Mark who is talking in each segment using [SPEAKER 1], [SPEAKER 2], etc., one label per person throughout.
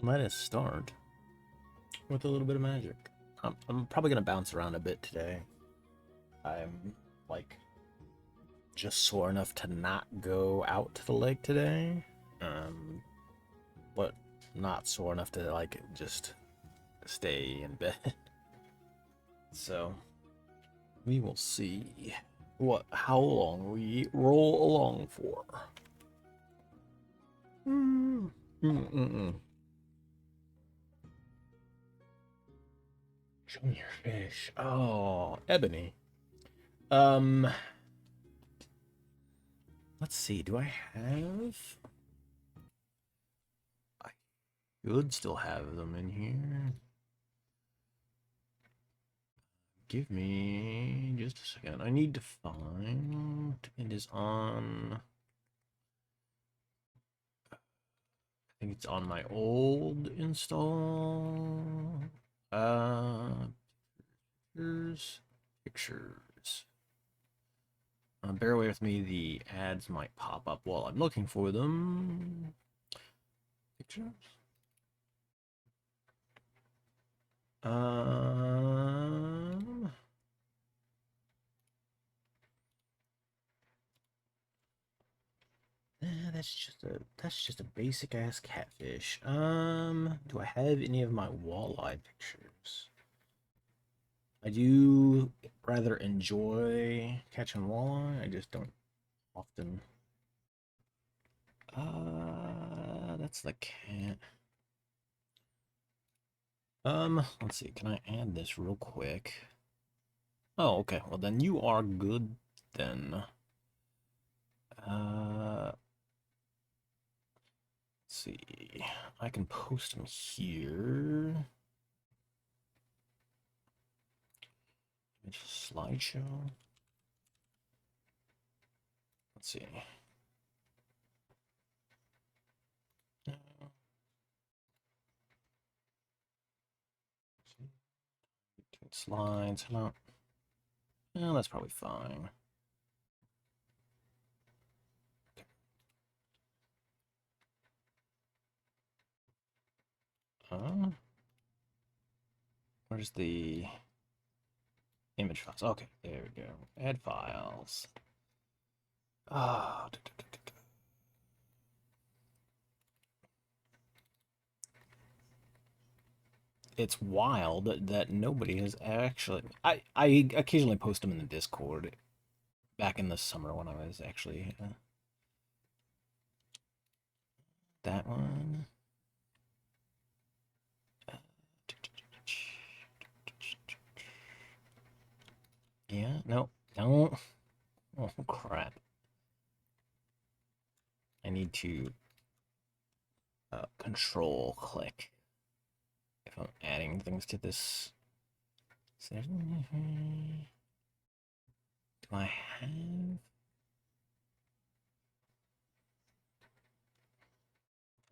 [SPEAKER 1] Let us start with a little bit of magic. I'm probably gonna bounce around a bit today. I'm like just sore enough to not go out to the lake today, but not sore enough to like just stay in bed. So we will see how long we roll along for. Mm-mm-mm. Junior fish. Oh, ebony. Um, let's see. Do I have? I should still have them in here. Give me just a second. I need to find. It is on. I think it's on my old install. Pictures. Pictures. Bear with me. The ads might pop up while I'm looking for them. Pictures. Um. That's just a basic ass catfish. Do I have any of my walleye pictures? I do rather enjoy catching walleye. I just don't often. That's the cat. Let's see. Can I add this real quick? Oh, okay. Well, then you are good then. Let's see. I can post them here. Image slideshow. Let's see. Slides. No. Well, that's probably fine. Where's the image files? Okay, there we go. Add files. Ah, it's wild that nobody has actually. I occasionally post them in the Discord back in the summer when I was actually that one. Yeah, no, don't. Oh crap! I need to control click if I'm adding things to this. Do I have?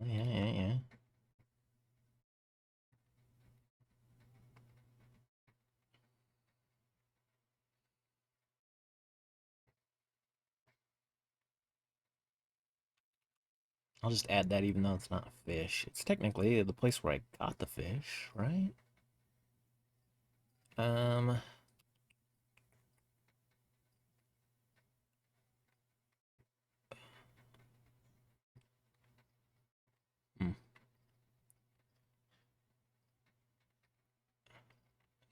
[SPEAKER 1] Yeah. I'll just add that even though it's not a fish. It's technically the place where I got the fish, right? Um, hmm.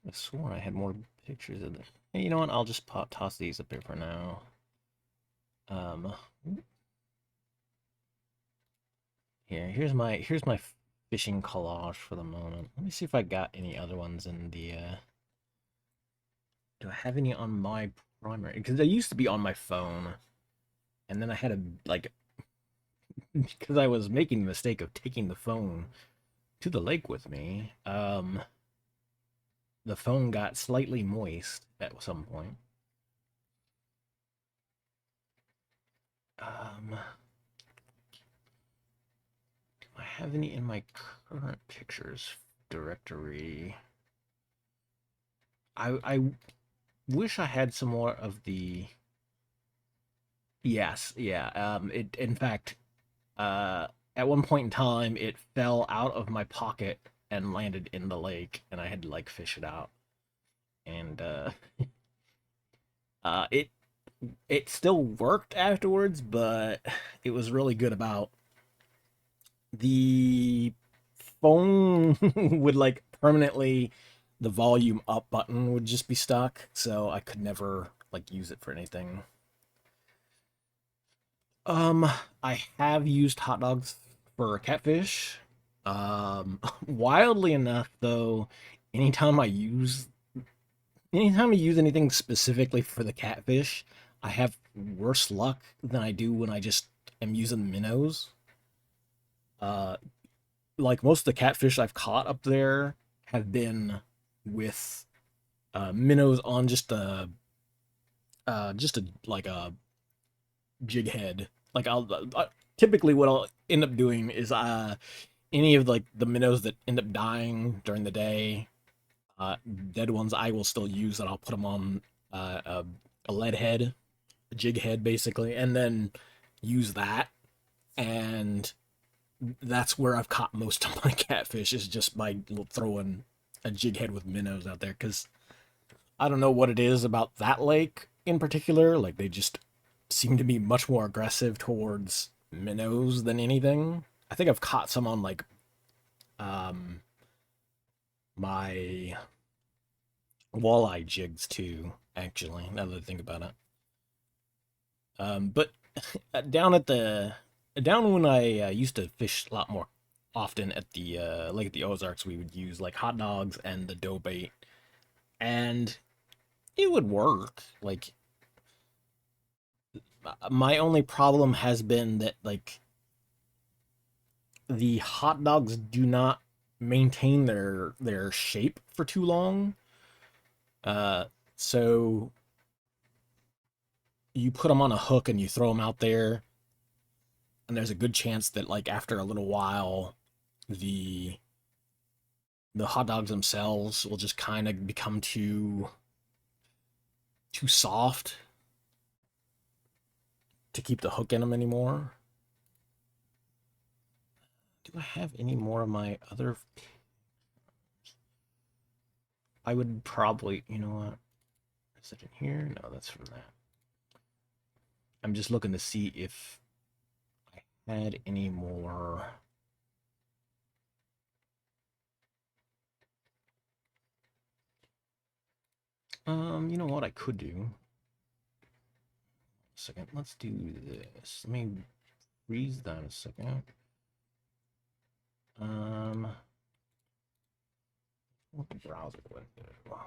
[SPEAKER 1] I swore I had more pictures of it. Hey, you know what? I'll just toss these up here for now. Um, here's my fishing collage for the moment. Let me see if I got any other ones in the do I have any on my primary? Because they used to be on my phone, and then I had a like because I was making the mistake of taking the phone to the lake with me. The phone got slightly moist at some point. Do I have any in my current pictures directory? I wish I had some more of the. Yes, yeah. It in fact, at one point in time, it fell out of my pocket and landed in the lake, and I had to like fish it out. And it still worked afterwards, but it was really good about the phone would like permanently the volume up button would just be stuck, so I could never like use it for anything. Um, I have used hot dogs for catfish. Wildly enough though, anytime I use anytime I use anything specifically for the catfish, I have worse luck than I do when I just am using minnows. Uh, like most of the catfish I've caught up there have been with minnows on just a like a jig head. Like typically what I'll end up doing is any of like the minnows that end up dying during the day, dead ones I will still use, and I'll put them on a lead head, a jig head basically, and then use that. And that's where I've caught most of my catfish is just by throwing a jig head with minnows out there. Because I don't know what it is about that lake in particular. Like they just seem to be much more aggressive towards minnows than anything. I think I've caught some on like um my walleye jigs too, actually, now that I think about it. But down at the down when I used to fish a lot more often at the lake at the Ozarks, we would use like hot dogs and the dough bait, and it would work. Like my only problem has been that like the hot dogs do not maintain their shape for too long. So you put them on a hook and you throw them out there, and there's a good chance that like after a little while, the the hot dogs themselves will just kind of become too soft to keep the hook in them anymore. Do I have any more of my other? I would probably, you know what? Is it in here? No, that's from that. I'm just looking to see if I had any more. You know what I could do? A second, let's do this. Let me freeze that a second. Um, what the browser window?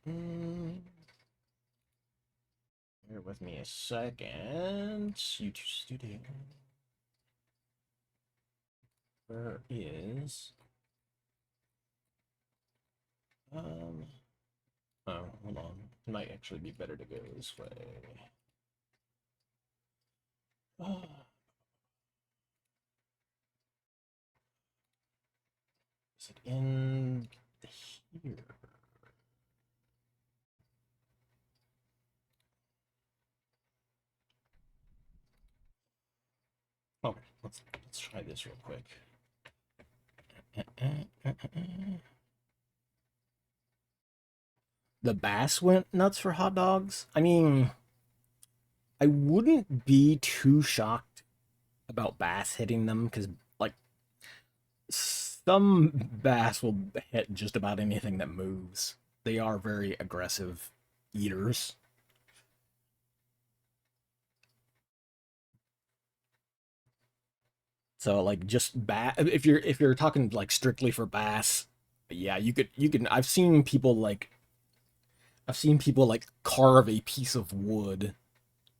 [SPEAKER 1] Mm, bear with me a second. YouTube Studio. Where is oh, hold on. It might actually be better to go this way. Is it in here? Okay, let's try this real quick. The bass went nuts for hot dogs. I mean, I wouldn't be too shocked about bass hitting them because, like, some bass will hit just about anything that moves. They are very aggressive eaters. So, like, just bass. If you're talking like strictly for bass, yeah, you can. I've seen people like carve a piece of wood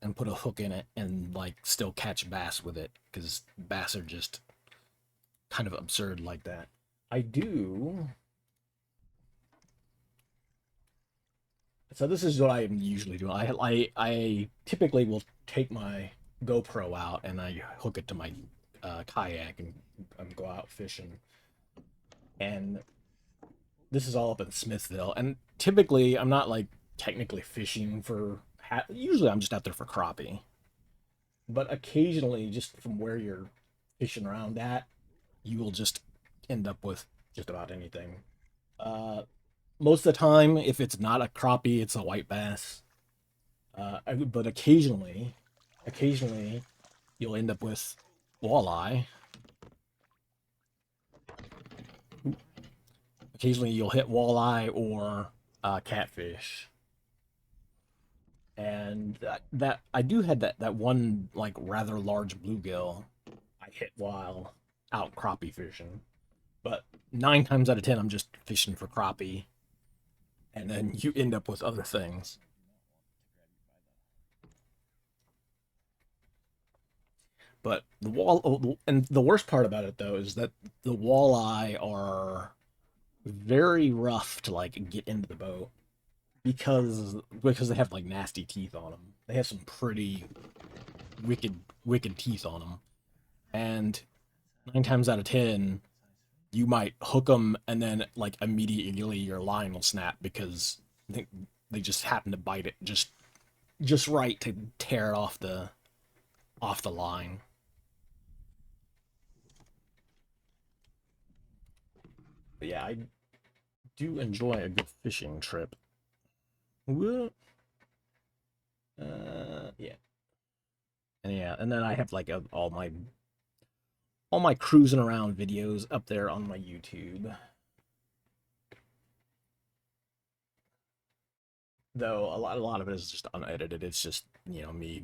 [SPEAKER 1] and put a hook in it and like still catch bass with it because bass are just kind of absurd like that. I do. So this is what I usually do. I typically will take my GoPro out and I hook it to my kayak and go out fishing. And this is all up in Smithville. And typically I'm not like technically fishing for usually I'm just out there for crappie, but occasionally, just from where you're fishing around at, you will just end up with just about anything. Uh, Most of the time, if it's not a crappie, it's a white bass. But occasionally, you'll end up with walleye. Occasionally, you'll hit walleye or catfish. And that I do had that one like rather large bluegill I hit while out crappie fishing. But 9 times out of 10, I'm just fishing for crappie, and then you end up with other things. But and the worst part about it though is that the walleye are very rough to like get into the boat because they have like nasty teeth on them. They have some pretty wicked teeth on them, and 9 times out of 10, you might hook them and then like immediately your line will snap because they just happen to bite it just right to tear it off the line. But yeah, I do enjoy a good fishing trip. Yeah, and yeah, and then I have like all my cruising around videos up there on my YouTube. Though a lot of it is just unedited. It's just me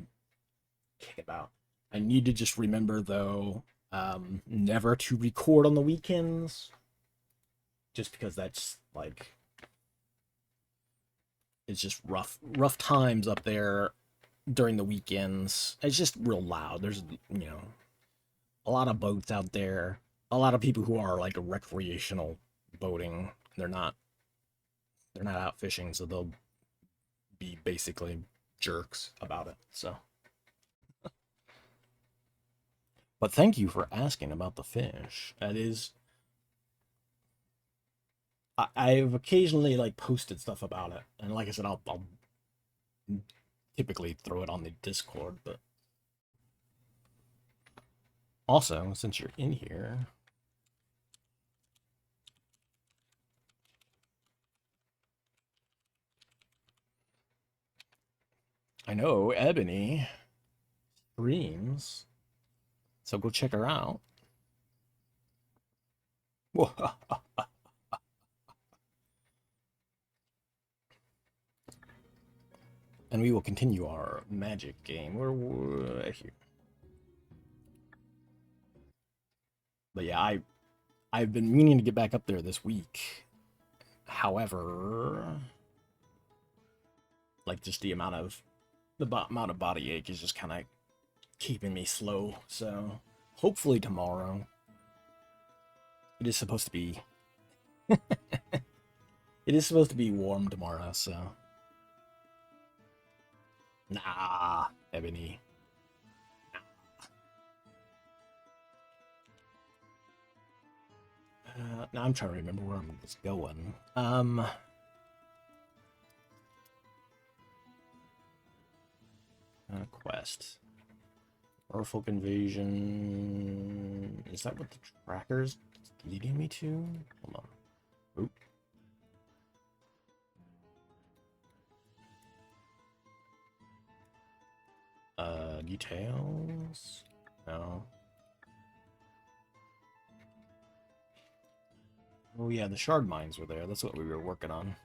[SPEAKER 1] kicking about. I need to just remember though, never to record on the weekends, just because that's like it's just rough times up there during the weekends. It's just real loud. There's a lot of boats out there. A lot of people who are like recreational boating. They're not out fishing, so they'll be basically jerks about it. So, but thank you for asking about the fish. That is, I've occasionally like posted stuff about it, and like I said, I'll typically throw it on the Discord. But also, since you're in here, I know Ebony streams, so go check her out. And we will continue our magic game. We're here. But yeah, I've been meaning to get back up there this week. However, like just the amount of body ache is just kind of keeping me slow. So hopefully tomorrow. It is supposed to be. It is supposed to be warm tomorrow. So nah, Ebony. Now I'm trying to remember where I was going. Quest. Merfolk invasion. Is that what the tracker's leading me to? Hold on. Oop. Details? No. Oh yeah, the shard mines were there. That's what we were working on.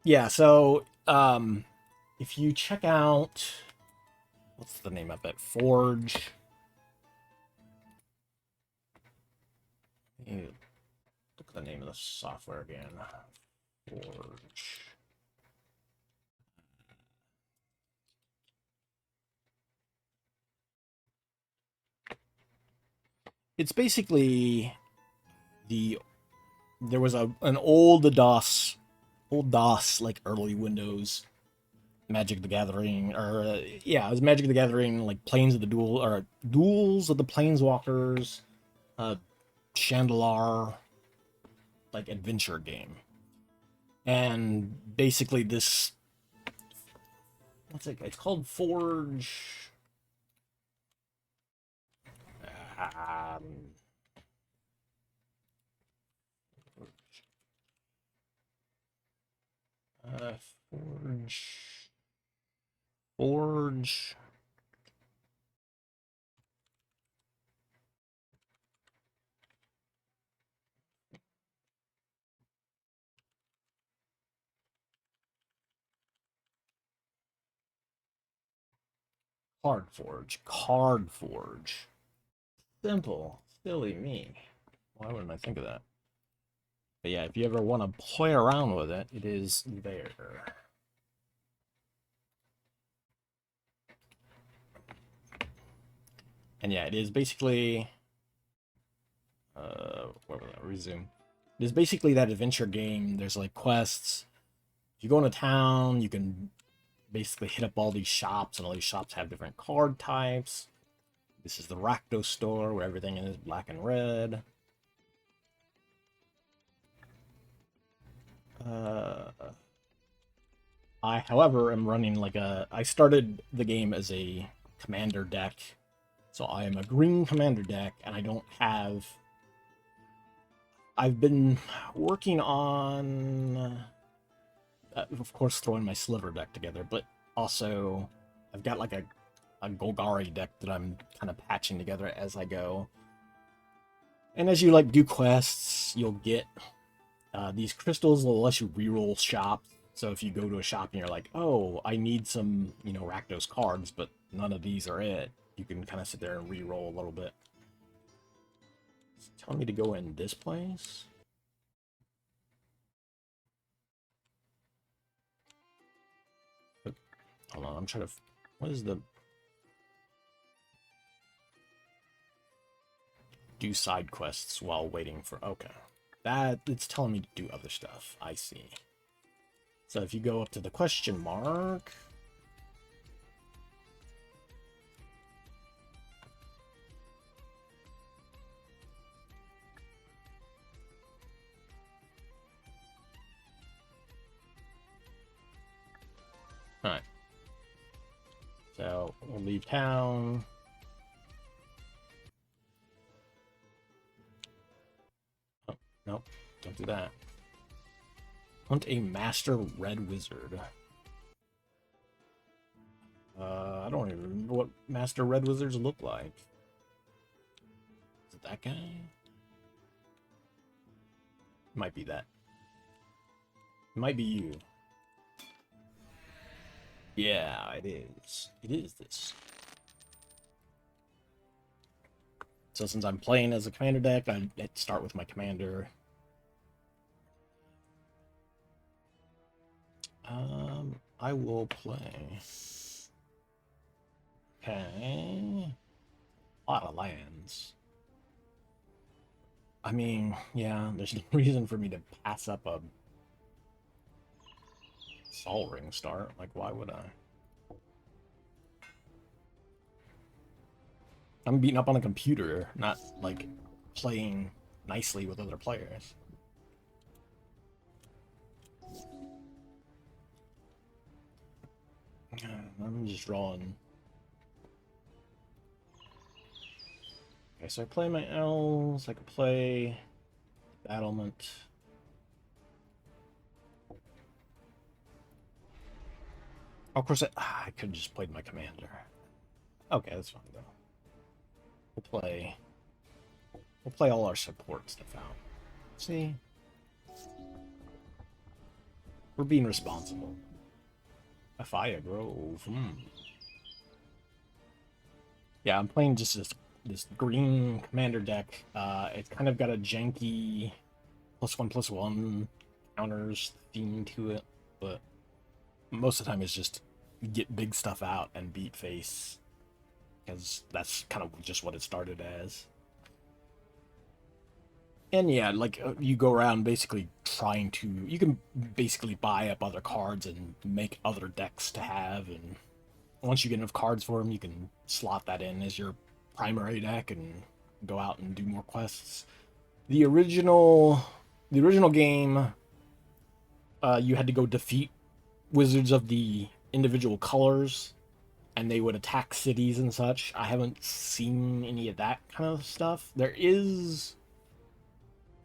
[SPEAKER 1] Yeah, so if you check out what's the name of it? Forge. Look at the name of the software again. Forge. It's basically there was an old DOS like early Windows Magic the Gathering, or yeah, it was Magic the Gathering, like Planes of the Duel, or Duels of the Planeswalkers, Chandalar, like adventure game. And basically this what's it? It's called Forge. Um, uh, Forge. Forge. Card Forge. Card Forge. Simple. Silly me. Why wouldn't I think of that? But yeah, if you ever want to play around with it, it is there. And yeah, it is basically where was that? Resume. It is basically that adventure game. There's like quests. If you go into town, you can basically hit up all these shops, and all these shops have different card types. This is the Rakdos store where everything is black and red. I, however, am running like a... I started the game as a commander deck. So I am a green commander deck, and I don't have... I've been working on... of course, throwing my Sliver deck together, but also I've got like a Golgari deck that I'm kind of patching together as I go. And as you like do quests, you'll get these crystals that will let you reroll shops. So if you go to a shop and you're like, oh, I need some, Rakdos cards, but none of these are it, you can kind of sit there and reroll a little bit. It's telling me to go in this place. Hold on, I'm trying to... What is the... Do side quests while waiting for... Okay. That... It's telling me to do other stuff. I see. So if you go up to the question mark... Alright. So, we'll leave town. Oh, nope. Don't do that. Hunt a Master Red Wizard. I don't even remember what Master Red Wizards look like. Is it that guy? Might be that. Might be you. Yeah, it is. It is this. So since I'm playing as a commander deck, I start with my commander. I will play. Okay. A lot of lands. I mean, yeah, there's no reason for me to pass up a Sol Ring start. Like, why would I? I'm beating up on a computer, not, like, playing nicely with other players. I'm just drawing. Okay, so I play my elves. I could play Battlement. Of course, I could have just played my commander. Okay, that's fine though. We'll play all our support stuff out. See, we're being responsible. Afia Grove. Yeah, I'm playing just this green commander deck. It's kind of got a janky +1/+1 counters theme to it, but most of the time it's just get big stuff out and beat face, because that's kind of just what it started as. And yeah, like you go around basically trying to, you can basically buy up other cards and make other decks to have, and once you get enough cards for them, you can slot that in as your primary deck and go out and do more quests. The original game, you had to go defeat Wizards of the individual colors and they would attack cities and such. I haven't seen any of that kind of stuff. There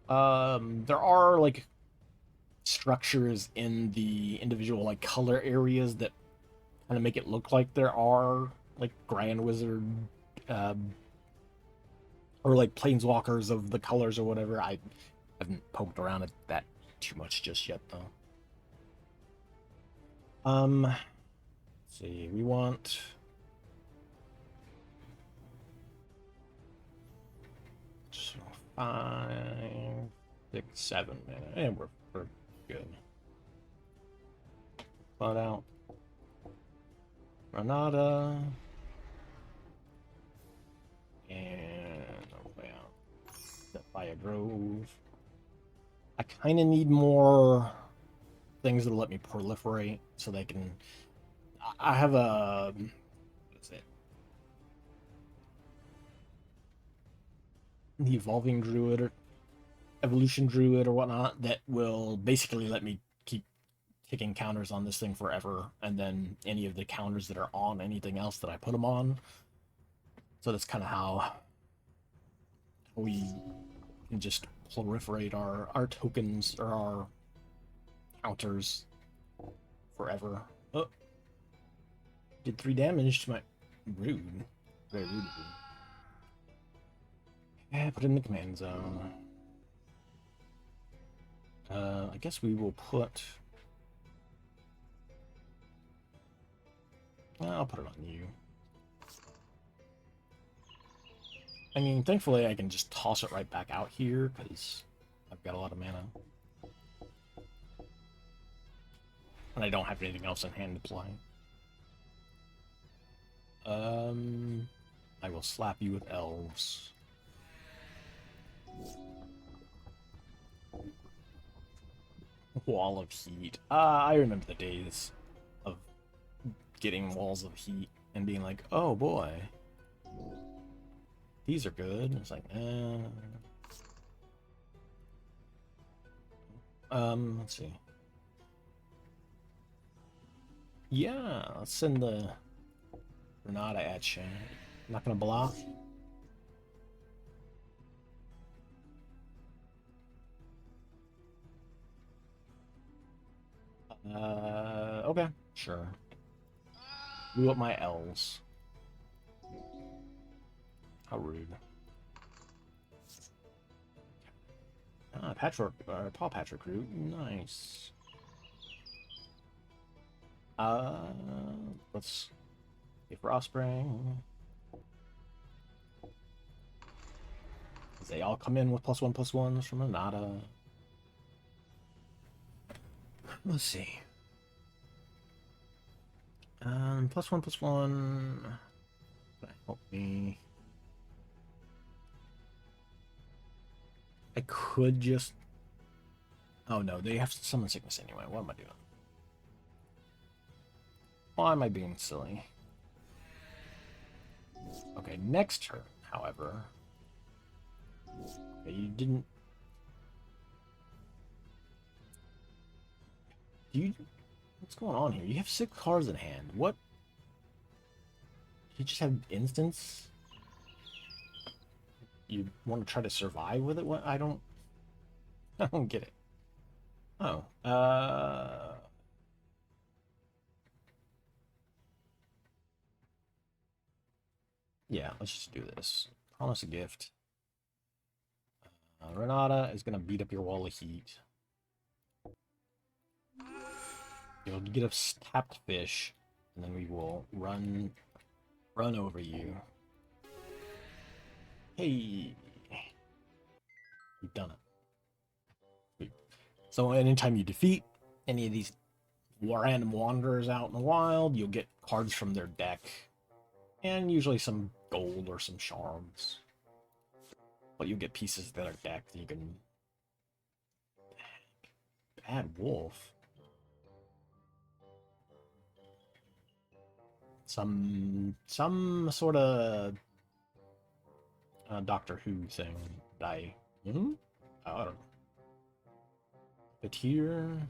[SPEAKER 1] are like structures in the individual like color areas that kind of make it look like there are like Grand Wizard um, or like planeswalkers of the colors or whatever. I haven't poked around at that too much just yet though. Let's see, we want so 5, 6, 7 mana, and we're good. Flat out. Renata. And I'll play out that Fire Grove. I kind of need more things that'll let me proliferate so they can. I have a. What's it? The Evolving Druid or Evolution Druid or whatnot that will basically let me keep kicking counters on this thing forever, and then any of the counters that are on anything else that I put them on. So that's kind of how we can just proliferate our tokens or our counters forever. Oh, did 3 damage to my rude. Very rude. Yeah, put it in the command zone. I guess we will put. I'll put it on you. I mean, thankfully I can just toss it right back out here because I've got a lot of mana. And I don't have anything else in hand to play. I will slap you with elves. Wall of heat. I remember the days of getting walls of heat and being like, oh boy, these are good. It's like, let's see. Yeah, let's send the Renata at you. Not gonna bluff. Okay, sure. Blew up my L's. How rude. Patchwork, Paw Patch recruit. Nice. Let's get Frostspring. They all come in with +1/+1s from Renata. Let's see. +1/+1. Help me. I could just. Oh no, they have to summon sickness anyway. What am I doing? Why am I being silly? Okay, next turn, however. Okay, you didn't. What's going on here? You have 6 cards in hand. What? You just have instants? You want to try to survive with it? What? I don't get it. Oh, yeah, let's just do this. Promise a gift. Renata is gonna beat up your wall of heat. You'll get a tapped fish, and then we will run over you. Hey, we've done it. So anytime you defeat any of these random wanderers out in the wild, you'll get cards from their deck, and usually some gold or some shards. But you'll get pieces of their deck that you can. Bad wolf. Some sort of Doctor Who thing. I don't know. Petir.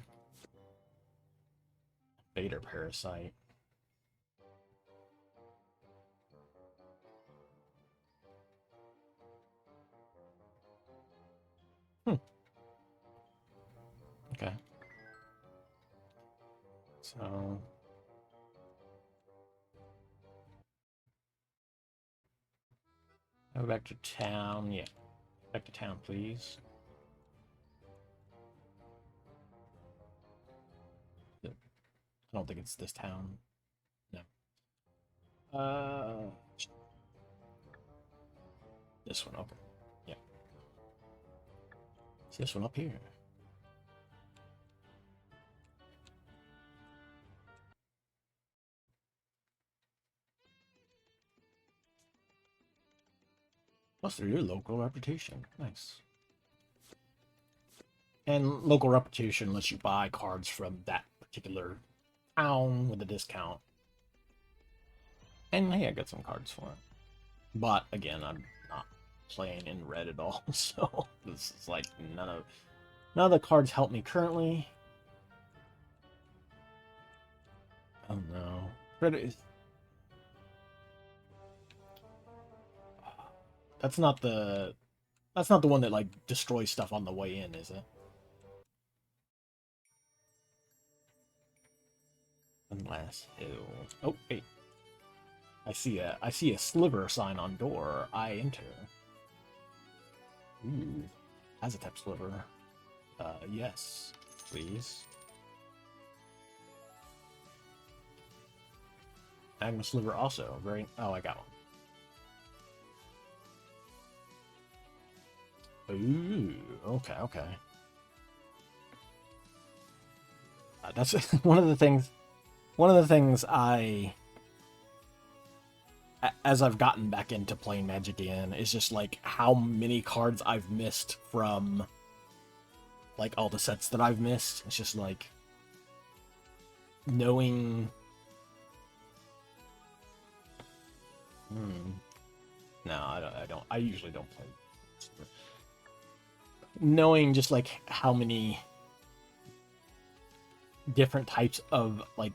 [SPEAKER 1] Vader Parasite. So go back to town. Yeah, back to town, please. I don't think it's this town. No. This one. Okay. Yeah. It's this one up here. Plus, they're your local reputation. Nice. And local reputation lets you buy cards from that particular town with a discount. And hey, I got some cards for it. But again, I'm not playing in red at all, so this is like none of the cards help me currently. Oh no. Red is that's not the one that like destroys stuff on the way in, is it? Unless oh wait. I see a sliver sign on door. I enter. Ooh. Azatep sliver. Yes, please. Magma sliver also. Very oh, I got one. Ooh, okay. That's one of the things as I've gotten back into playing Magic again, is just like how many cards I've missed from like all the sets that I've missed. It's just like knowing. No, I don't. I usually don't play. Knowing just like how many different types of like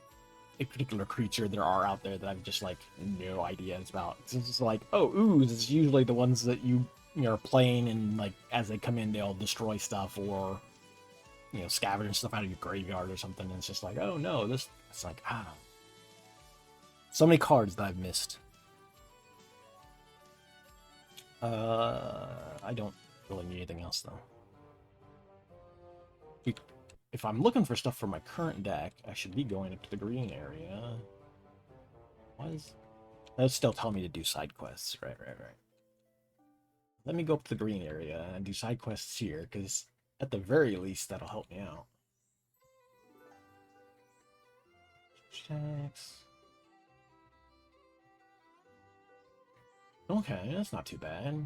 [SPEAKER 1] a particular creature there are out there that I've just like no ideas about. It's just like, oh, ooze is usually the ones that you're playing, and like as they come in, they'll destroy stuff or scavenge stuff out of your graveyard or something. And it's just like, oh no, this. It's like so many cards that I've missed. I don't really need anything else though. If I'm looking for stuff for my current deck, I should be going up to the green area. Why is that's still telling me to do side quests? Right. Let me go up to the green area and do side quests here, because at the very least that'll help me out. Checks. Okay, that's not too bad.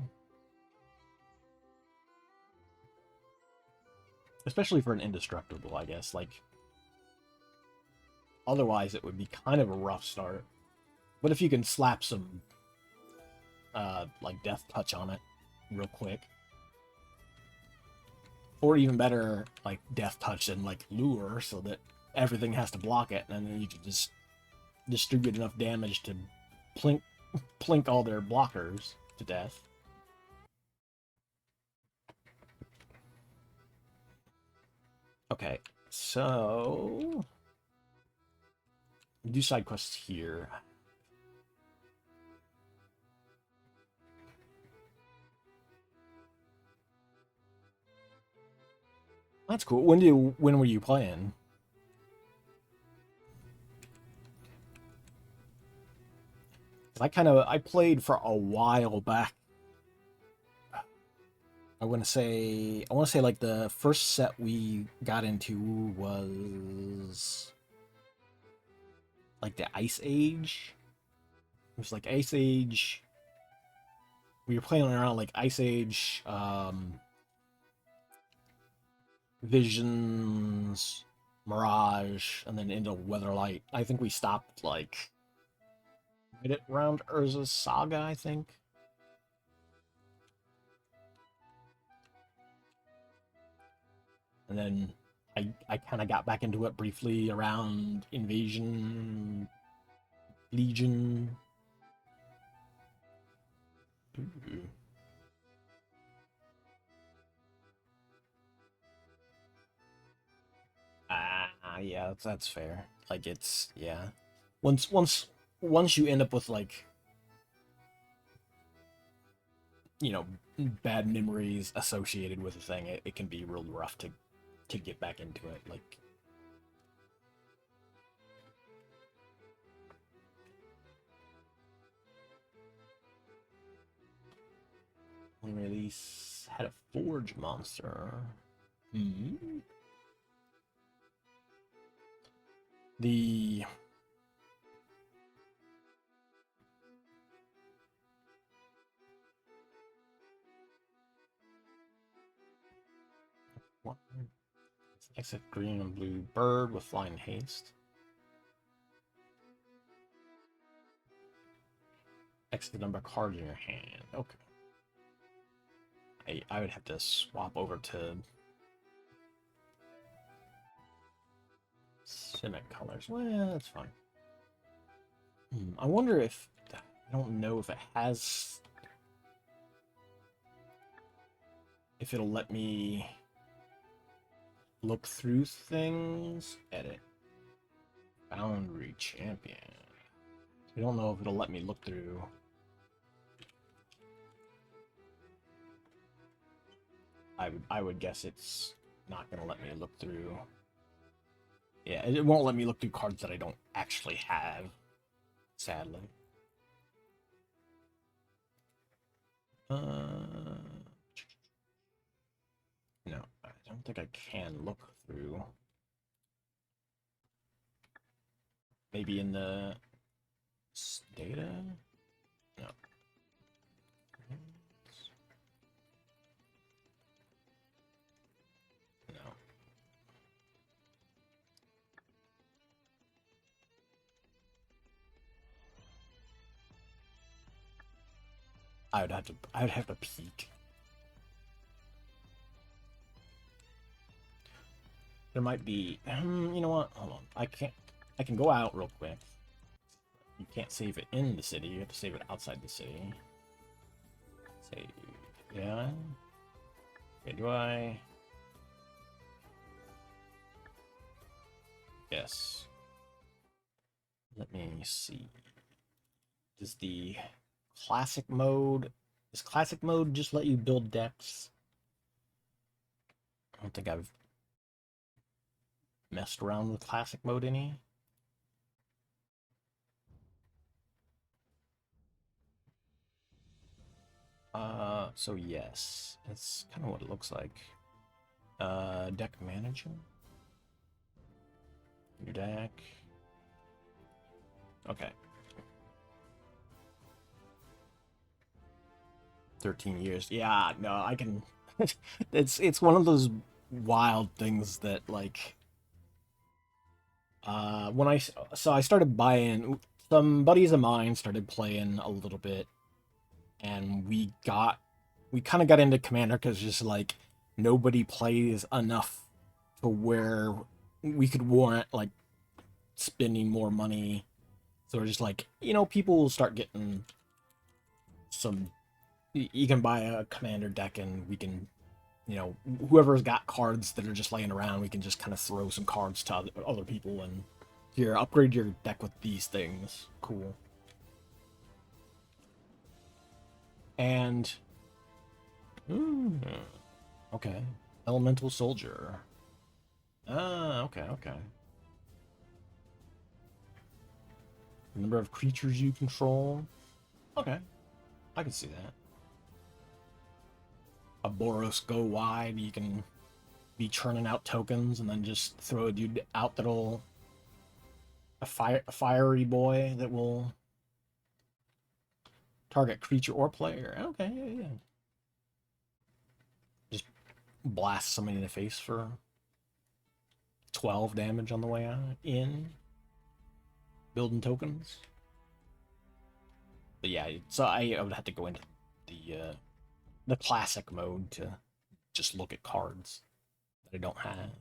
[SPEAKER 1] Especially for an indestructible, I guess. Like, otherwise it would be kind of a rough start. But if you can slap some, like, Death Touch on it real quick. Or even better, like, Death Touch and, like, Lure, so that everything has to block it, and then you can just distribute enough damage to plink all their blockers to death. Okay, so do side quests here. That's cool. When were you playing? I played for a while back. I want to say like the first set we got into was like the Ice Age. It was like Ice Age. We were playing around like Ice Age, Visions, Mirage, and then into Weatherlight. I think we stopped like right around Urza's Saga, I think. And then I kind of got back into it briefly around Invasion, Legion. Ooh. Yeah, that's fair. Like it's yeah. Once once once you end up with like, you know, bad memories associated with a thing, it can be real rough to get back into it. Like one release had a forge monster. Hmm. The what? Exit green and blue bird with flying haste. Exit the number of cards in your hand. Okay. I would have to swap over to Simic colors. Well, that's fine. I wonder if I don't know if it has, if it'll let me look through things. Edit. Boundary champion. I don't know if it'll let me look through. I would guess it's not gonna let me look through. Yeah, it won't let me look through cards that I don't actually have, sadly. No, I don't think I can look through. Maybe in the data? No. No. I would have to peek. There might be, you know what? Hold on. I can go out real quick. You can't save it in the city. You have to save it outside the city. Save. Yeah. Okay, do I? Yes. Let me see. Does the classic mode... Does classic mode just let you build decks? I don't think I've messed around with classic mode any. So yes, that's kind of what it looks like. Deck manager. Your deck. Okay. 13 years. Yeah, no, I can. It's one of those wild things that like. When I started buying, some buddies of mine started playing a little bit, and we kind of got into Commander because just like nobody plays enough to where we could warrant like spending more money. So we're just like, people will start getting some. You can buy a Commander deck, and we can, whoever's got cards that are just laying around, we can just kind of throw some cards to other people and here, upgrade your deck with these things. Cool. And okay, Elemental Soldier. Okay, okay. Number of creatures you control. Okay, I can see that. A Boros go wide. You can be churning out tokens and then just throw a dude out that'll a fiery boy that will target creature or player. Okay, yeah, yeah. Just blast somebody in the face for 12 damage on the way out in. Building tokens. But yeah, so I would have to go into the classic mode to just look at cards that I don't have.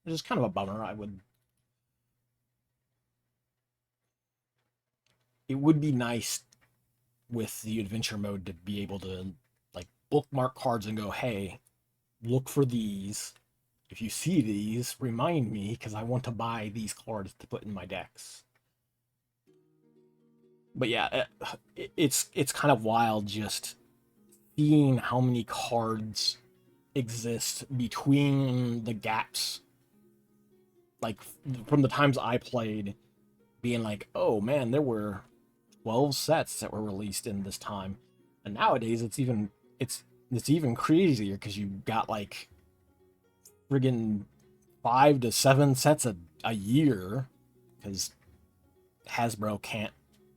[SPEAKER 1] Which is kind of a bummer. It would be nice with the adventure mode to be able to like bookmark cards and go, hey, look for these, if you see these, remind me, because I want to buy these cards to put in my decks. But yeah, it's kind of wild just seeing how many cards exist between the gaps. Like from the times I played, being like, oh man, there were 12 sets that were released in this time, and nowadays it's even crazier because you got like friggin' 5 to 7 sets a year because Hasbro can't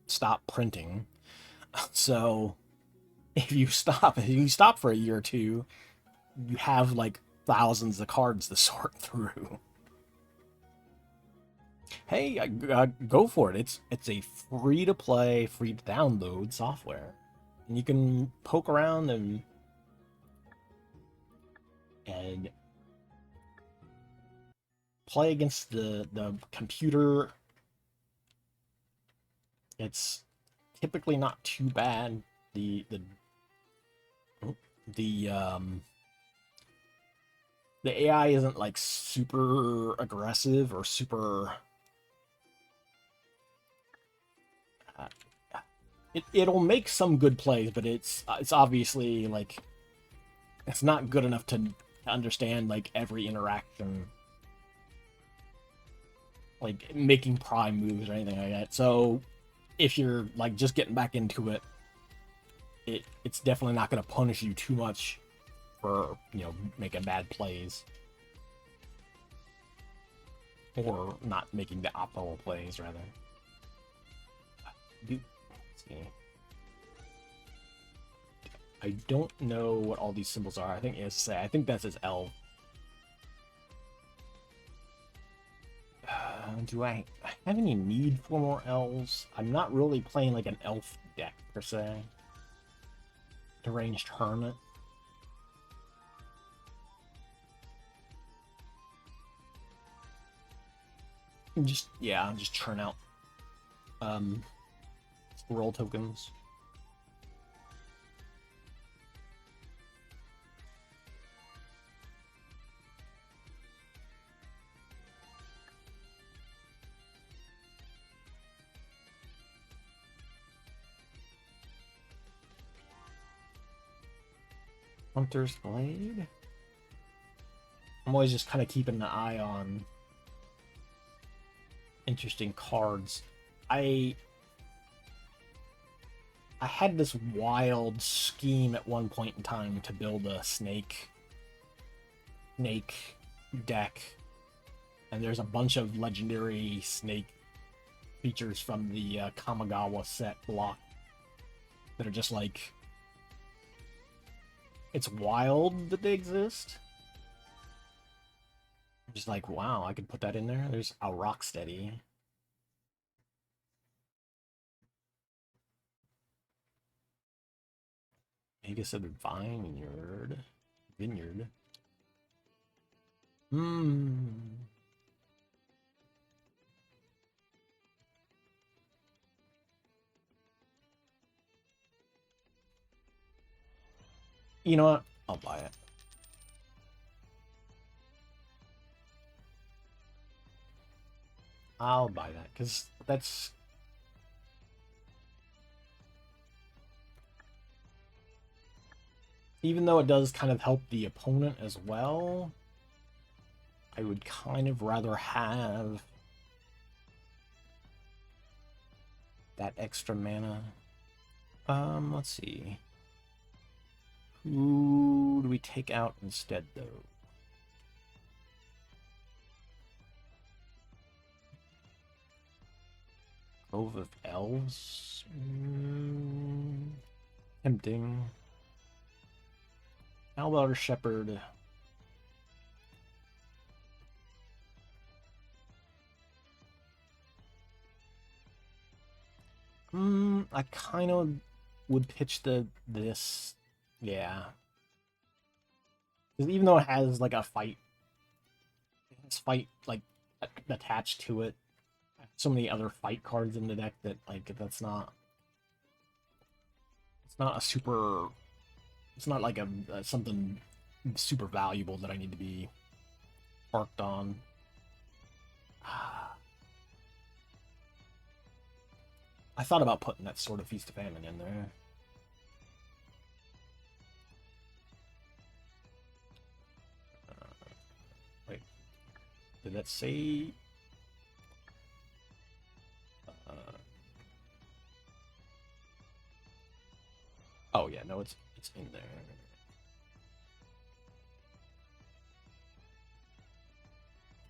[SPEAKER 1] stop printing. So if you stop for a year or two, you have like thousands of cards to sort through. Hey, go for it. It's a free to play, free to download software, and you can poke around and play against the computer. It's typically not too bad. The the AI isn't like super aggressive or super. Uh, it'll make some good plays, but it's obviously like it's not good enough to understand like every interaction, like making prime moves or anything like that. So if you're like just getting back into it, it's definitely not going to punish you too much for making bad plays or not making the optimal plays rather. Let's see. I don't know what all these symbols are. I think I think that's his L. Do I have any need for more elves? I'm not really playing like an elf deck per se. Deranged Hermit. Just churn out roll tokens. Hunter's Blade. I'm always just kind of keeping an eye on interesting cards. I had this wild scheme at one point in time to build a snake deck, and there's a bunch of legendary snake features from the Kamigawa set block that are just like, it's wild that they exist. I'm just like, wow, I could put that in there. There's a Rocksteady. Magus of the Vineyard. You know what? I'll buy it. I'll buy that, because that's... Even though it does kind of help the opponent as well, I would kind of rather have that extra mana. Let's see. Who do we take out instead, though? Grove of Elves? Tempting. Albauer Shepherd. I kind of would pitch this. Yeah. Because even though it has like a fight, like attached to it, so many other fight cards in the deck that like it's not a super, it's not like a something super valuable that I need to be parked on. I thought about putting that Sword of Feast of Famine in there. Wait, did that say? Oh yeah, no, it's in there.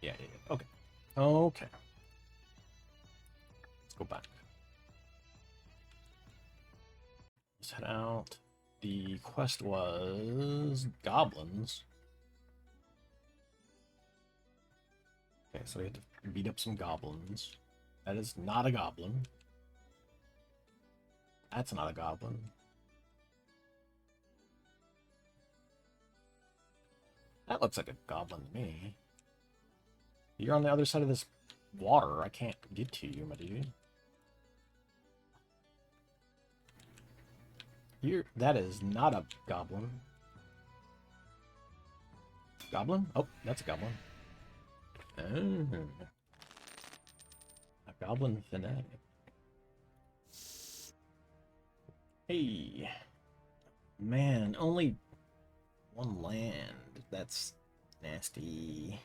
[SPEAKER 1] Yeah. Okay. Okay. Let's go back. Let's head out. The quest was goblins. Okay, so we had to beat up some goblins. That is not a goblin. That's not a goblin. That looks like a goblin to me. You're on the other side of this water. I can't get to you, my dude. That is not a goblin. Goblin? Oh, that's a goblin. Oh. A goblin fanatic. Hey. Man, only one land. That's nasty.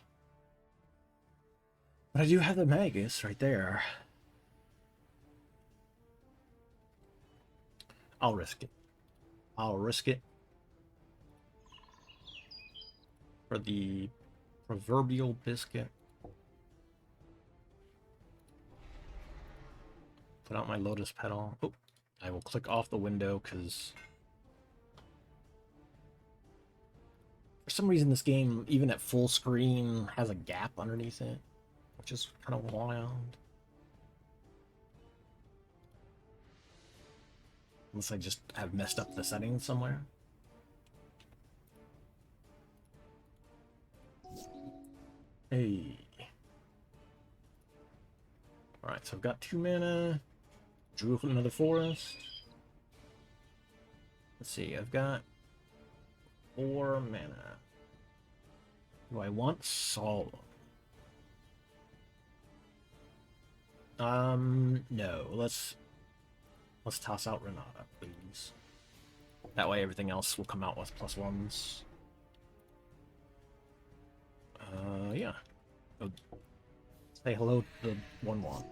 [SPEAKER 1] But I do have the Magus right there. I'll risk it. I'll risk it for the proverbial biscuit. Put out my Lotus Petal. Oh, I will click off the window because for some reason this game, even at full screen, has a gap underneath it, which is kind of wild. Unless I just have messed up the settings somewhere. Hey. Alright, so I've got 2 mana. Drew another forest. Let's see, I've got 4 mana. Do I want Solemn? No. Let's toss out Renata, please. That way everything else will come out with +1s. Yeah. Go say hello to the 1/1.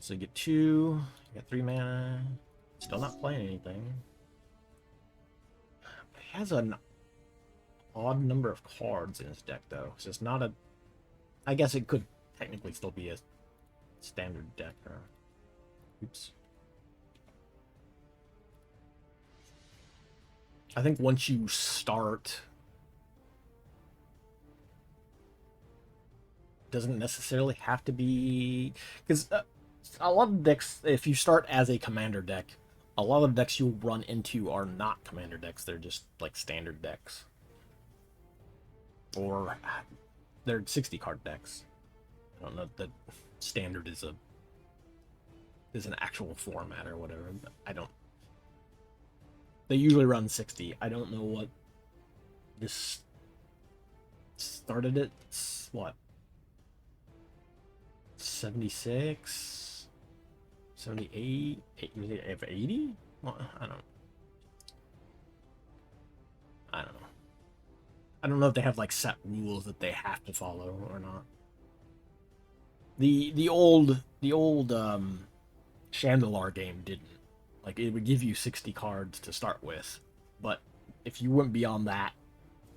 [SPEAKER 1] So you get 2, you get 3 mana. Still not playing anything. It has an odd number of cards in his deck, though. So it's not a... I guess it could technically still be a standard deck. Or... Oops. I think once you start... Doesn't necessarily have to be... Because a lot of decks, if you start as a commander deck, a lot of decks you'll run into are not commander decks. They're just like standard decks. Or they're 60-card decks. I don't know if the standard is an actual format or whatever. I don't... They usually run 60. I don't know what this started at. What? 76? 78? 80? Well, I don't know. I don't know if they have like set rules that they have to follow or not. The old Chandelar game didn't. Like, it would give you 60 cards to start with, but if you went beyond that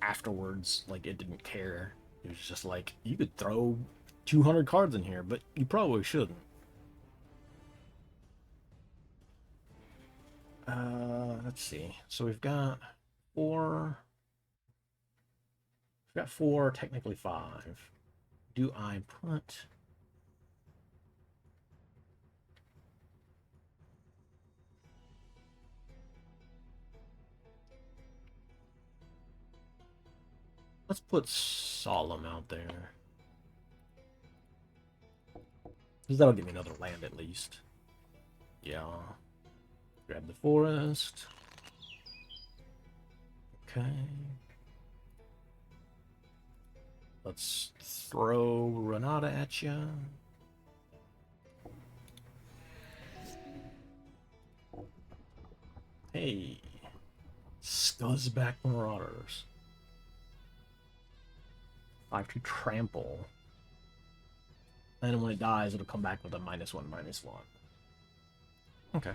[SPEAKER 1] afterwards, like, it didn't care. It was just like, you could throw 200 cards in here, but you probably shouldn't. Let's see. So we've got 4. We've got 4, technically 5. Do I put... Let's put Solemn out there. Because that'll give me another land at least. Yeah. Grab the forest. Okay. Let's throw Renata at you. Hey, Scuzzback Marauders. 5 to trample. And when it dies, it'll come back with a -1/-1. Okay.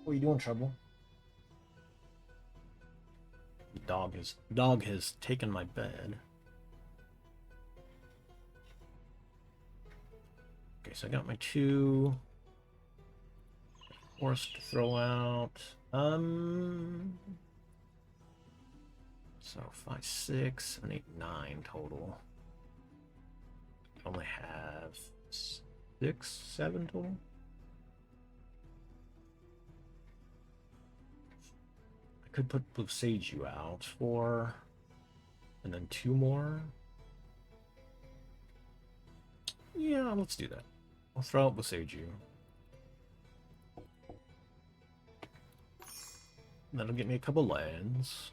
[SPEAKER 1] What are you doing, Trouble? Dog has taken my bed. Okay, so I got my 2 forest to throw out. So 5, 6, 7, 8, 9 total. I only have 6, 7 total. I could put Boseiju out for, and then 2 more. Yeah, let's do that. I'll throw out Boseiju. That'll get me a couple lands.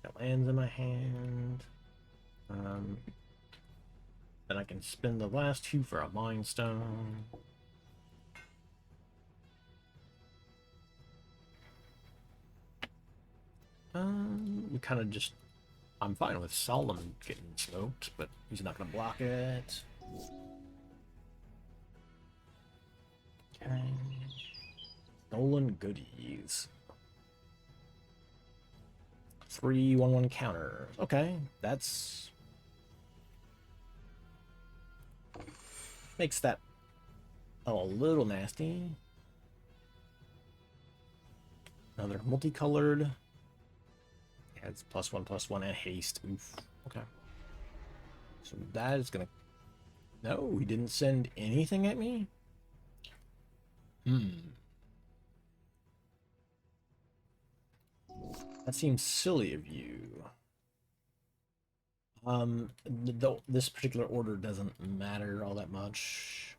[SPEAKER 1] Got lands in my hand. Then I can spend the last 2 for a Mind Stone. We kind of just... I'm fine with Solomon getting smoked, but he's not going to block it. Okay. Stolen Goodies. 3/1/1 counter. Okay, that's... makes that a little nasty. Another multicolored. Adds +1/+1 and haste. Oof. Okay. So that is gonna... No, he didn't send anything at me? That seems silly of you. This particular order doesn't matter all that much.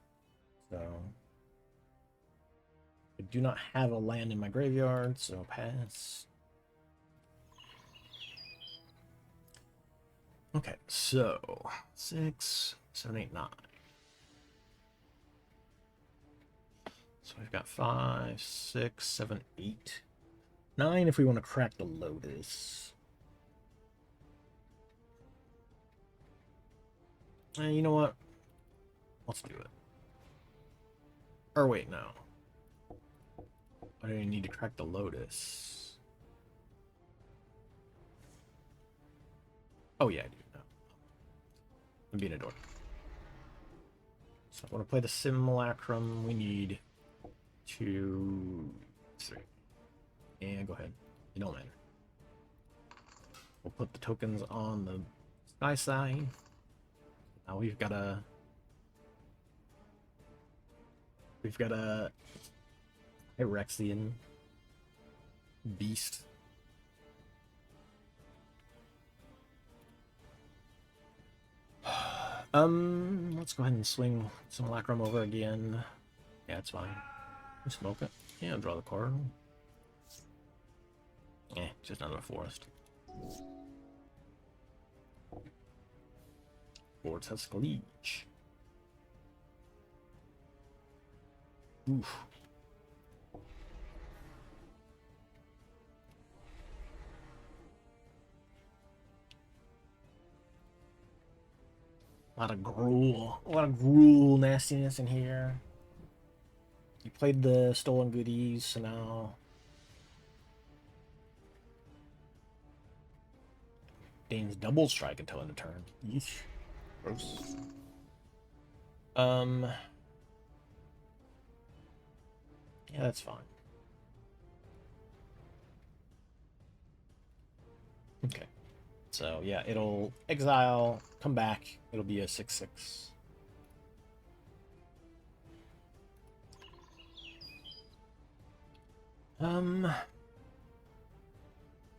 [SPEAKER 1] So... I do not have a land in my graveyard, so pass. Okay, so 6, 7, 8, 9. So we've got 5, 6, 7, 8, 9 if we want to crack the Lotus. And you know what? Let's do it. Or wait, no. I don't even need to crack the Lotus. Oh yeah, I do. No. I'm being a dork. So I want to play the Simulacrum. We need 2, 3. And go ahead. It don't matter. We'll put the tokens on the sky side. Now we've got a Hyrexian beast. Let's go ahead and swing Simulacrum over again. Yeah, it's fine. You smoke it. Yeah, draw the card. Just another forest. Vortex Leech. Oof. A lot of gruel nastiness in here. You played the Stolen Goodies, so now... Dane's double strike until end of turn. Yeesh. Gross. Yeah, that's fine. Okay. So, yeah, it'll exile, come back. It'll be a 6/6.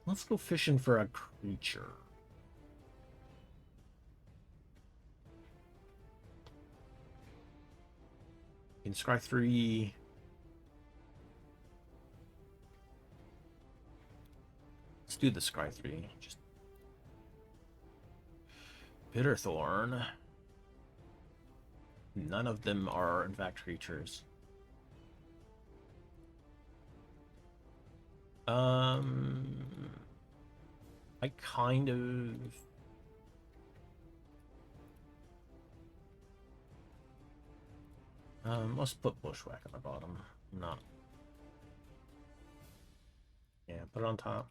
[SPEAKER 1] Let's go fishing for a creature. You can scry 3. do the Scry 3. Just Bitterthorn. None of them are, in fact, creatures. I kind of... let's put Bushwhack on the bottom. Not... Yeah, put it on top.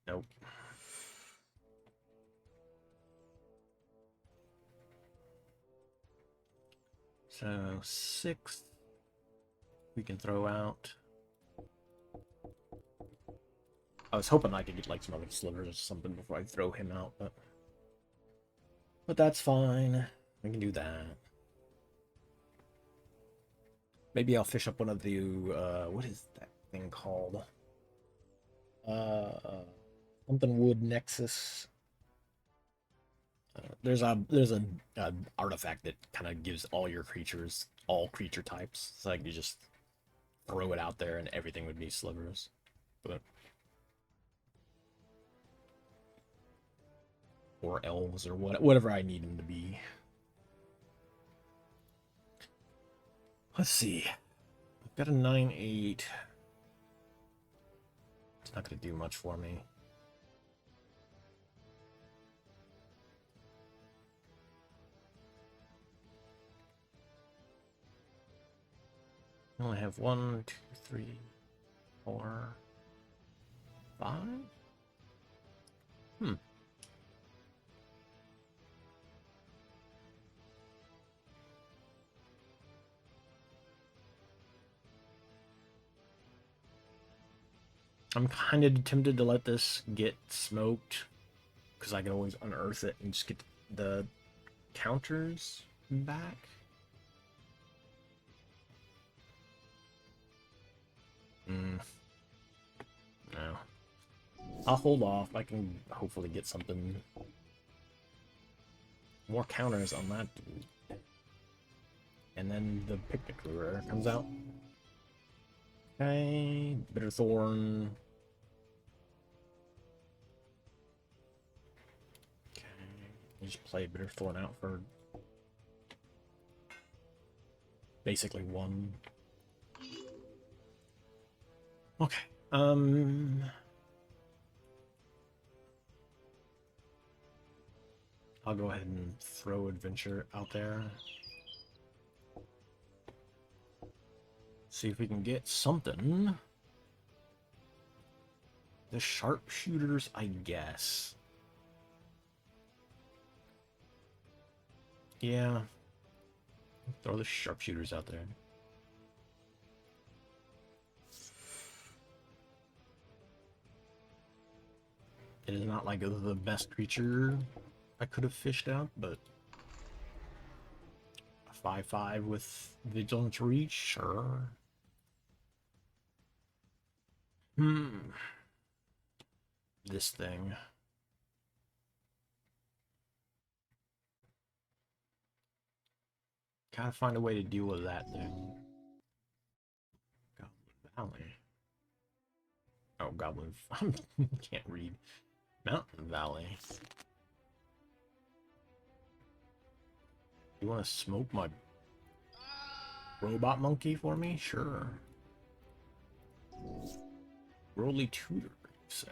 [SPEAKER 1] Nope. So, 6 we can throw out. I was hoping I could get like some other slivers or something before I throw him out, but that's fine. We can do that. Maybe I'll fish up one of the what is that thing called? Something wood nexus. There's an artifact that kind of gives all your creatures all creature types. It's like you just throw it out there and everything would be slivers. But or elves or whatever I need them to be. Let's see. I've got a 9/8. It's not going to do much for me. I only have 1, 2, 3, 4, 5. I'm kind of tempted to let this get smoked because I can always unearth it and just get the counters back. No. I'll hold off. I can hopefully get something. More counters on that dude. And then the Picnic Lure comes out. Okay, Bitterthorn. Okay, you just play Bitterthorn out for basically 1. Okay, I'll go ahead and throw Adventure out there. See if we can get something. The Sharpshooters, I guess. Yeah. Throw the Sharpshooters out there. It is not like the best creature I could have fished out, but a 5/5 with Vigilance Reach, sure. This thing. Gotta find a way to deal with that thing. Goblin Valley. Oh, Goblin. Can't read. Mountain Valley. You want to smoke my robot monkey for me? Sure. Rolly Tutor, you say.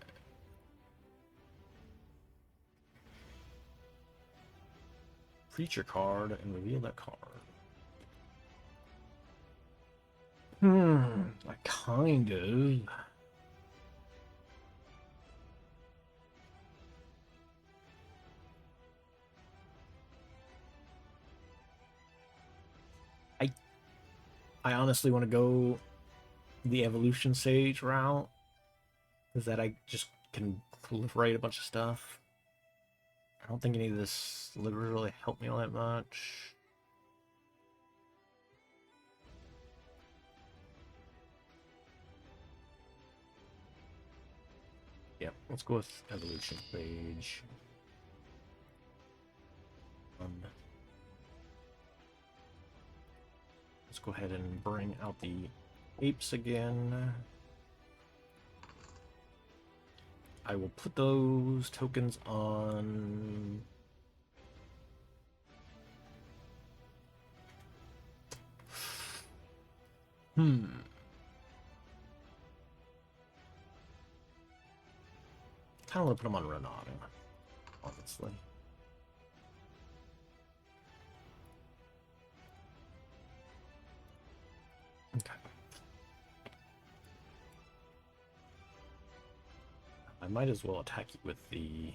[SPEAKER 1] Creature card and reveal that card. I kind of. I honestly want to go the Evolution Sage route. Is that I just can proliferate a bunch of stuff. I don't think any of this really helped me all that much. Yep, let's go with Evolution Sage. Let's go ahead and bring out the apes again. I will put those tokens on... Hmm. Kind of want to put them on Renata, honestly. Okay. I might as well attack you with the...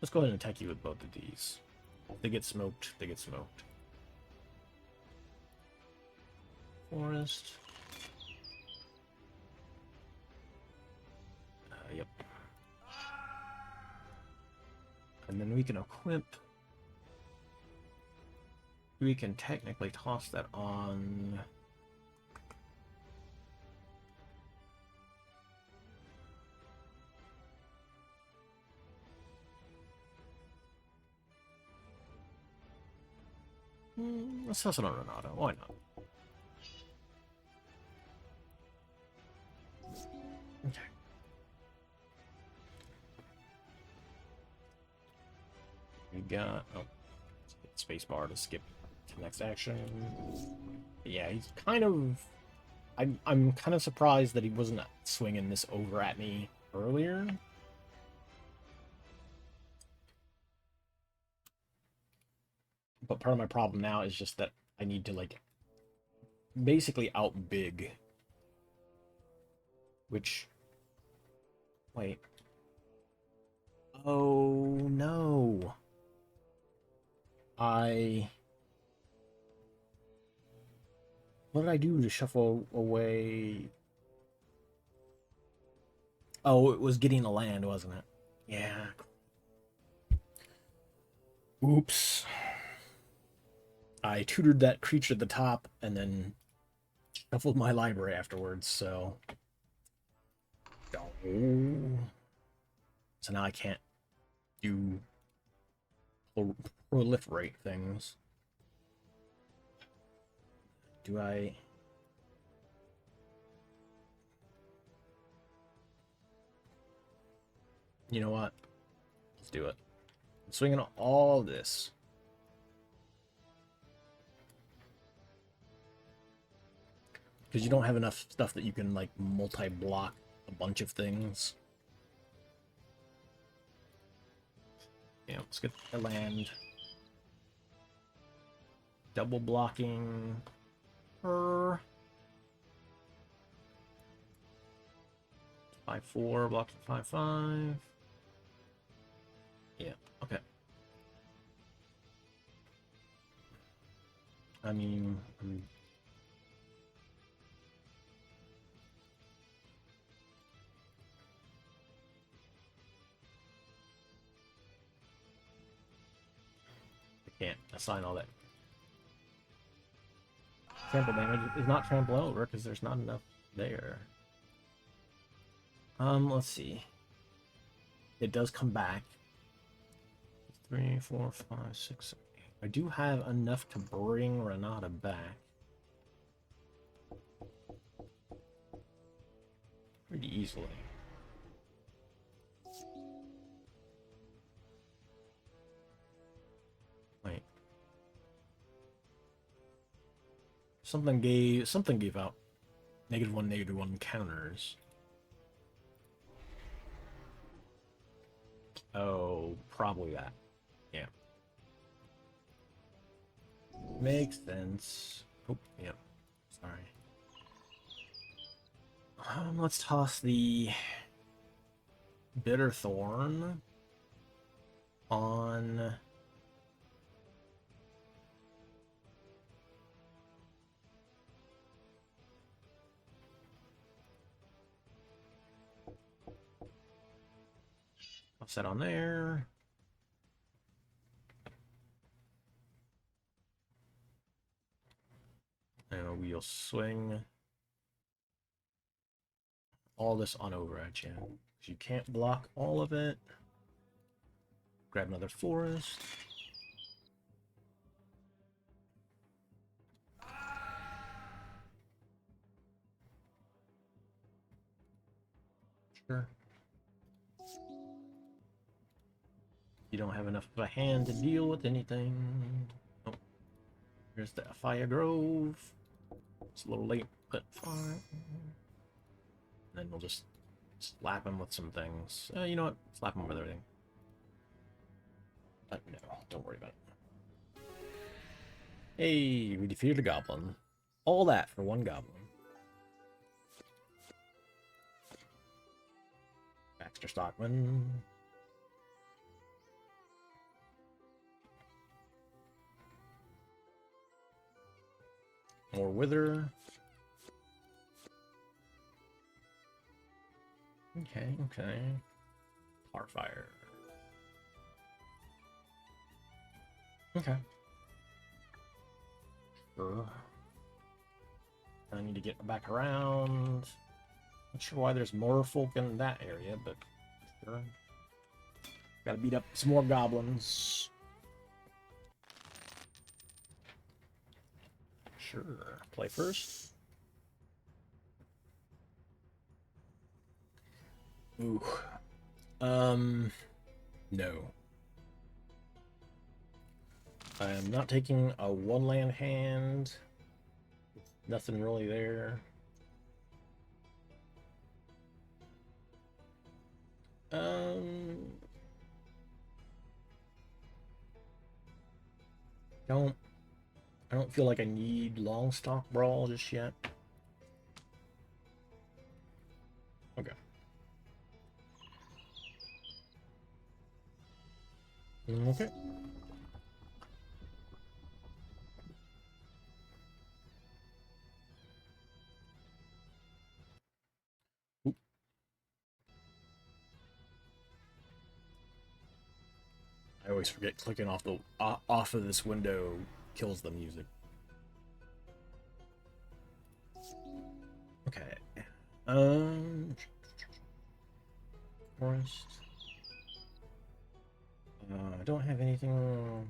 [SPEAKER 1] Let's go ahead and attack you with both of these. If they get smoked, they get smoked. Forest. Yep. And then we can equip... We can technically toss that on... Let's toss it on Renata. Why not? Okay. We got... Oh. Spacebar to skip to the next action. Yeah, he's kind of... I'm kind of surprised that he wasn't swinging this over at me earlier. But part of my problem now is just that I need to, like, basically outbig. Which... Wait. Oh, no. What did I do to shuffle away? Oh, it was getting a land, wasn't it? Yeah. Oops. I tutored that creature at the top and then shuffled my library afterwards, so... Oh. So now I can't do proliferate things. Do I... You know what? Let's do it. I'm swinging all this. Because you don't have enough stuff that you can, like, multi-block a bunch of things. Yeah, let's get the land. Double blocking her. 5/4, block 5/5. Yeah, okay. I mean, I can't assign all that. Trample damage is not trample over because there's not enough there. Let's see. It does come back. 3, 4, 5, 6, 8. I do have enough to bring Renata back. Pretty easily. Wait. Something gave out -1/-1 counters. Oh, probably that. Yeah. Makes sense. Oh, yep. Sorry. Let's toss the Bitterthorn on... I'll set on there. And we'll swing all this on over at you. You can't block all of it. Grab another forest. Sure. You don't have enough of a hand to deal with anything. Oh, here's the Fire Grove. It's a little late, but fine. Then we'll just slap him with some things. You know what? Slap him with everything. But no, don't worry about it. Hey, we defeated a goblin. All that for one goblin. Baxter Stockman. More Wither. Okay, okay. Starfire. Okay. Sure. I need to get back around. Not sure why there's more folk in that area, but sure. Gotta beat up some more goblins. Sure. Play first. Ooh. No. I am not taking a one land hand. Nothing really there. I don't feel like I need Longstock Brawl just yet. Okay. Okay. Oop. I always forget clicking off the off of this window kills the music. Okay. Forest. I don't have anything.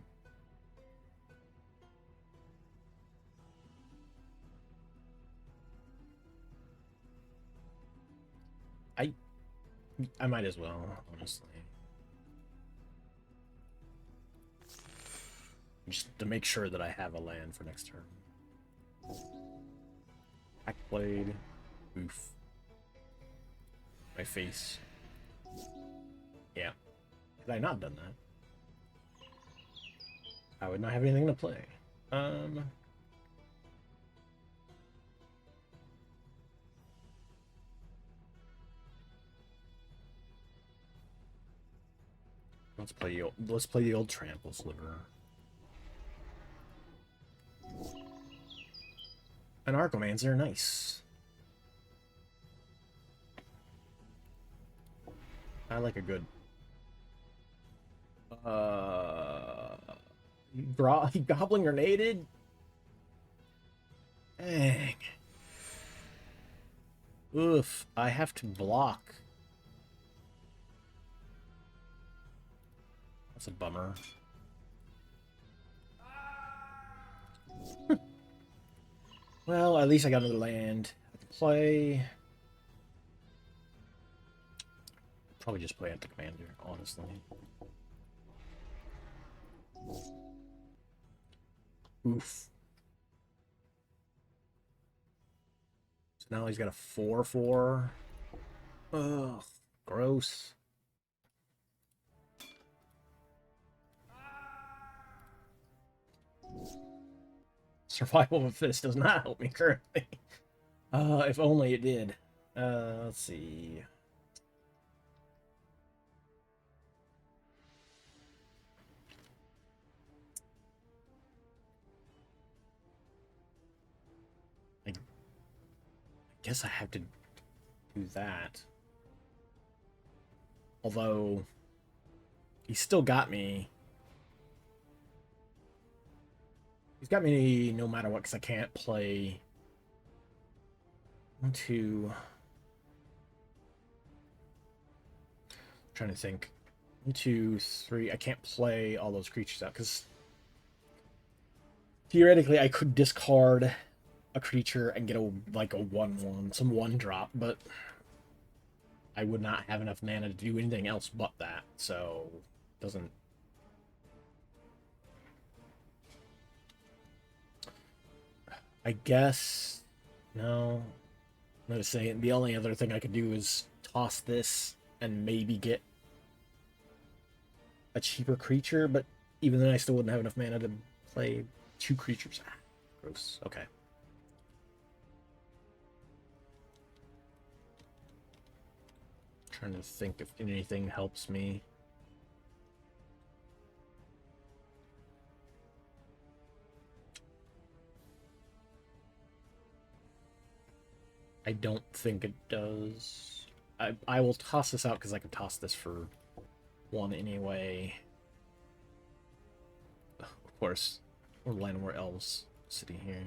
[SPEAKER 1] I might as well, honestly. Just to make sure that I have a land for next turn. Hackblade. Oof. My face. Yeah. Had I not done that, I would not have anything to play. Let's play the old Trample Sliver. An Archomancer, nice. I like a good Goblin Grenaded? Dang. Oof, I have to block. That's a bummer. Well, at least I got another land. I can play. Probably just play at the commander, honestly. Oof. So now he's got a 4/4. Ugh, gross. Survival of a Fittest does not help me currently. If only it did. Let's see. I guess I have to do that. Although, he still got me. He's got me no matter what, because I can't play 1, 2. I'm trying to think. 1, 2, 3. I can't play all those creatures out, because theoretically I could discard a creature and get a 1/1, some 1-drop, but I would not have enough mana to do anything else but that, so doesn't. I guess no. I'm gonna say the only other thing I could do is toss this and maybe get a cheaper creature, but even then I still wouldn't have enough mana to play two creatures. Ah, gross. Okay. Trying to think if anything helps me. I don't think it does. I will toss this out because I can toss this for one anyway. Of course, we're landing where elves sitting here.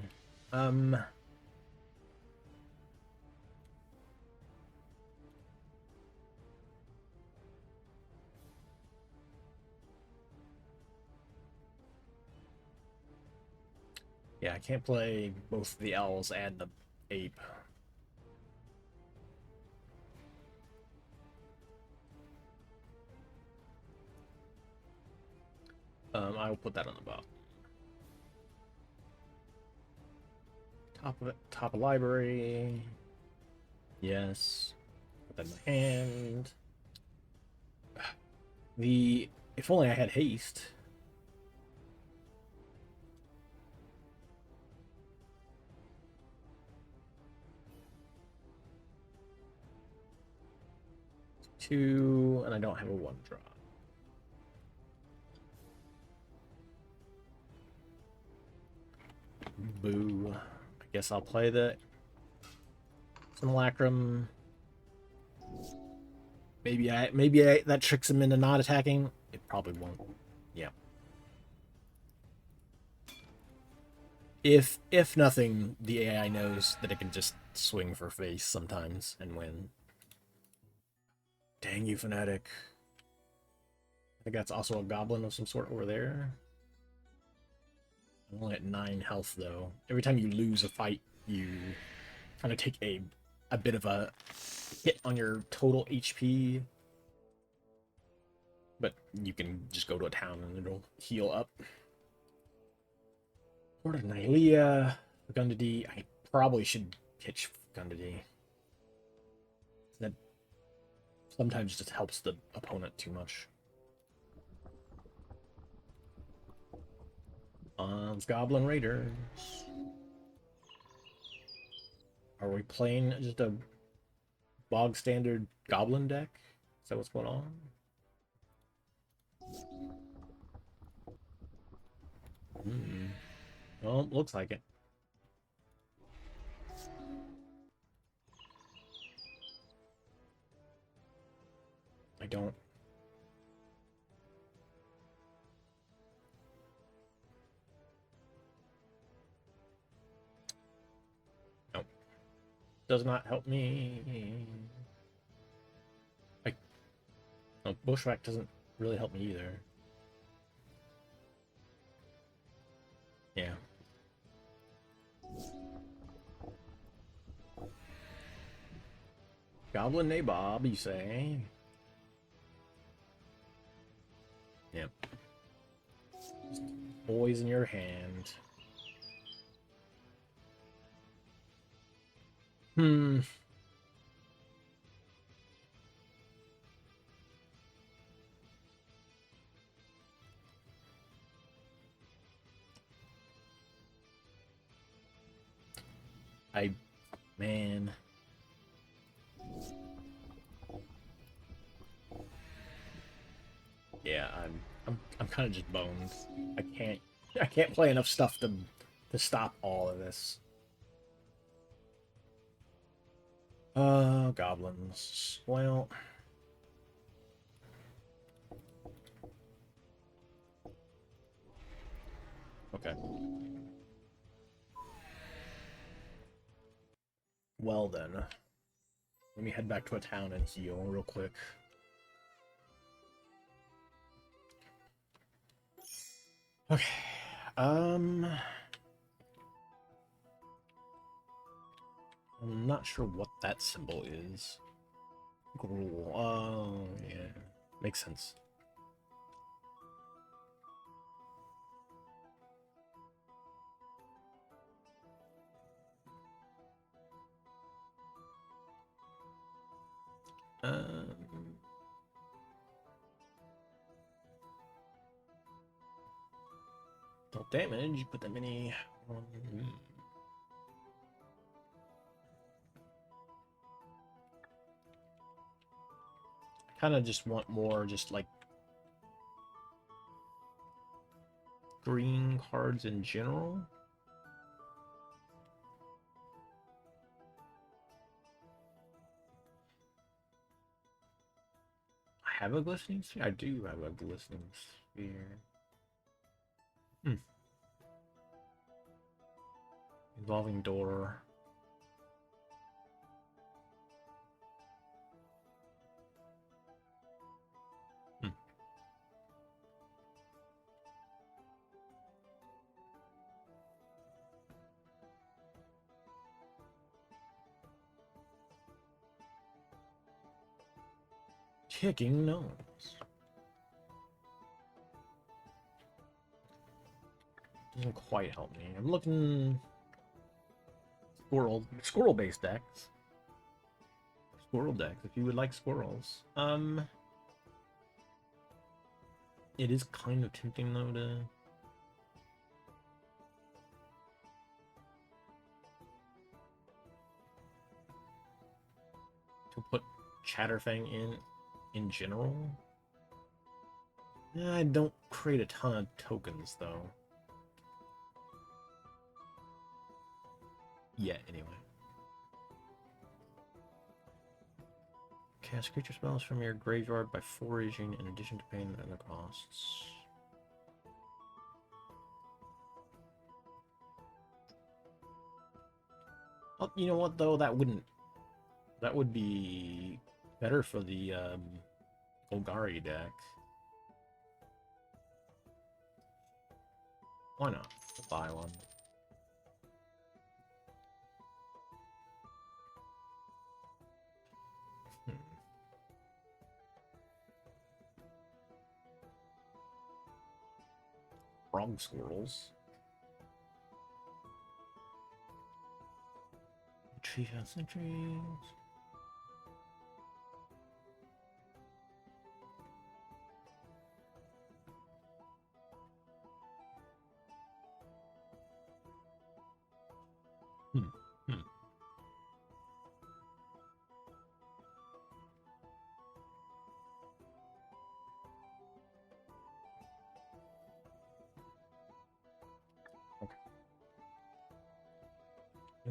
[SPEAKER 1] Yeah, I can't play both the elves and the ape. I will put that on the bottom. Top of it, top of library. Yes. Put that in my hand. The if only I had haste. Two, and I don't have a one drop. Boo. I guess I'll play the Simulacrum. Maybe that tricks him into not attacking. It probably won't. Yeah. If nothing, the AI knows that it can just swing for face sometimes and win. Dang you, Fnatic. I think that's also a goblin of some sort over there. I'm only at 9 health though. Every time you lose a fight, you kind of take a bit of a hit on your total HP. But you can just go to a town and it'll heal up. Port of Nylea, Gundady. I probably should pitch Gundady. That sometimes just helps the opponent too much. Goblin Raiders. Are we playing just a bog standard Goblin deck? Is that what's going on? Well, looks like it. I don't. Nope. Does not help me. No, Bushwhack doesn't really help me either. Yeah. Goblin Nabob, you say? Yep. Always in your hand. Hmm. Man. Yeah, I'm kind of just boned. I can't play enough stuff to stop all of this. Goblins. Well, okay. Well then, let me head back to a town and heal real quick. Okay. I'm not sure what that symbol is. Gruul. Oh, yeah. Makes sense. Don't damage, put that many on. Kind of just want more, just like green cards in general. I have a glistening sphere. I do have a glistening sphere. Evolving door. Kicking nose. Doesn't quite help me. I'm looking squirrel based decks. Squirrel decks, if you would like squirrels. It is kind of tempting though to put Chatterfang in general. I don't create a ton of tokens though. Yeah, anyway. Cast creature spells from your graveyard by foraging in addition to paying the other costs. Oh, you know what though? That would be better for the Golgari deck. Why not? I'll buy one. Frog squirrels. Treehouse entries.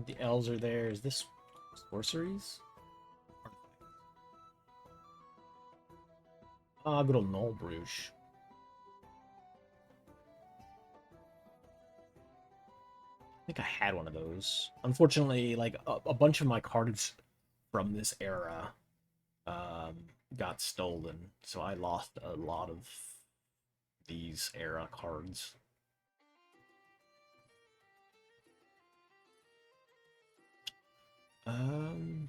[SPEAKER 1] The elves are there. Is this sorceries? Ah, good old Null Bruges. I think I had one of those. Unfortunately, like a bunch of my cards from this era got stolen, so I lost a lot of these era cards. Um,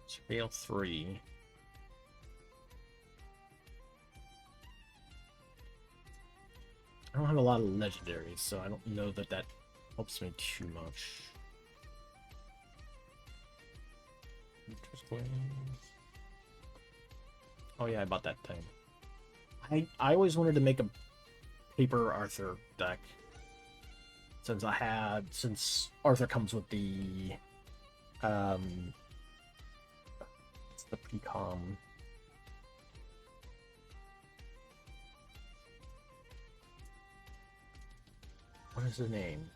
[SPEAKER 1] Surveil 3. I don't have a lot of legendaries, so I don't know that that helps me too much. Oh yeah, I bought that thing. I always wanted to make a paper Arthur deck. Since Arthur comes with the it's the precom. What is his name?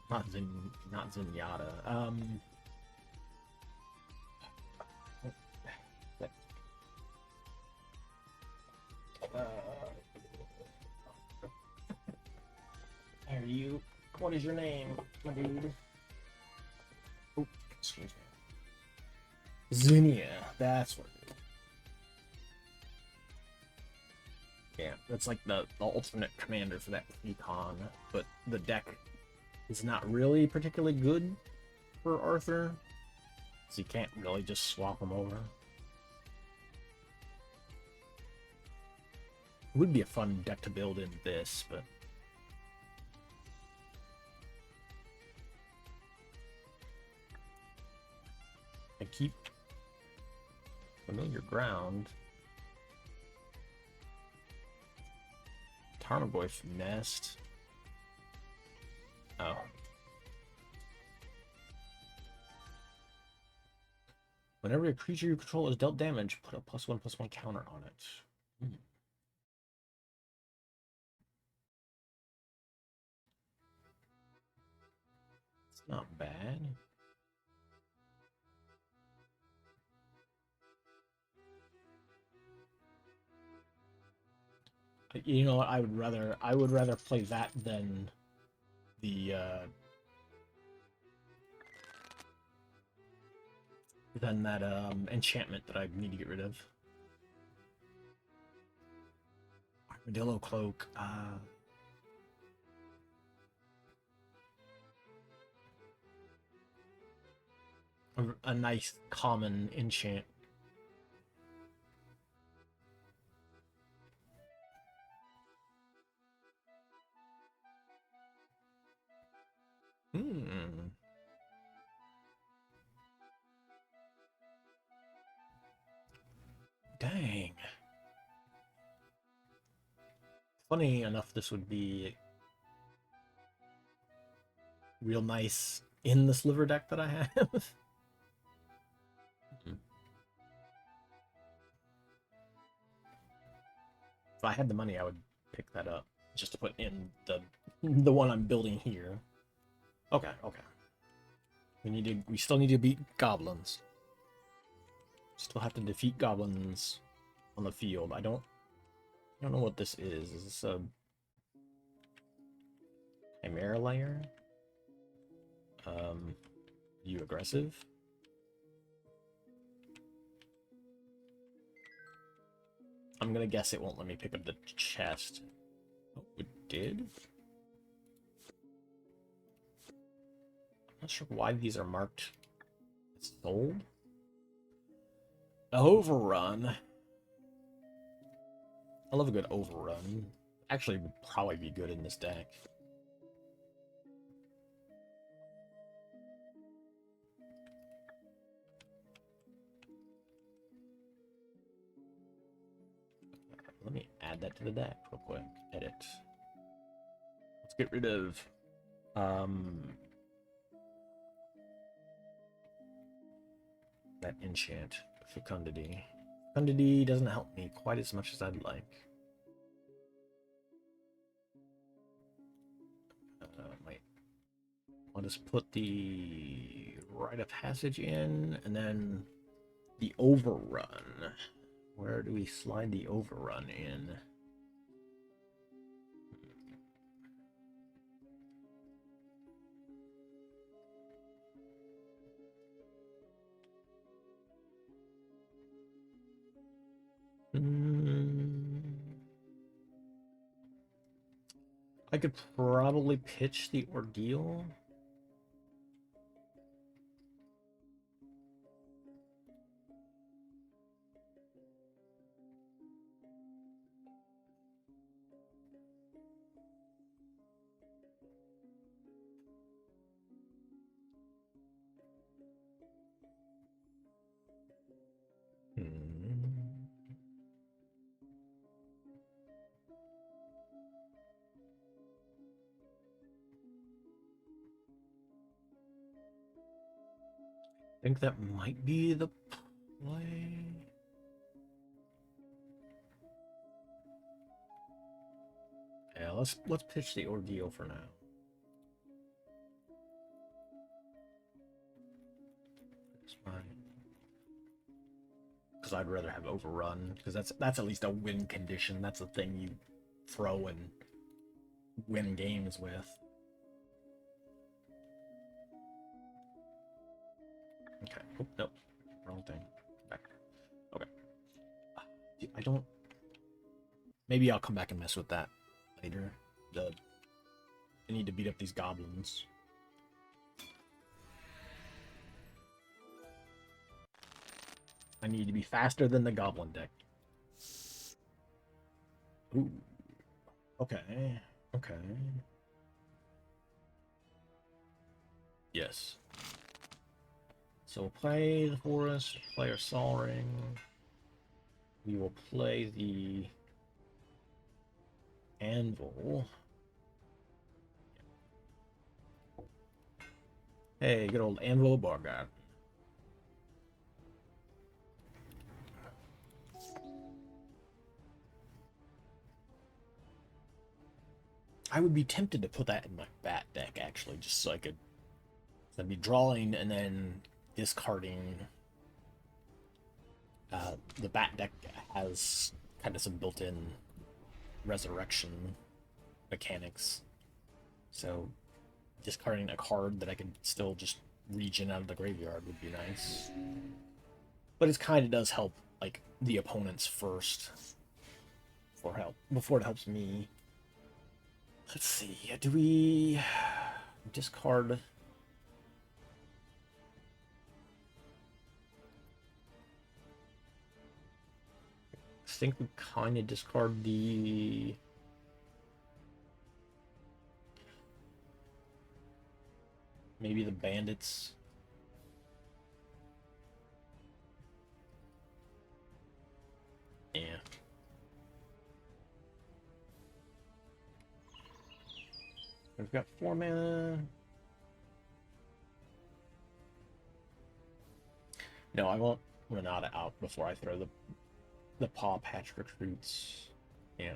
[SPEAKER 1] Not Zenyatta. Are you? What is your name, my dude? Oh, excuse me. Zinnia, that's what it is. Yeah, that's like the alternate commander for that econ, but the deck is not really particularly good for Arthur, so you can't really just swap them over. It would be a fun deck to build in this, but I keep Familiar Ground. Tarmogoyf Nest. Oh. Whenever a creature you control is dealt damage, put a +1/+1 counter on it. It's not bad. You know what? I would rather play that than the that enchantment that I need to get rid of. Armadillo Cloak. A nice common enchant. Dang. Funny enough, this would be real nice in the sliver deck that I have. If I had the money, I would pick that up just to put in the one I'm building here. Okay, okay. We still need to beat goblins. Still have to defeat goblins on the field. I don't know what this is. Is this a Chimera Lair? You aggressive? I'm gonna guess it won't let me pick up the chest. Oh, it did? I'm not sure why these are marked as sold. Overrun. I love a good overrun. Actually, would probably be good in this deck. Let me add that to the deck real quick. Edit. Let's get rid of that enchant, Fecundity. Fecundity doesn't help me quite as much as I'd like. Wait. I'll just put the Rite of Passage in, and then the Overrun. Where do we slide the Overrun in? I could probably pitch the Ordeal. I think that might be the play. Yeah, let's pitch the Ordeal for now. Because I'd rather have Overrun, because that's at least a win condition. That's the thing you throw and win games with. Okay. Oh, nope. Wrong thing. Back. Okay. I don't. Maybe I'll come back and mess with that later. I need to beat up these goblins. I need to be faster than the goblin deck. Ooh. Okay. Okay. Yes. So we'll play the forest, play our Sol Ring. We will play the anvil. Hey, good old Anvil Bargarden. I would be tempted to put that in my bat deck, actually, just so I could. So I'd be drawing and then discarding. The bat deck has kind of some built-in resurrection mechanics, so discarding a card that I could still just regen out of the graveyard would be nice. But it kind of does help, like, the opponents first for help before it helps me. Let's see. Do we discard? I think we kind of discard the. Maybe the bandits. Yeah. We've got 4 mana. No, I won't Renata out before I throw the Paw Patch recruits. Yeah.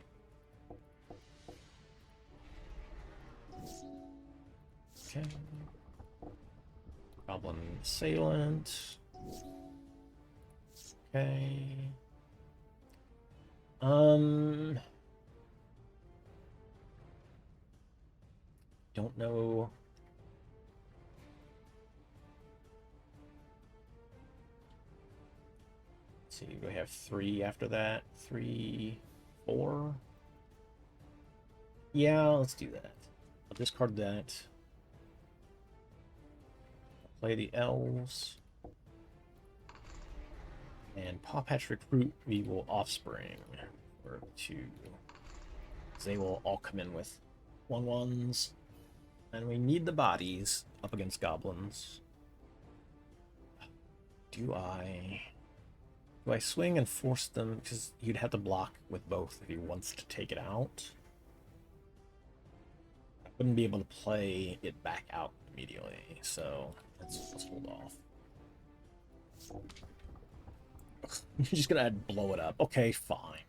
[SPEAKER 1] Okay. Goblin Assailant. Okay. Don't know. Let's see, we have 3 after that. 3, 4. Yeah, let's do that. I'll discard that. Play the elves. And Paw Patch Recruit, we will Offspring. Or 2. They will all come in with 1/1s. And we need the bodies up against goblins. Do I swing and force them? Because you'd have to block with both if he wants to take it out. I wouldn't be able to play it back out immediately, so let's hold off. You're just gonna blow it up. Okay, fine.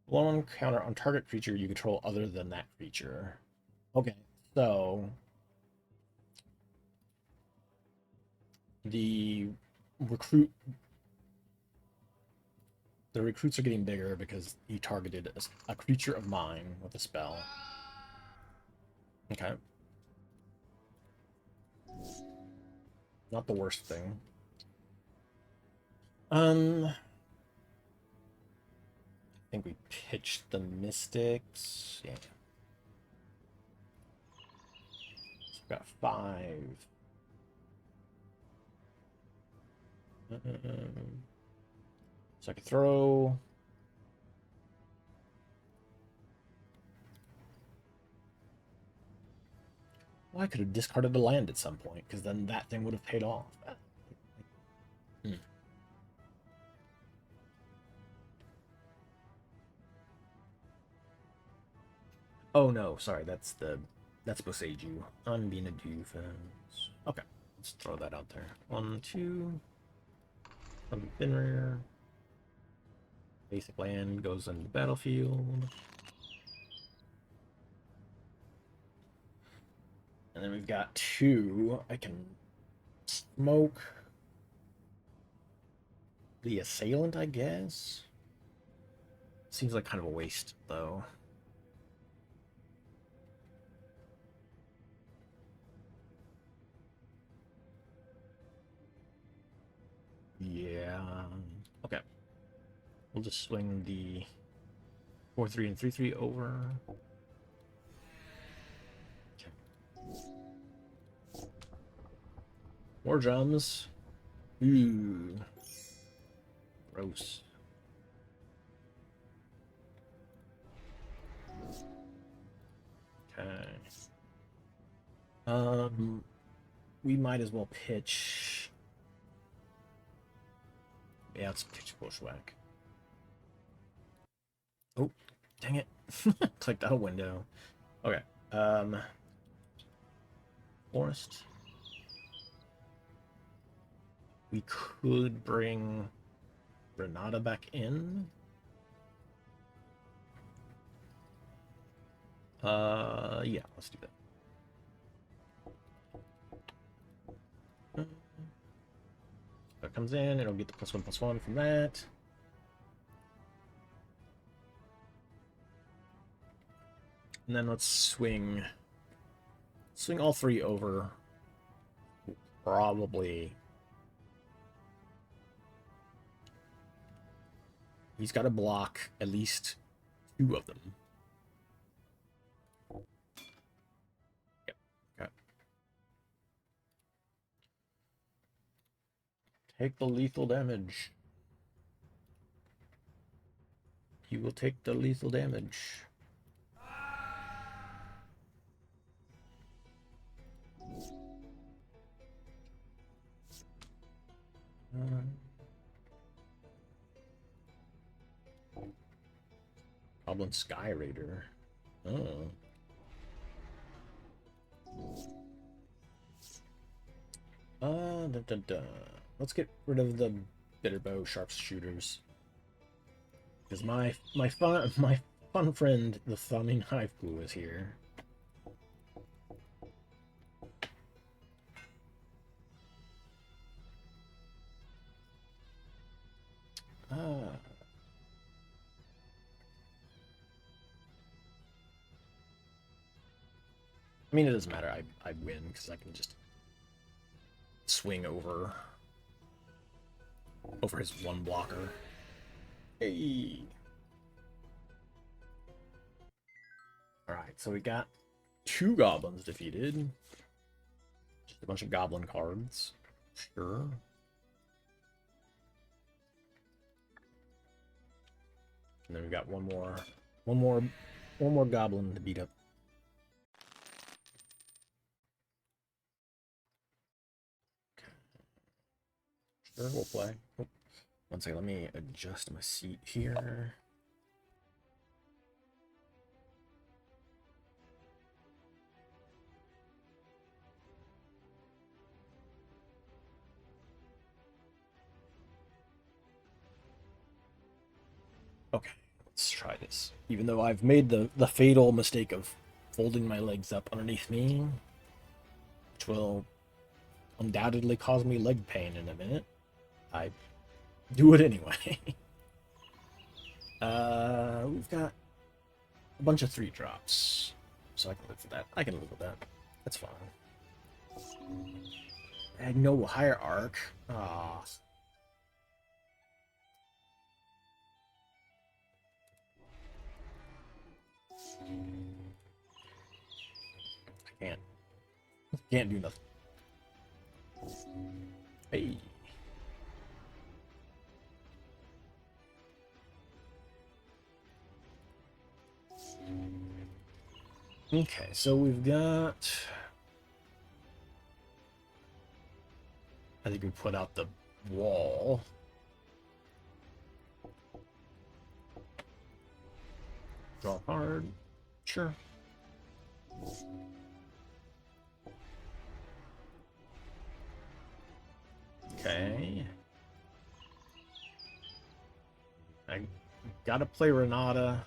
[SPEAKER 1] One counter on target creature you control other than that creature. Okay, so the recruit the recruits are getting bigger because he targeted a creature of mine with a spell. Okay. Not the worst thing. I think we pitched the Mystics. Yeah. So we've got 5. So I could throw. Well, I could have discarded the land at some point, because then that thing would have paid off. Hmm. Oh no, sorry, that's Boseiju. Unbina Defense. Okay, let's throw that out there. 1, 2. Binrare. Basic land goes into the battlefield. And then we've got 2. I can smoke the Assailant, I guess. Seems like kind of a waste, though. Yeah. Okay. We'll just swing the 4-3 and 3-3 over. Okay. More drums. Ooh. Gross. Okay. We might as well pitch. Yeah, let's pitch Bushwhack. Oh, dang it. Clicked out a window. Okay. Forest. We could bring Renata back in. Yeah, let's do that. If it comes in, it'll get the +1/+1 from that. And then let's swing all three over. Probably. He's got to block at least 2 of them. Yep. Okay. Take the lethal damage. You will take the lethal damage. Goblin Sky Raider. Oh. Let's get rid of the Bitterbow sharpshooters. Because my fun friend, the Thumbing Hive-Foo, is here. I mean, it doesn't matter. I win because I can just swing over his one blocker. Hey. All right, so we got 2 goblins defeated. Just a bunch of goblin cards. Sure. And then we got one more goblin to beat up. Sure, we'll play. Oh, one second, let me adjust my seat here. Okay, let's try this. Even though I've made the fatal mistake of folding my legs up underneath me, which will undoubtedly cause me leg pain in a minute, I do it anyway. We've got a bunch of 3-drops, so I can live with that. I can live with that. That's fine. No Hierarch. Ah. I can't do nothing. Hey. Okay, so we've got... I think we put out the wall. Draw a card. Sure. Okay. I gotta play Renata.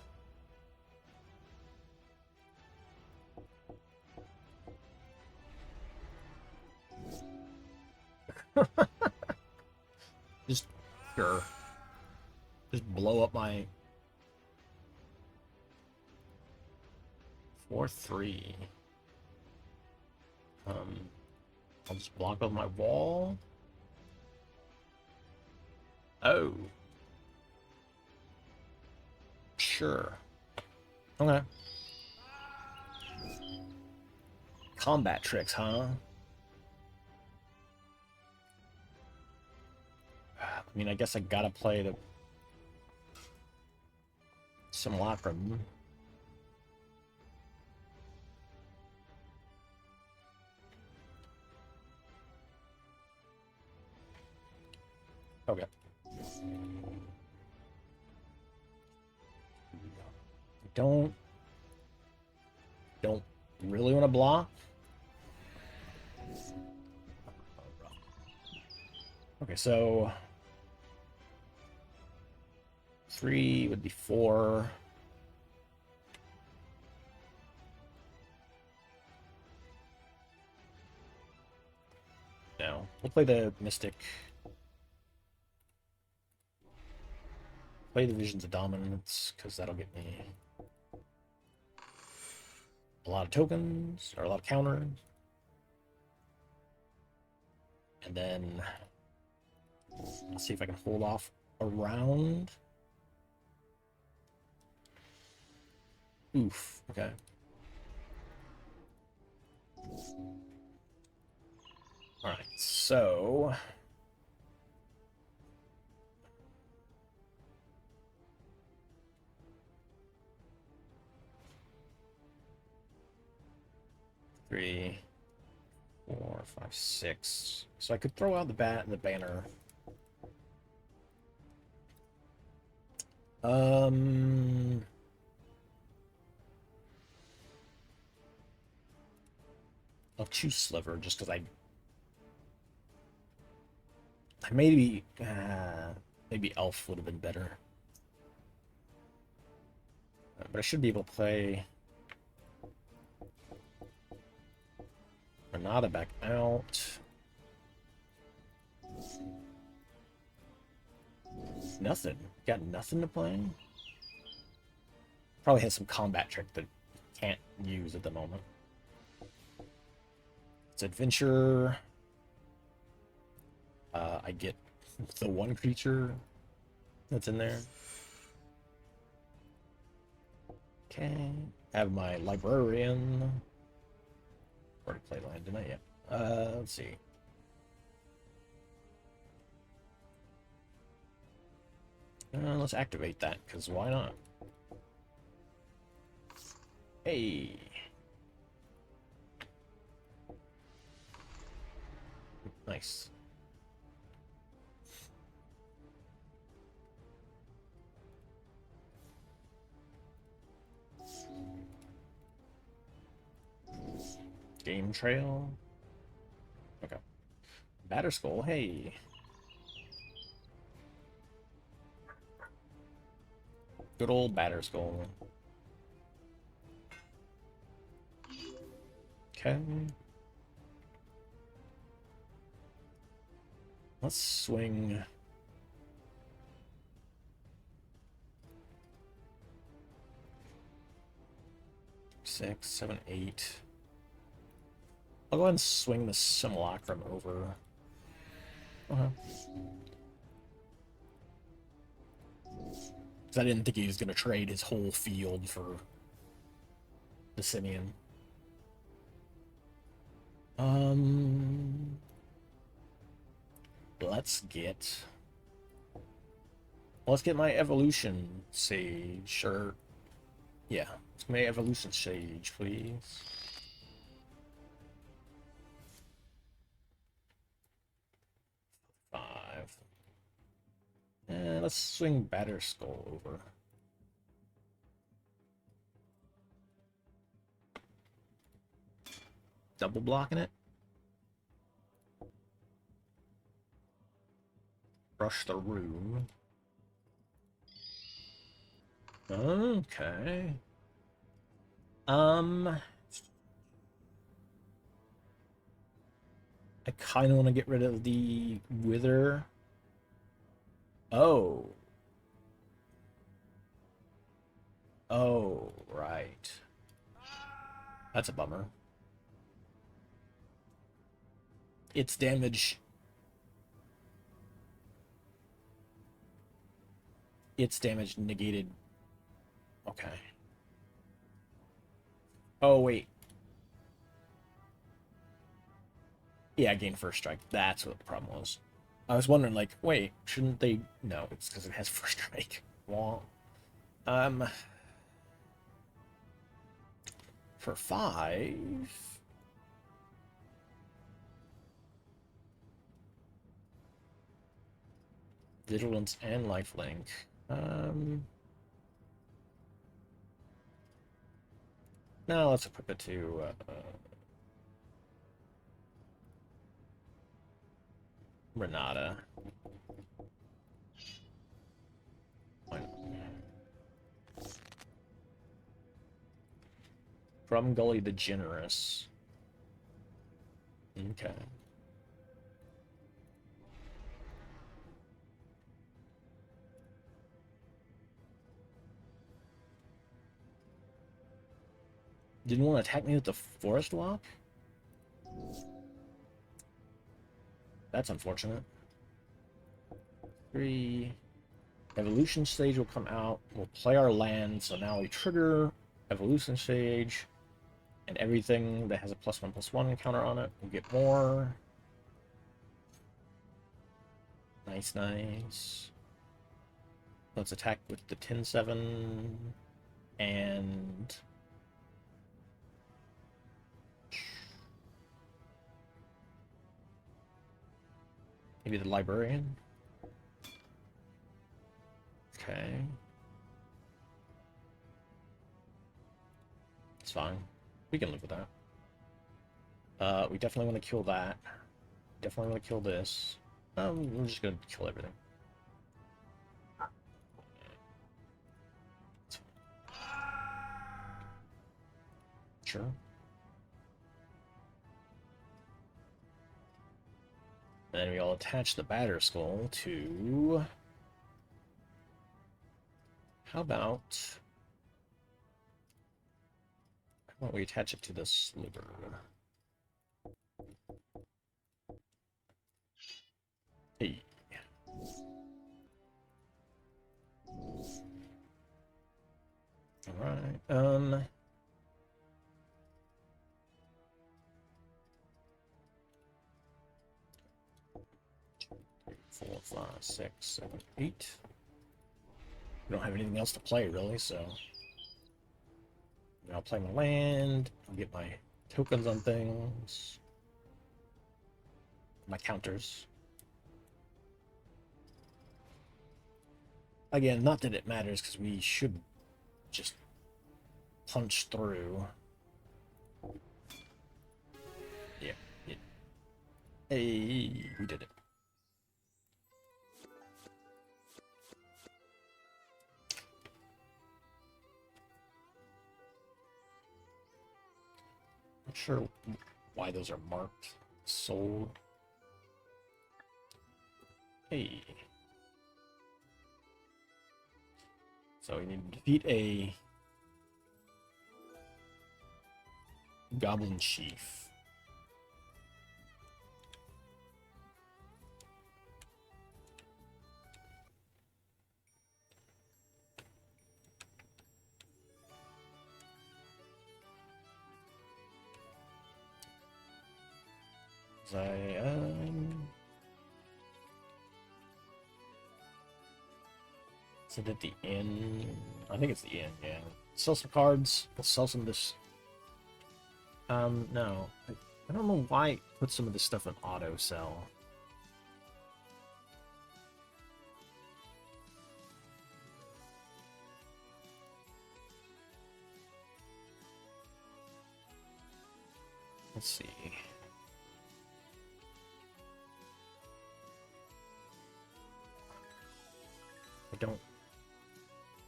[SPEAKER 1] Just sure. Just blow up my 4-3. I'll just block with my wall. Oh. Sure. Okay. Combat tricks, huh? I mean, I guess I gotta play the Simulacrum. Okay. Don't really want to block. Okay, so 3 would be 4. No, we'll play the Mystic. Play the Visions of Dominance, because that'll get me a lot of tokens, or a lot of counters. And then let's see if I can hold off around. Oof, okay. Alright, so... Three, 4, 5, 6. So I could throw out the bat and the banner. I'll choose Sliver just because I maybe Elf would have been better. But I should be able to play Renata back out. Nothing. Got nothing to play? Probably has some combat trick that can't use at the moment. It's adventure. I get the one creature that's in there. Okay. Have my librarian. Already played land, didn't I? Yeah. Let's see. Let's activate that, because why not? Hey. Nice. Game Trail. Okay. Batterskull, hey. Good old Batterskull. Okay. Let's swing. Six, 7, 8. I'll go ahead and swing the Simulacrum over. Because I didn't think he was going to trade his whole field for the Simian. Let's get my Evolution Sage, or yeah, let's get my Evolution Sage, please. Five. And let's swing Batterskull over. Double blocking it. Brush the room. Okay. I kind of want to get rid of the Wither. Oh. Oh, right. That's a bummer. Its damage... Its damage negated... Okay. Oh, wait. Yeah, I gained first strike. That's what the problem was. I was wondering, like, wait, shouldn't they... No, it's because it has first strike. Well, for 5... Vigilance and lifelink. No, let's equip it to Renata. From Gully the Generous. Okay. Didn't want to attack me with the Forest Walk? That's unfortunate. 3. Evolution Stage will come out. We'll play our land, so now we trigger Evolution Stage. And everything that has a +1/+1 counter on it will get more. Nice, nice. Let's attack with the 10-7. And... maybe the Librarian? Okay. It's fine. We can live with that. We definitely want to kill that. Definitely want to kill this. We're just gonna kill everything. Sure. Then we'll attach the Batterskull to... How about we attach it to the Sliver? Hey. Alright, 4, 5, 6, 7, 8. We don't have anything else to play, really, so... I'll play my land, I'll get my tokens on things. My counters. Again, not that it matters, because we should just punch through. Yeah, yeah. Hey, we did it. Not sure why those are marked. Sold. Hey. So we need to defeat a Goblin Chief. Is it at the end? I think it's the end, yeah. Sell some cards. We'll sell some of this. No. I don't know why it put some of this stuff in auto sell. Let's see.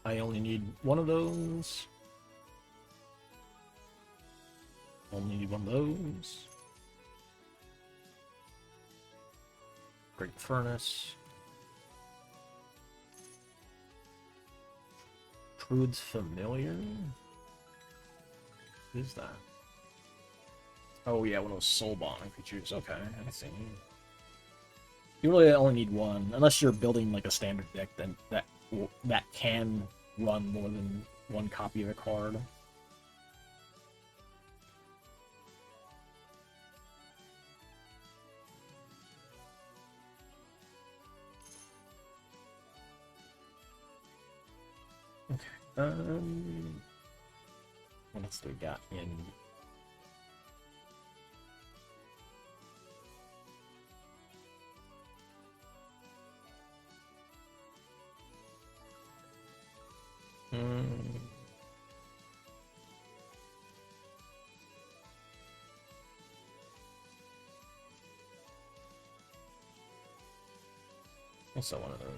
[SPEAKER 1] I only need one of those. Only need one of those. Great Furnace. Crude's Familiar? Who's that? Oh yeah, one of those soul bonding creatures. Okay, I see. You really only need one, unless you're building like a standard deck. Then that can run more than one copy of a card. Okay. What else do we got in? Hmm. Also one of those.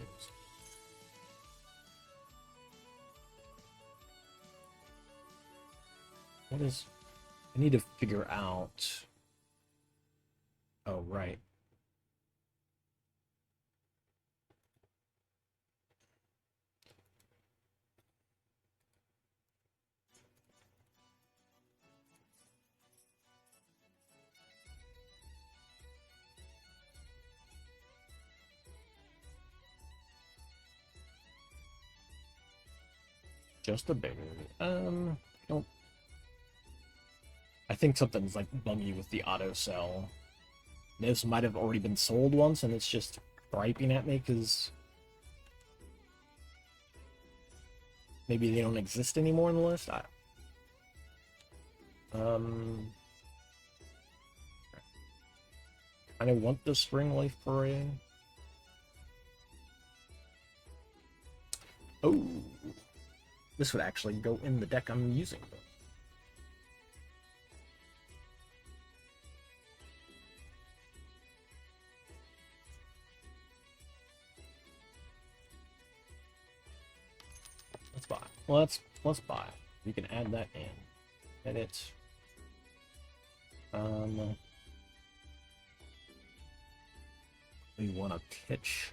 [SPEAKER 1] What is? I need to figure out. Oh right. Just a bigger. Don't. I think something's like buggy with the auto sell. This might have already been sold once, and it's just griping at me because maybe they don't exist anymore in the list. Um, kind of want the Spring Life Parade. Oh, this would actually go in the deck I'm using. Let's buy. Well, let's buy. We can add that in. Edit. We want to pitch.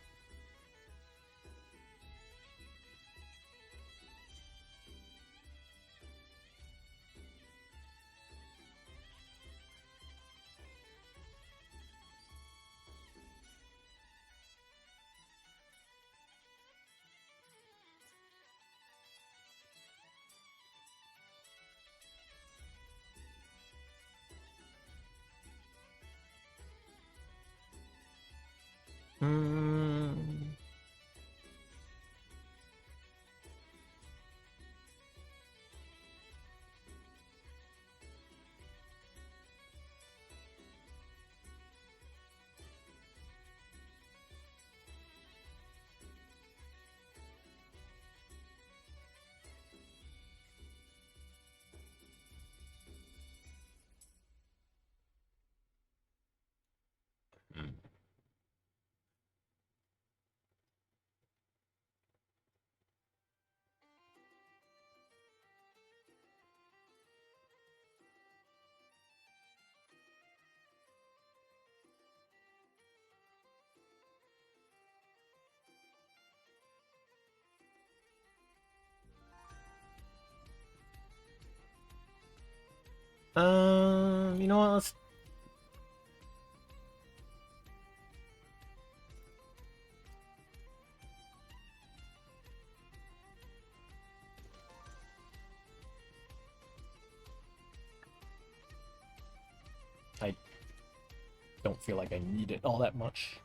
[SPEAKER 1] Hmm. You know what? Let's. I don't feel like I need it all that much.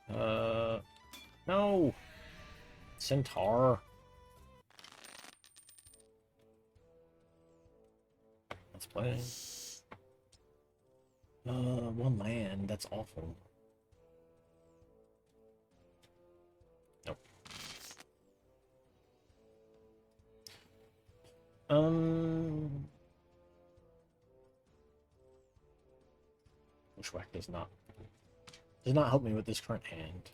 [SPEAKER 1] No. Centaur. Let's play. One land. That's awful. Nope. Bushwhack does not help me with this current hand.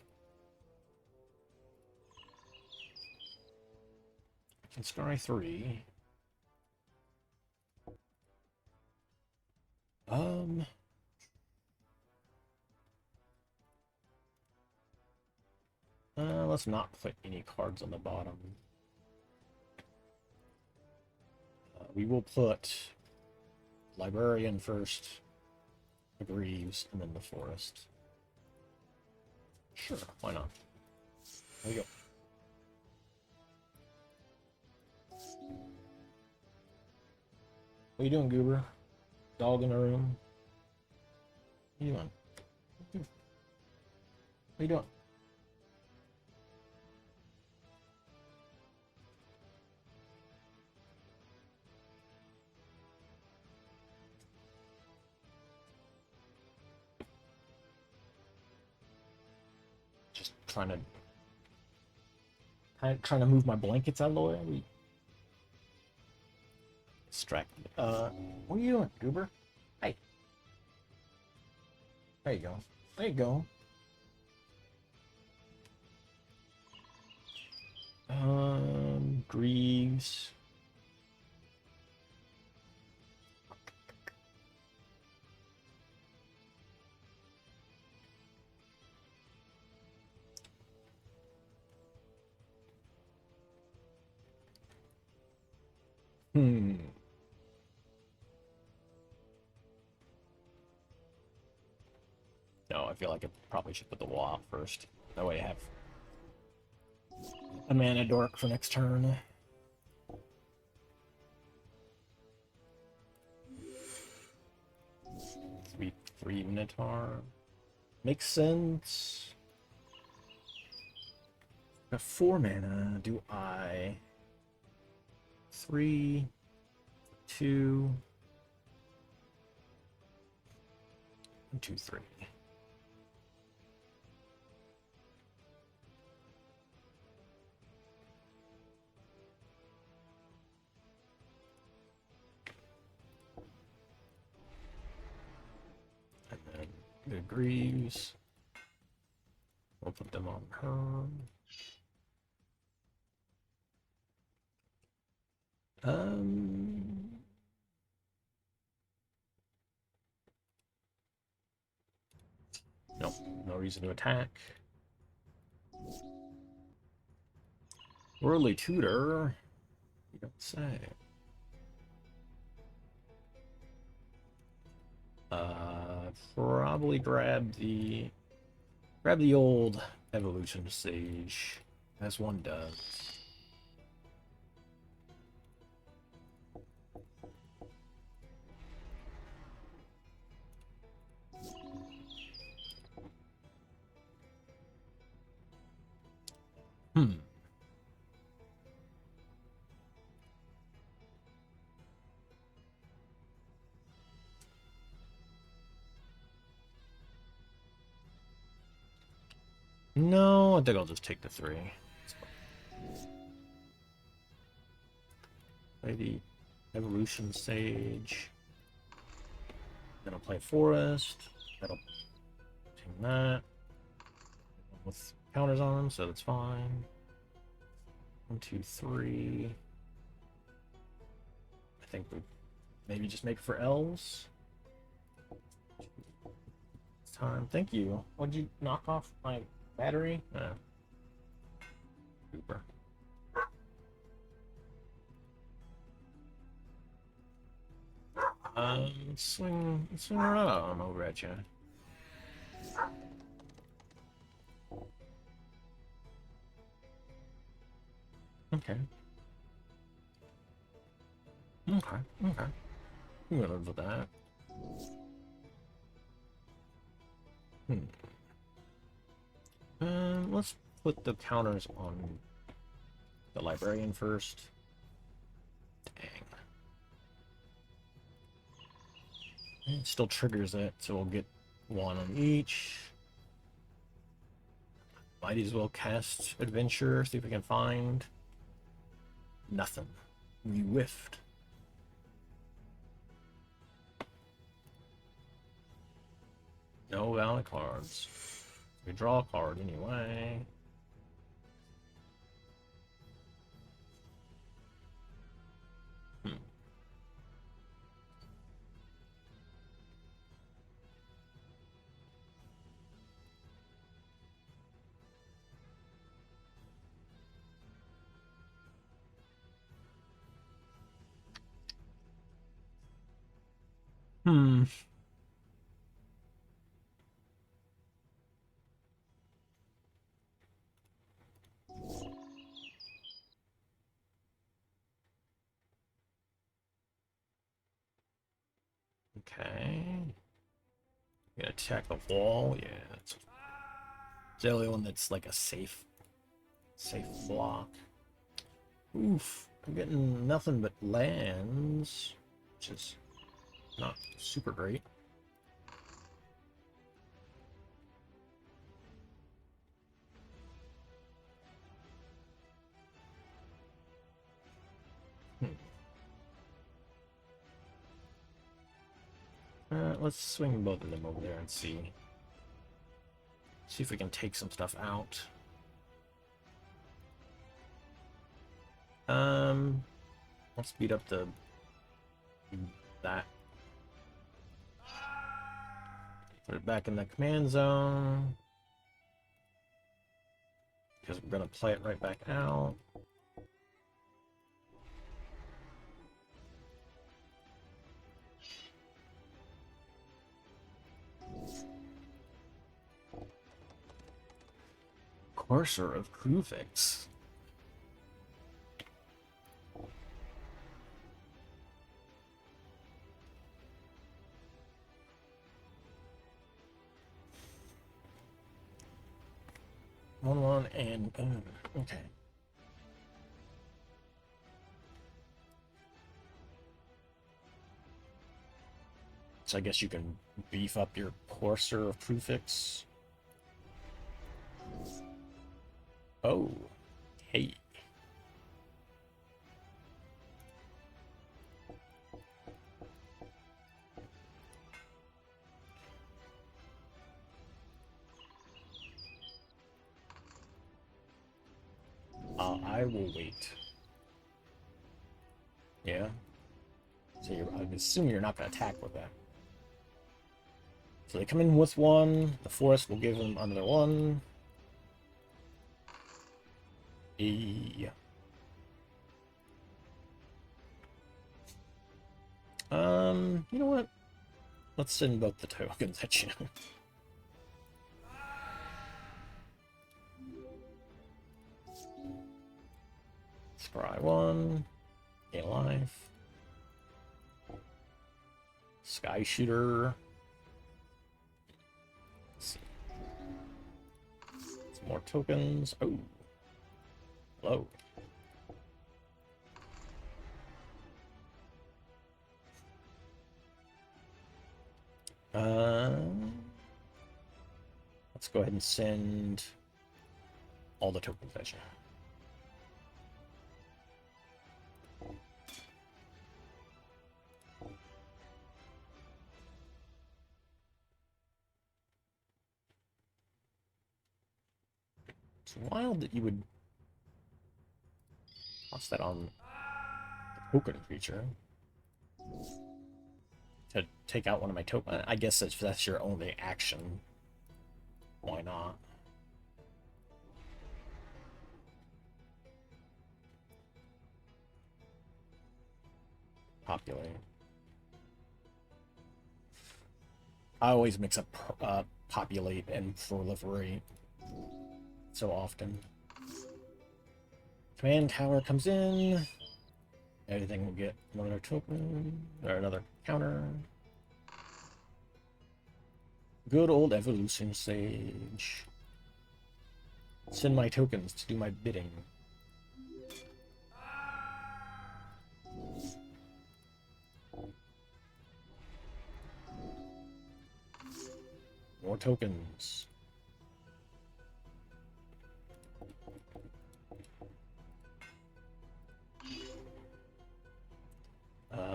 [SPEAKER 1] I can scry 3. Let's not put any cards on the bottom. We will put librarian first, the Greaves, and then the forest. Sure, why not? There you go. What you doing, Goober? Dog in the room? What you doing? What you doing? Just trying to move my blankets out of the way. Distracted. What are you doing, Goober? Hey. There you go. There you go. Greaves. Hmm. No, I feel like I probably should put the wall out first. That way I have a mana dork for next turn. Three Minotaur. Makes sense. Got 4 mana. Do I 3, 2, 1, 2, 3. And then the Greaves. We'll put them on her. Nope, no reason to attack. Worldly Tutor? You don't say. Probably grab the old Evolution Sage, as one does. Hmm. No, I think I'll just take the 3. Play the Evolution Sage. Then I'll play Forest. That'll take that. With counters on them, so that's fine. 1, 2, 3. I think we maybe just make it for elves. It's time. Thank you. What'd you knock off my battery? Super. Swing right on over at you. Okay. Okay. I'm gonna live with that. Let's put the counters on the librarian first. Dang. It still triggers it, so we'll get 1 on each. Might as well cast Adventure, see if we can find nothing. We whiffed. No valid cards. We draw a card anyway. Hmm. Okay. Gonna attack the wall. Yeah, that's the only one that's like a safe block. Oof. I'm getting nothing but lands, which is not super great. Hmm. Let's swing both of them over there and see if we can take some stuff out. Let's speed up that. Put it back in the command zone because we're gonna play it right back out. Courser of Kruvix. One and okay. So I guess you can beef up your Courser of Kruvix. Oh, hey. I will wait. Yeah. So I assume you're not going to attack with that. So they come in with one. The forest will give them another one. E. You know what? Let's send both the tokens at you. Scry one. Gain life. Sky Shooter. Let's see. Some more tokens. Oh. Hello. Let's go ahead and send all the tokens at you. It's wild that you would toss that on the token creature to take out one of my tokens. I guess that's your only action. Why not? Populate. I always mix up populate and proliferate so often. Command tower comes in. Everything will get another token or another counter. Good old evolution sage. Send my tokens to do my bidding. More tokens.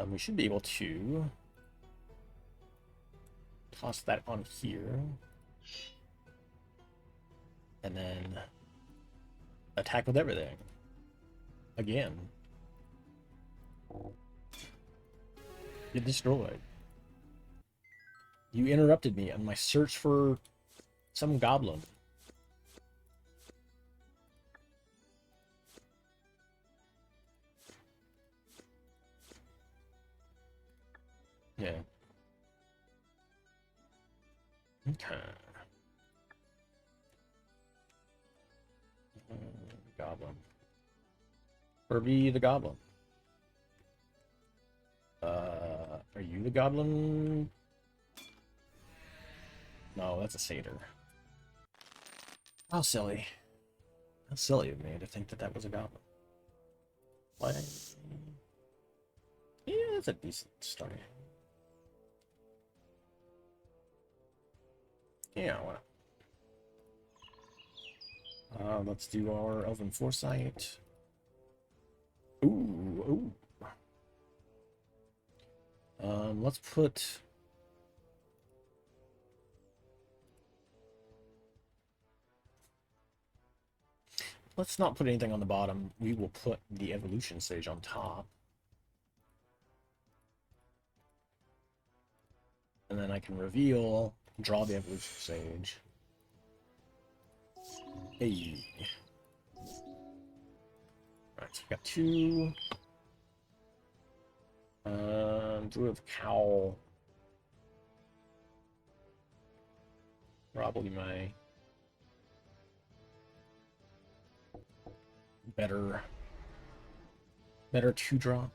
[SPEAKER 1] We should be able to toss that on here. And then attack with everything. Again. Get destroyed. You interrupted me on my search for some goblin. Yeah. Okay. Goblin. Herbie the Goblin. Are you the Goblin? No, that's a satyr. How silly. How silly of me to think that that was a goblin. What? Yeah, that's a decent start. Yeah, well. Let's do our Elven Foresight. Ooh, ooh. Let's put... Let's not put anything on the bottom. We will put the Evolution Sage on top. And then I can reveal, draw the Evolution Sage. Hey. Alright, so we got two. Druid Cowl. Probably my better 2-drop.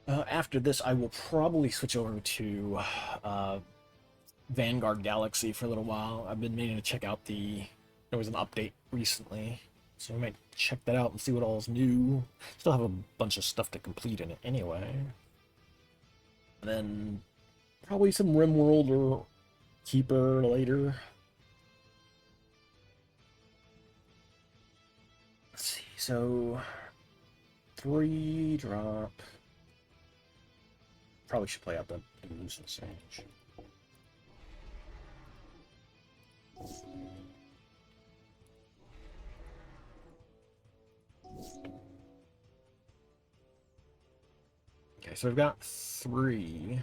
[SPEAKER 1] After this, I will probably switch over to Vanguard Galaxy for a little while. I've been meaning to check out there was an update recently, so I might check that out and see what all is new. Still have a bunch of stuff to complete in it anyway. And then probably some RimWorld or Keeper later. Let's see, so 3-drop. Probably should play out the Evolution Sage. Okay, so we've got 3.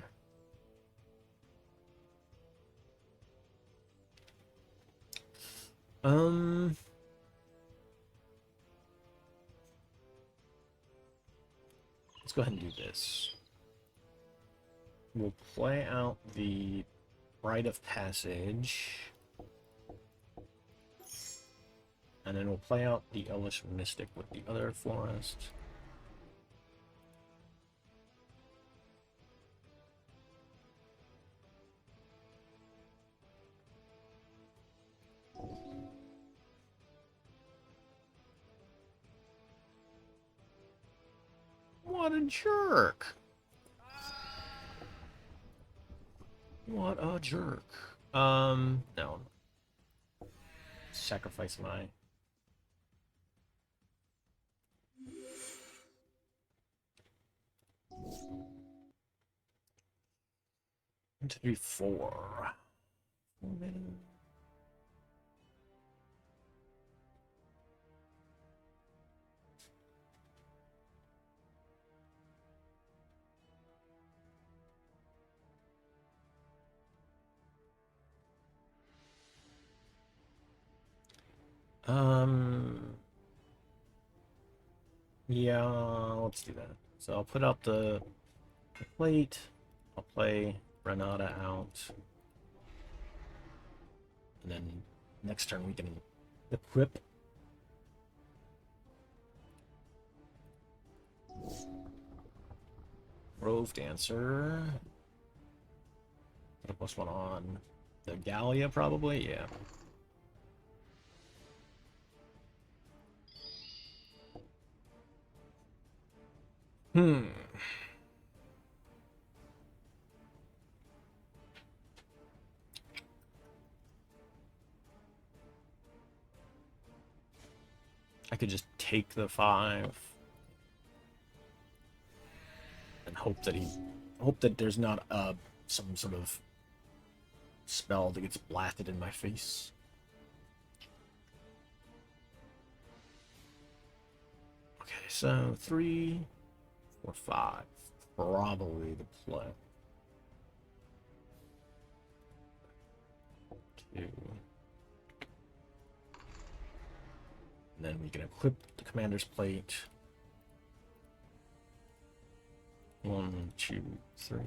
[SPEAKER 1] Let's go ahead and do this. We'll play out the Rite of Passage. And then we'll play out the Elvish Mystic with the other forest. What a jerk! What a jerk. No. Sacrifice my... One, two, three, 4. Yeah, let's do that. So I'll put out the plate. I'll play Renata out. And then next turn we can equip. Rove Dancer. Put a +1 on the Gallia, probably? Yeah. I could just take the 5 and hope that there's not some sort of spell that gets blasted in my face. Okay, so 3, 4, 5, probably the play. 2. And then we can equip the commander's plate. 1, 2, 3.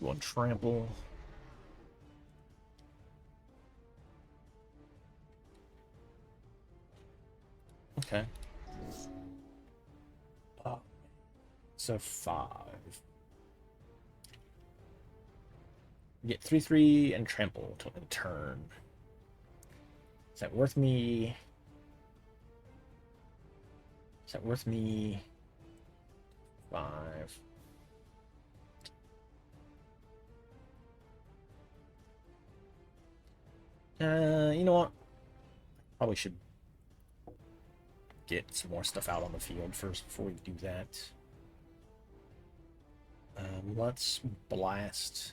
[SPEAKER 1] One trample. Okay. So 5. Get 3/3 and trample to end turn. Is that worth me? Is that worth me 5? You know what? Probably should get some more stuff out on the field first before we do that. Let's blast.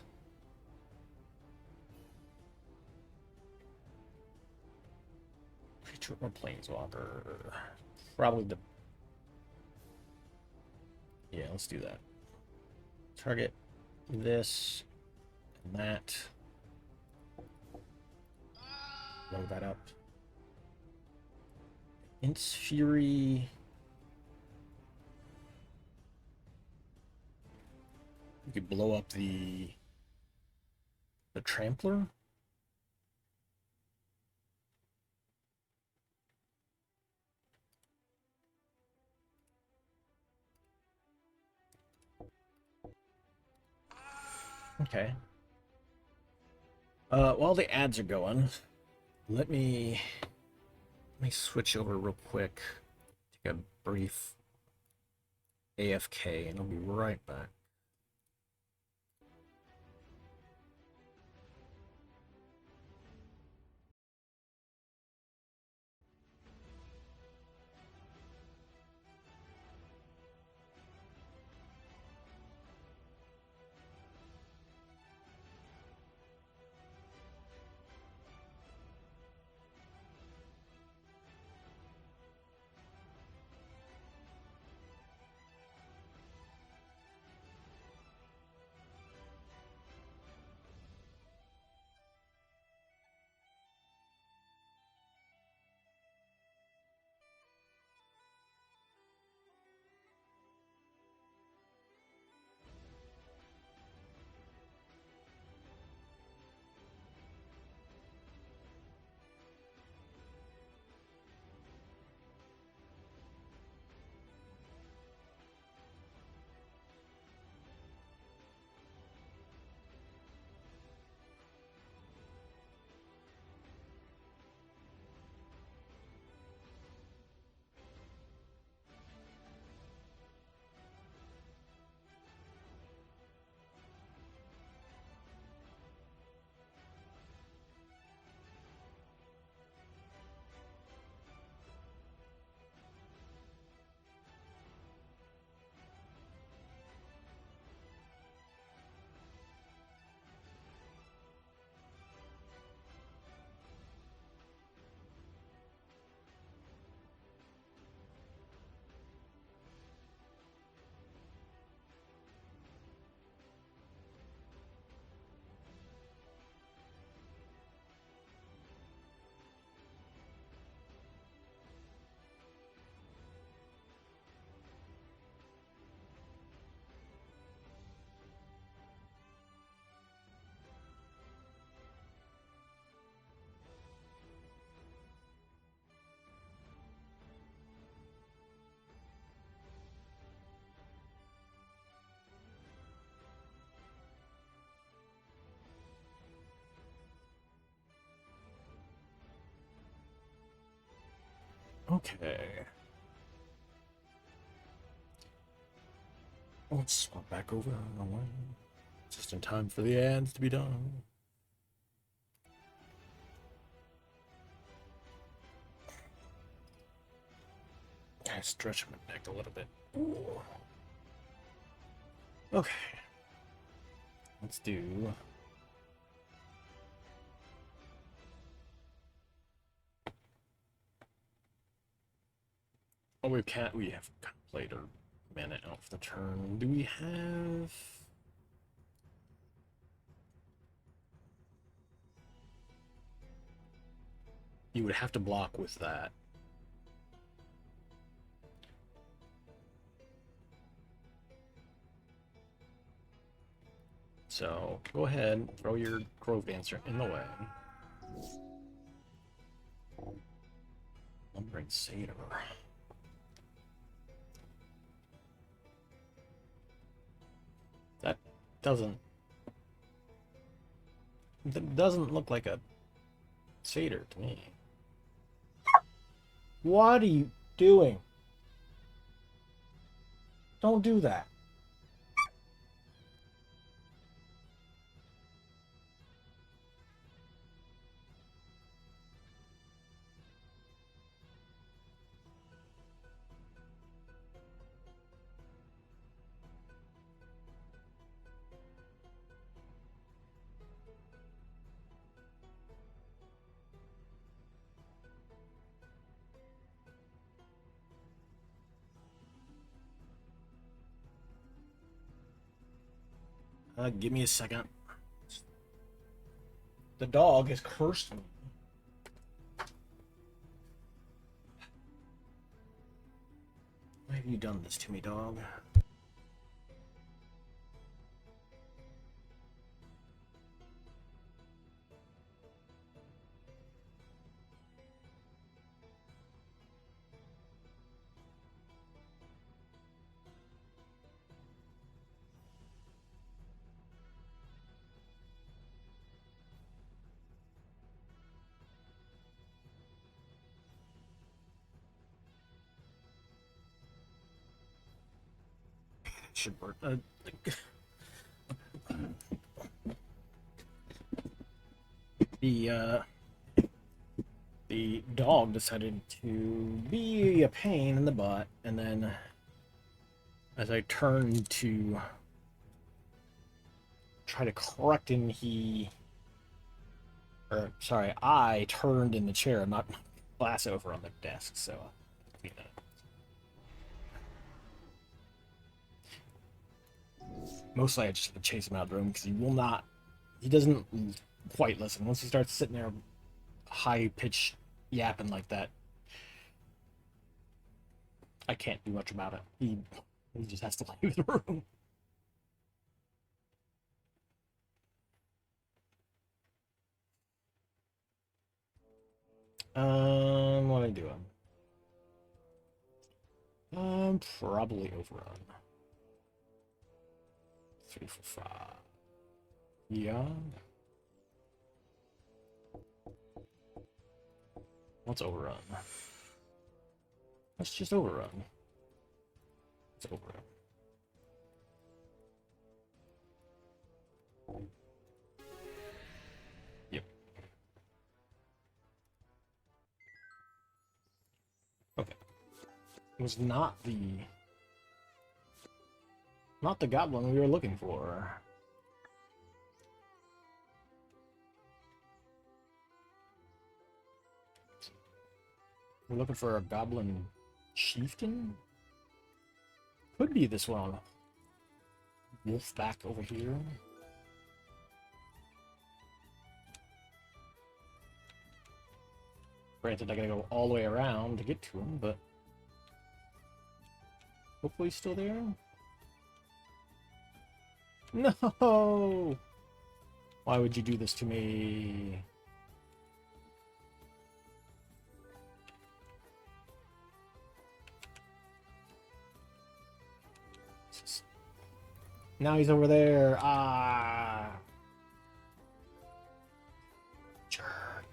[SPEAKER 1] Creature or planeswalker. Probably the. Yeah, let's do that. Target this and that. Load that up. Int's Fury. You could blow up the Trampler. Okay. While the ads are going, let me switch over real quick. Take a brief AFK, and I'll be right back. Okay. Let's swap back over. Just in time for the ads to be done. I stretch my neck a little bit. Ooh. Okay. Let's do. Oh, we have kind of played our mana out for the turn. Do we have... You would have to block with that. So, go ahead, throw your Grove Dancer in the way. Lumbering Satyr. That doesn't look like a Satyr to me. What are you doing? Don't do that. Give me a second. The dog has cursed me. Why have you done this to me, dog? Should work. The dog decided to be a pain in the butt, and then as I turned to try to correct him, I turned in the chair and knocked my glass over on the desk, so, you know. Mostly I just have to chase him out of the room, because he doesn't quite listen. Once he starts sitting there high-pitched yapping like that, I can't do much about it. He just has to leave the room. What am I doing? Probably overrun. 3 for 5. Yeah. Let's overrun. Let's just overrun. Let's overrun. Yep. Okay. It was not the goblin we were looking for. We're looking for a goblin chieftain? Could be this one. Wolf back over here. Granted, I gotta go all the way around to get to him, but hopefully he's still there. No! Why would you do this to me? Now he's over there. Ah. Jerk.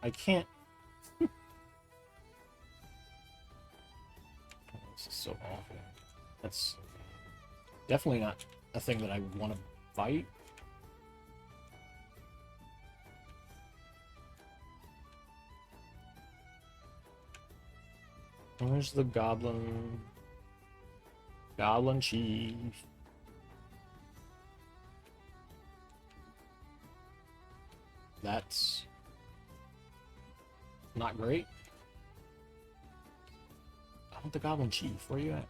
[SPEAKER 1] I can't. This is so awful. That's definitely not a thing that I want to fight. Where's the goblin? Goblin chief. That's Not great. I want the Goblin Chief. Where you at?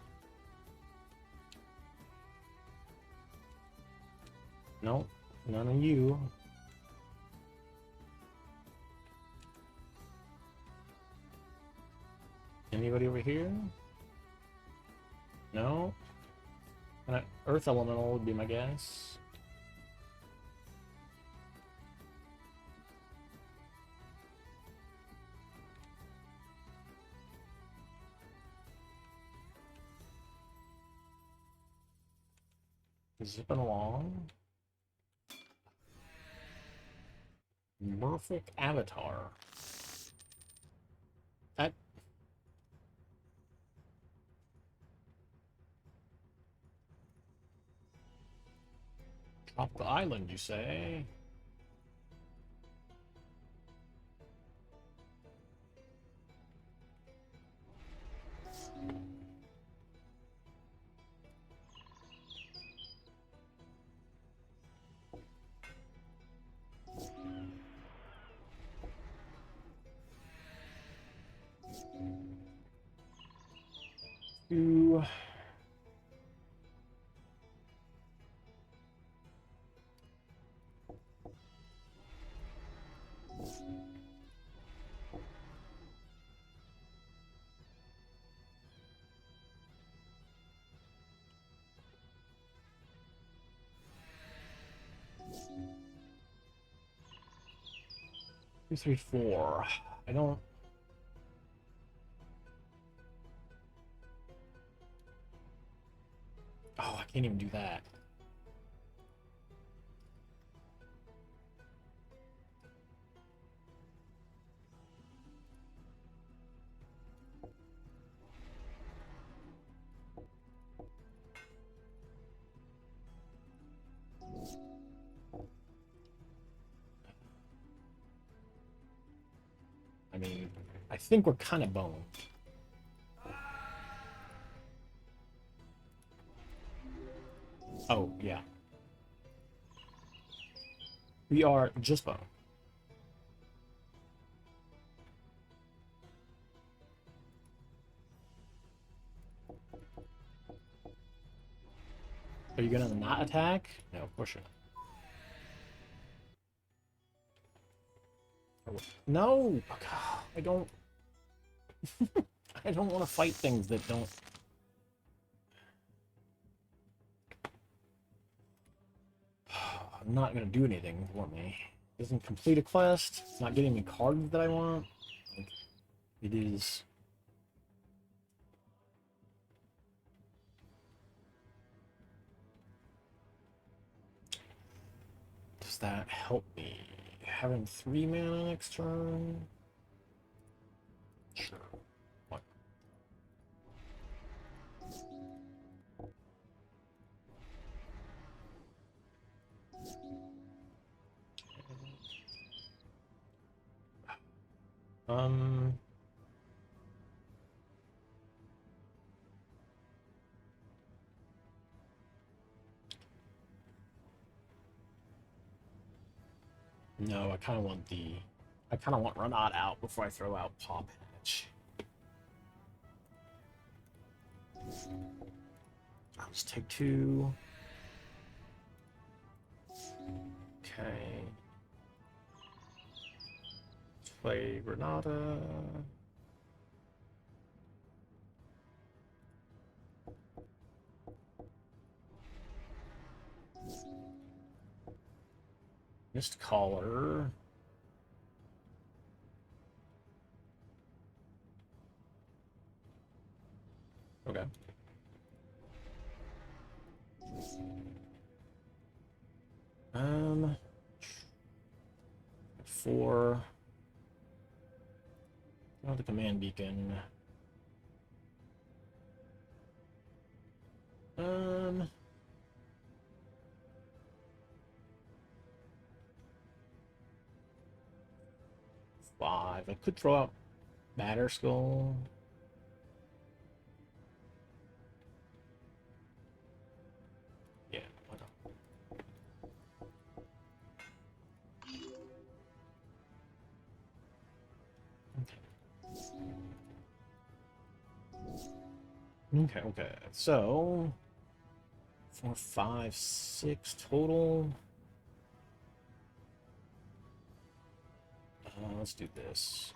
[SPEAKER 1] No, none of you. Anybody over here? No? Earth Elemental would be my guess. Zipping along. Merfolk Avatar. That... Tropical Island, you say? Two. Two, three, four. I don't... Oh, I can't even do that. I mean, I think we're kind of boned. Oh, yeah. We are just boned. Are you gonna not attack? No, of course you're not. No! I don't... I don't want to fight things that don't... I'm not gonna do anything for me. Doesn't complete a quest. It's not getting me cards that I want. It is... Does that help me? Having 3 mana next turn? Sure. What? Um... No, I kind of want the... I kind of want Renat out before I throw out Paw Patch. I'll just take 2. Okay. Let's play Renata. Mist Caller. Okay. Um, 4. Oh, the command beacon. Um, 5. I could throw out Batterskull. Yeah, why not? Okay. Okay, okay. So 4, 5, 6 total. Let's do this.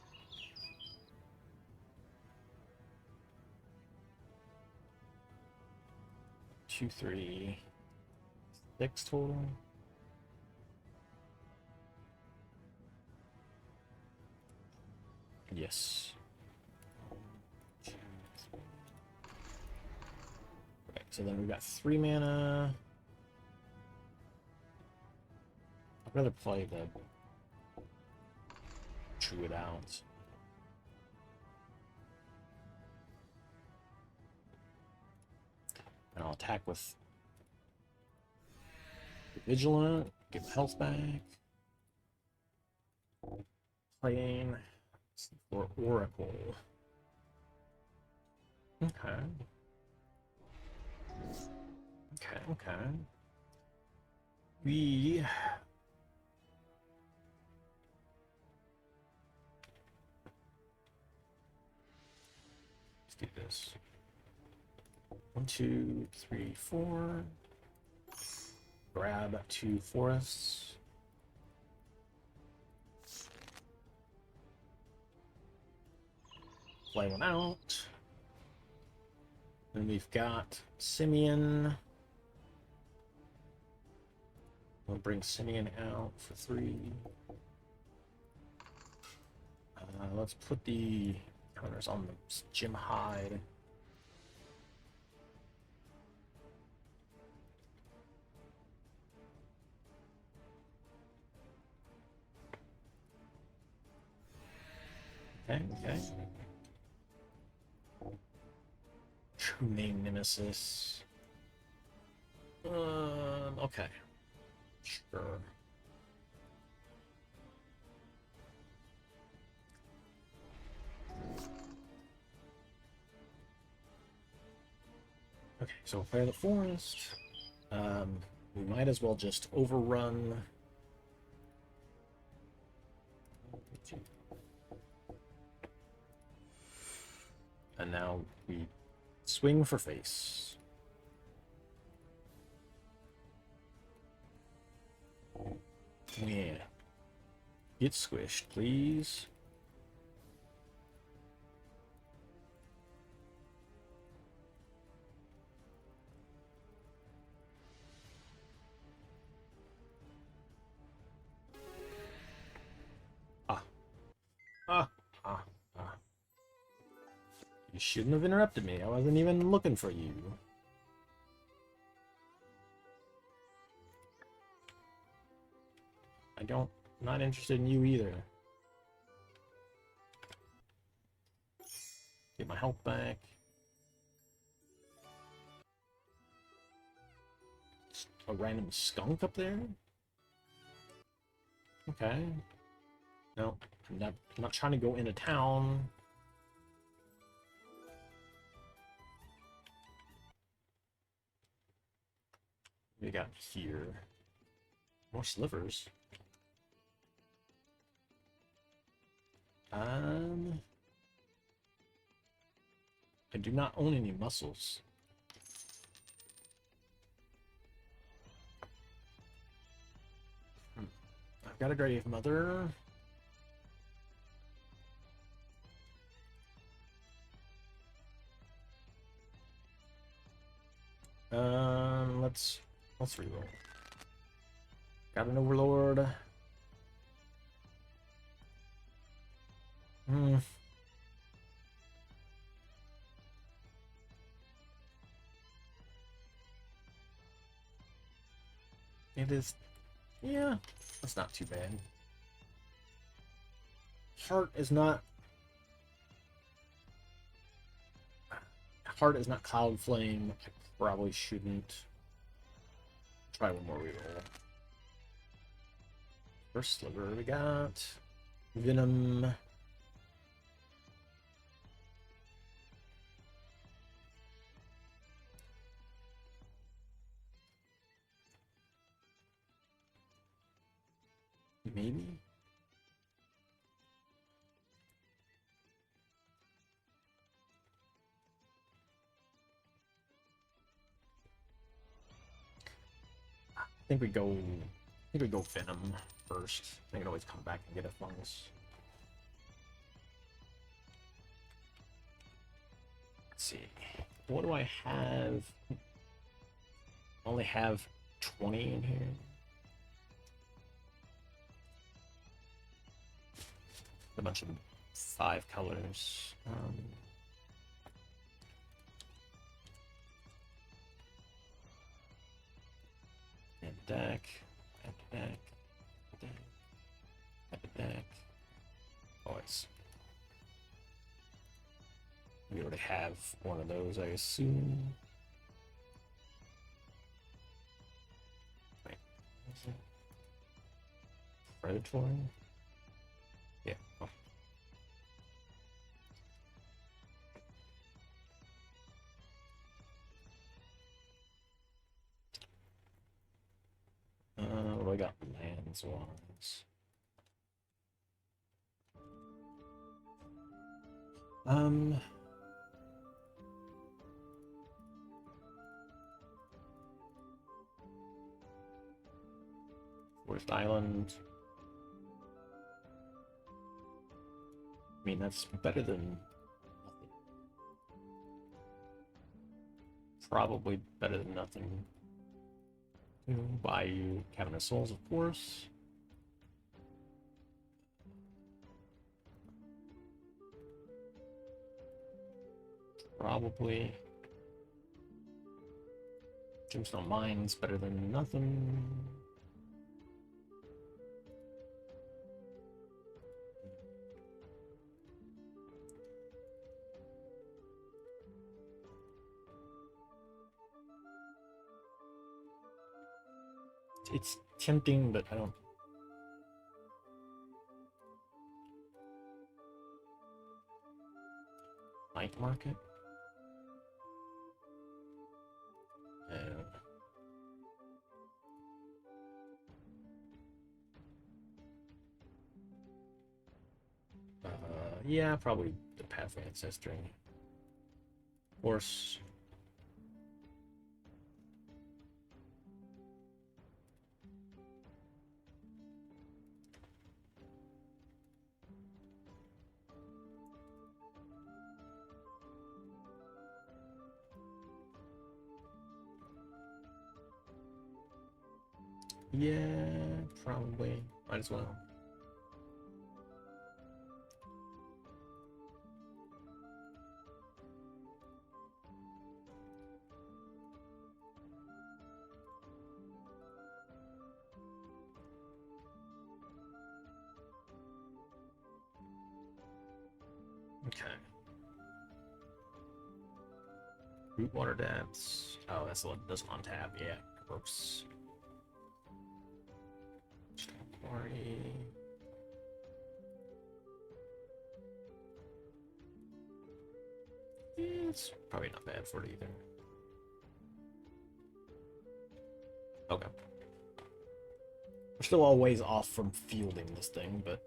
[SPEAKER 1] 2, 3, 6 total. Yes. Right, so then we've got 3 mana. I'd rather play the Druid out. And I'll attack with the Vigilant, get my health back. Playing for Oracle. Okay. Okay, okay. We... Let's do this. 1, 2, 3, 4. Grab 2 forests. Play one out. Then we've got Simeon. We'll bring Simeon out for 3. Let's put the counters on the Jim Hyde. Okay, okay. True name Nemesis. Okay. Sure. Okay, so play the forest. We might as well just overrun. And now we swing for face. Yeah. Get squished, please. Ah. Ah. Ah. Ah. You shouldn't have interrupted me. I wasn't even looking for you. I'm not interested in you either. Get my health back. Just a random skunk up there? Okay. No, I'm not trying to go into town. We got here. More slivers. I do not own any muscles. I've got a Grave Mother. Let's reroll. Got an Overlord. It is, yeah, that's not too bad. Heart is not Cloud Flame. I probably shouldn't. Try one more reroll. First sliver we got Venom. Maybe. think we go. I think we go Venom first. I can always come back and get a fungus. Let's see. What do I have? I only have 20 in here. A bunch of 5 colors. And deck. Deck. Deck. Always. We already have one of those, I assume. Wait, is it predatory? Yeah. Oh. What do I got lands wise? Forest Island. I mean, that's better than nothing. Probably better than nothing. Bayou, Cabinet of Souls, of course. Probably. Tombstone Mines, better than nothing. It's tempting, but I don't. Night Market? Yeah, probably the Path of Ancestry. Of course. Yeah, probably. Might as well. Okay. Rootwater Depths. Oh, that's on tab. Yeah, gross. Quarry. It's probably not bad for it either. Okay. We're still a ways off from fielding this thing, but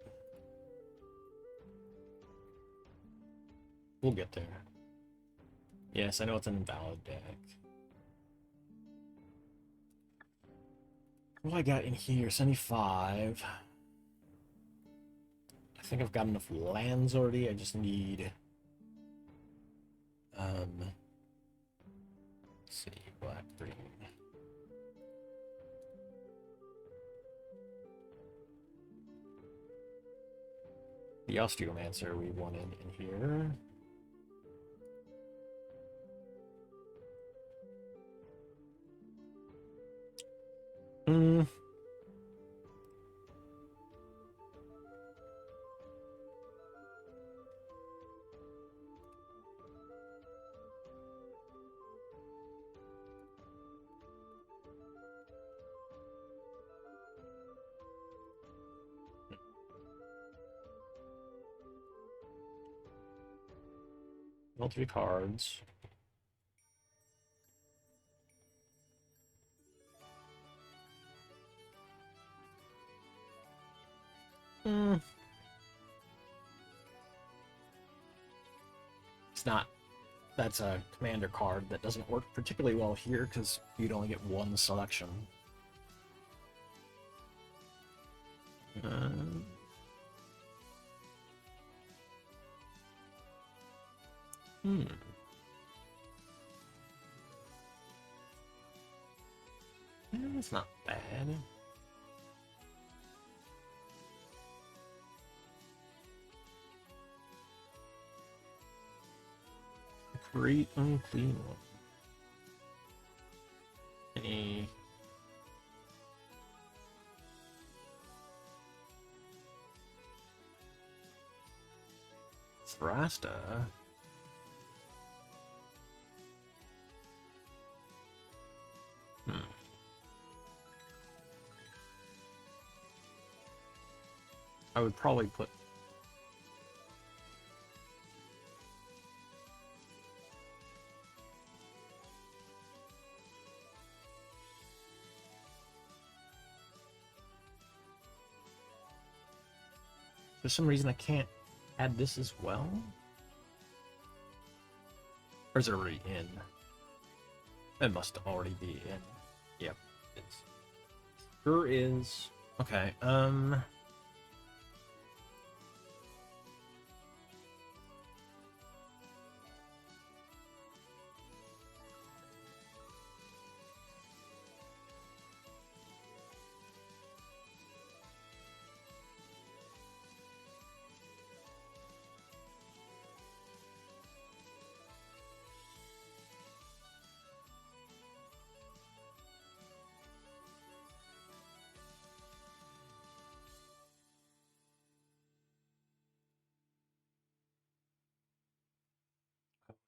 [SPEAKER 1] we'll get there. Yes, I know it's an invalid deck. What do I got in here? 75. I think I've got enough lands already. I just need... let's see, black, green. The Osteomancer we wanted in here. All 3 cards. It's not. That's a commander card that doesn't work particularly well here because you'd only get 1 selection. Uh, hmm. It's not bad. A great unclean one. Any Thrasta? Hmm. I would probably put. For some reason, I can't add this as well. Or is it already in? It must already be in. Yep, it's sure is. Okay.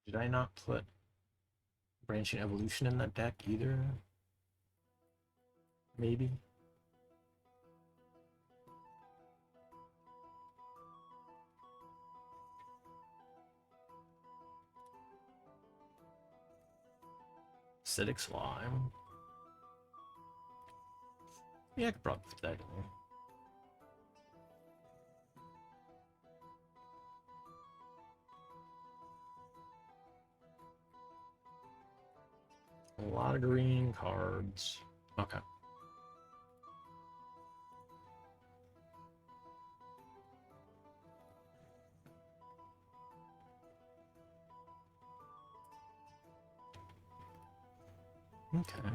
[SPEAKER 1] Did I not put Branching Evolution in that deck either? Maybe. Acidic Slime. Yeah, I could probably put that in there. A lot of green cards. Okay. Okay.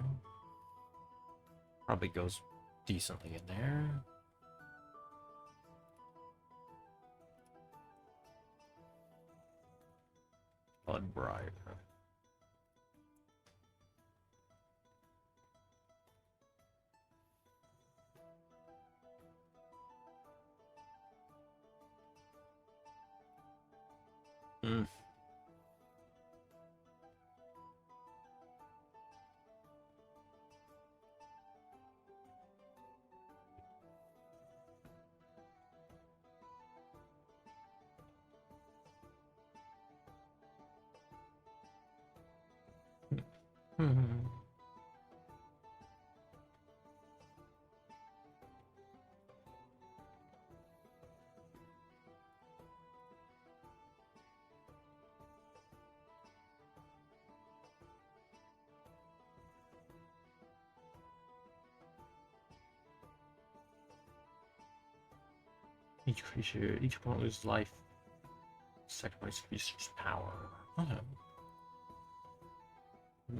[SPEAKER 1] Probably goes decently in there. Bloodbriar. Hmm. Hmm. Each creature, each opponent loses life. Sacrifice creature's power. Okay. Hmm.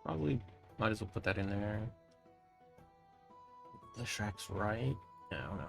[SPEAKER 1] Probably might as well put that in there. The Shrek's right. Yeah, I don't know.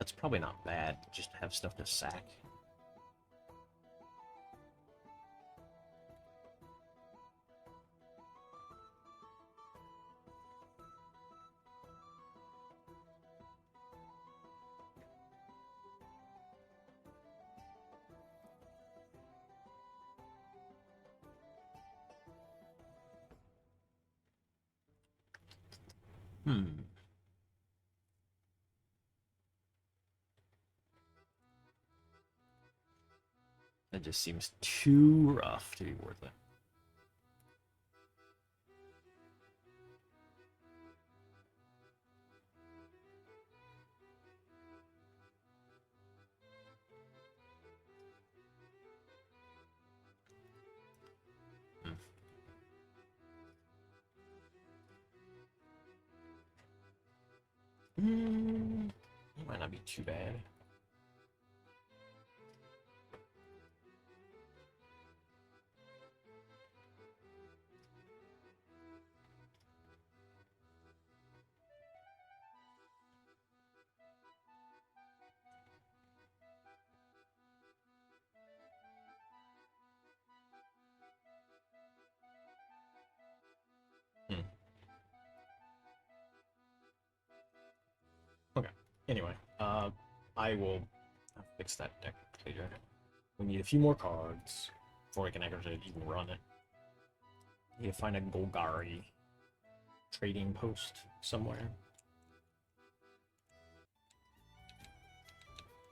[SPEAKER 1] That's probably not bad, just to have stuff to sack. Hmm. That just seems too rough to be worth it. Hmm. It might not be too bad. Hmm. Okay. Anyway, I will fix that deck later. We need a few more cards before we can actually even run it. Need to find a Golgari trading post somewhere.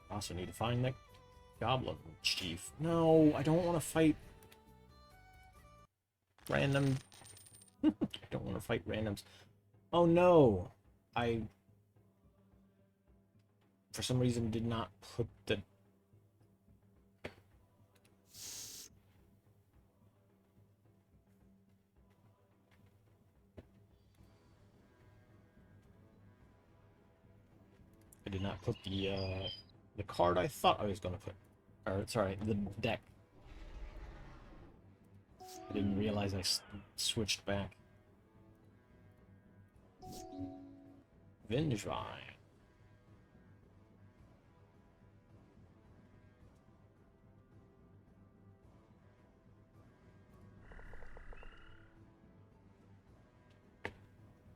[SPEAKER 1] Also need to find that Goblin Chief. No, I don't want to fight random. I don't want to fight randoms. Oh no! I, for some reason, did not put the... I did not put the card I thought I was going to put. Or, sorry, the deck. I didn't realize I switched back. Vengevine.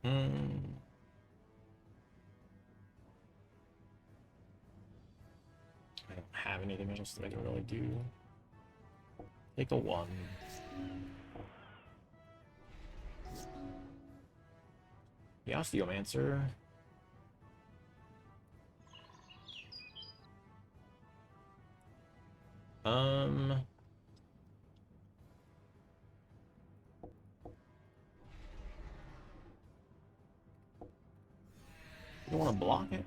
[SPEAKER 1] Hmm. I don't have anything else that I can really do. Take a 1. The Osteomancer. Um... You don't want to block it?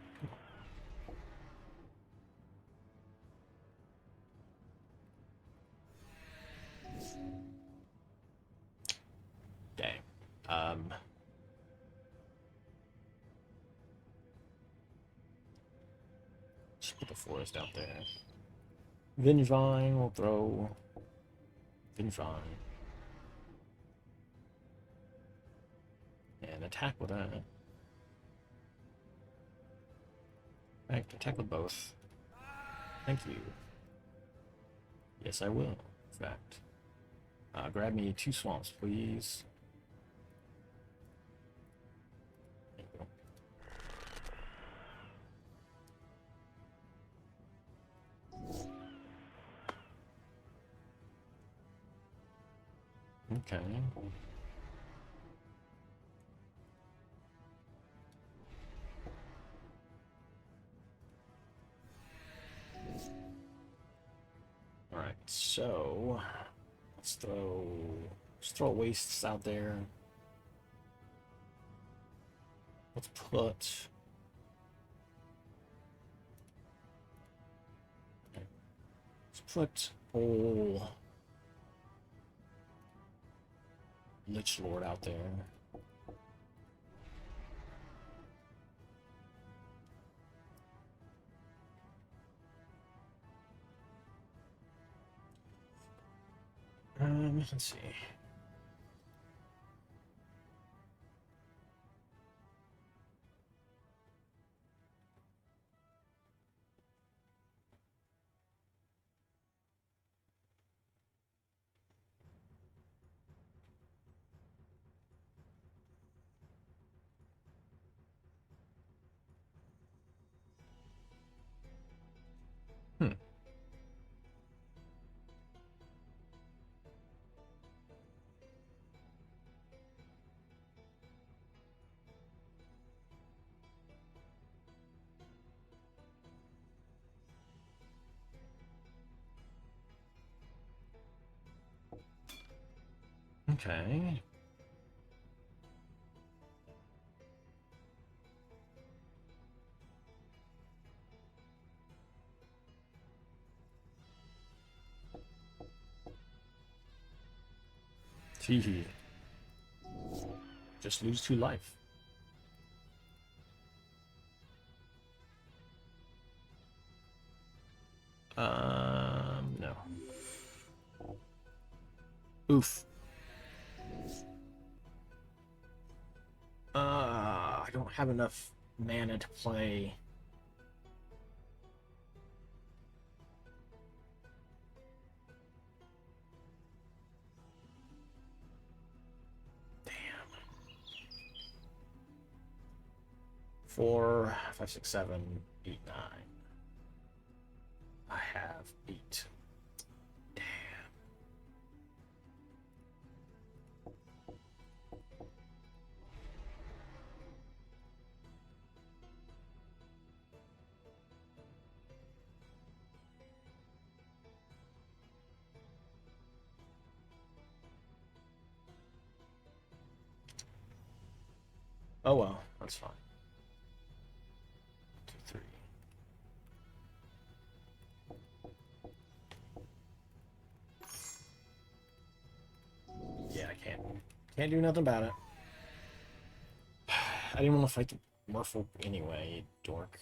[SPEAKER 1] Dang. Just put the forest out there. Vengevine will throw... Vengevine. And attack with that. Attack with both. Thank you. Yes, I will, in fact. Grab me 2 swamps, please. Thank you. Okay. Alright, so let's throw wastes out there. Let's put old Lich Lord out there. Let's see. Okay. Teehee. Just lose 2 life. No. Oof. I don't have enough mana to play. Damn. 4, 5, 6, 7, 8, 9. I have 8. Damn. Oh well, that's fine. 2, 3. Yeah, I can't do nothing about it. I didn't want to fight the Merfolk anyway, dork.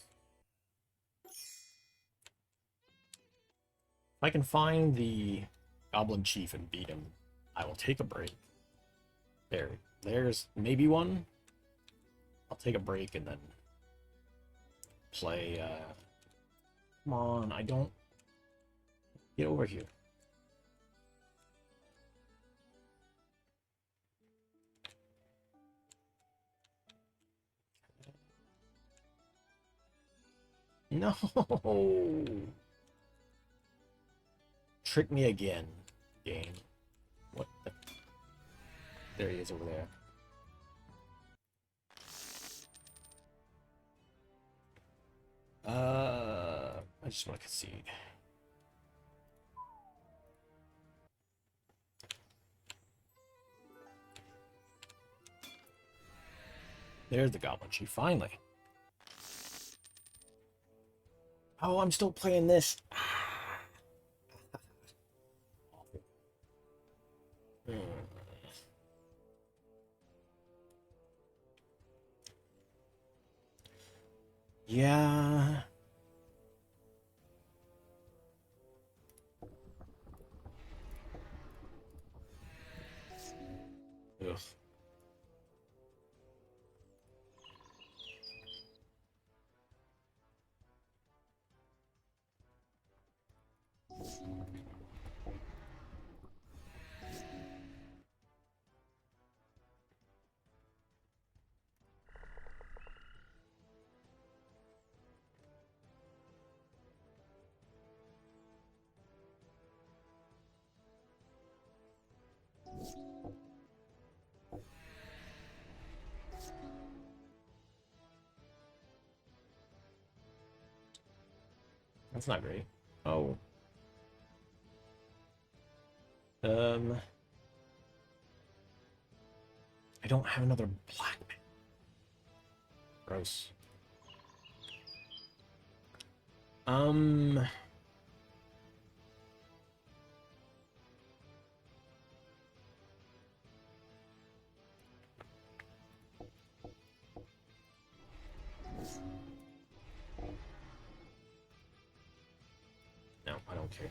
[SPEAKER 1] If I can find the Goblin Chief and beat him, I will take a break. There's maybe one. I'll take a break and then play, Come on, I don't... Get over here. No! Trick me again, game. What the... There he is over there. I just want to concede. There's the Goblin Chief, finally. Oh, I'm still playing this. Yeah. Ugh. That's not great. Oh. I don't have another black man. Gross. Um... No, I don't care.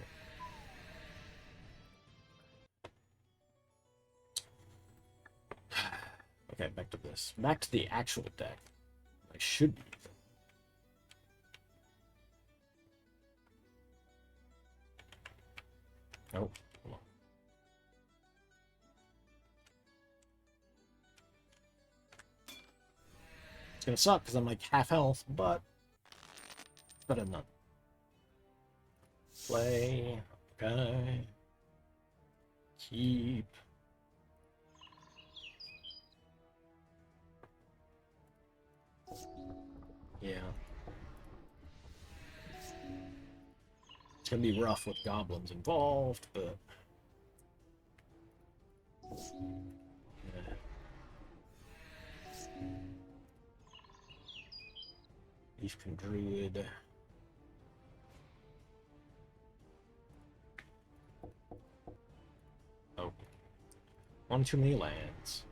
[SPEAKER 1] Okay, back to this. Back to the actual deck. I should be. Oh, hold on. It's gonna suck because I'm like half health, but better than none. Play. Okay. Keep. Yeah. It's gonna be rough with goblins involved, but Yeah. Eastern Druid. Oh. One too many lands.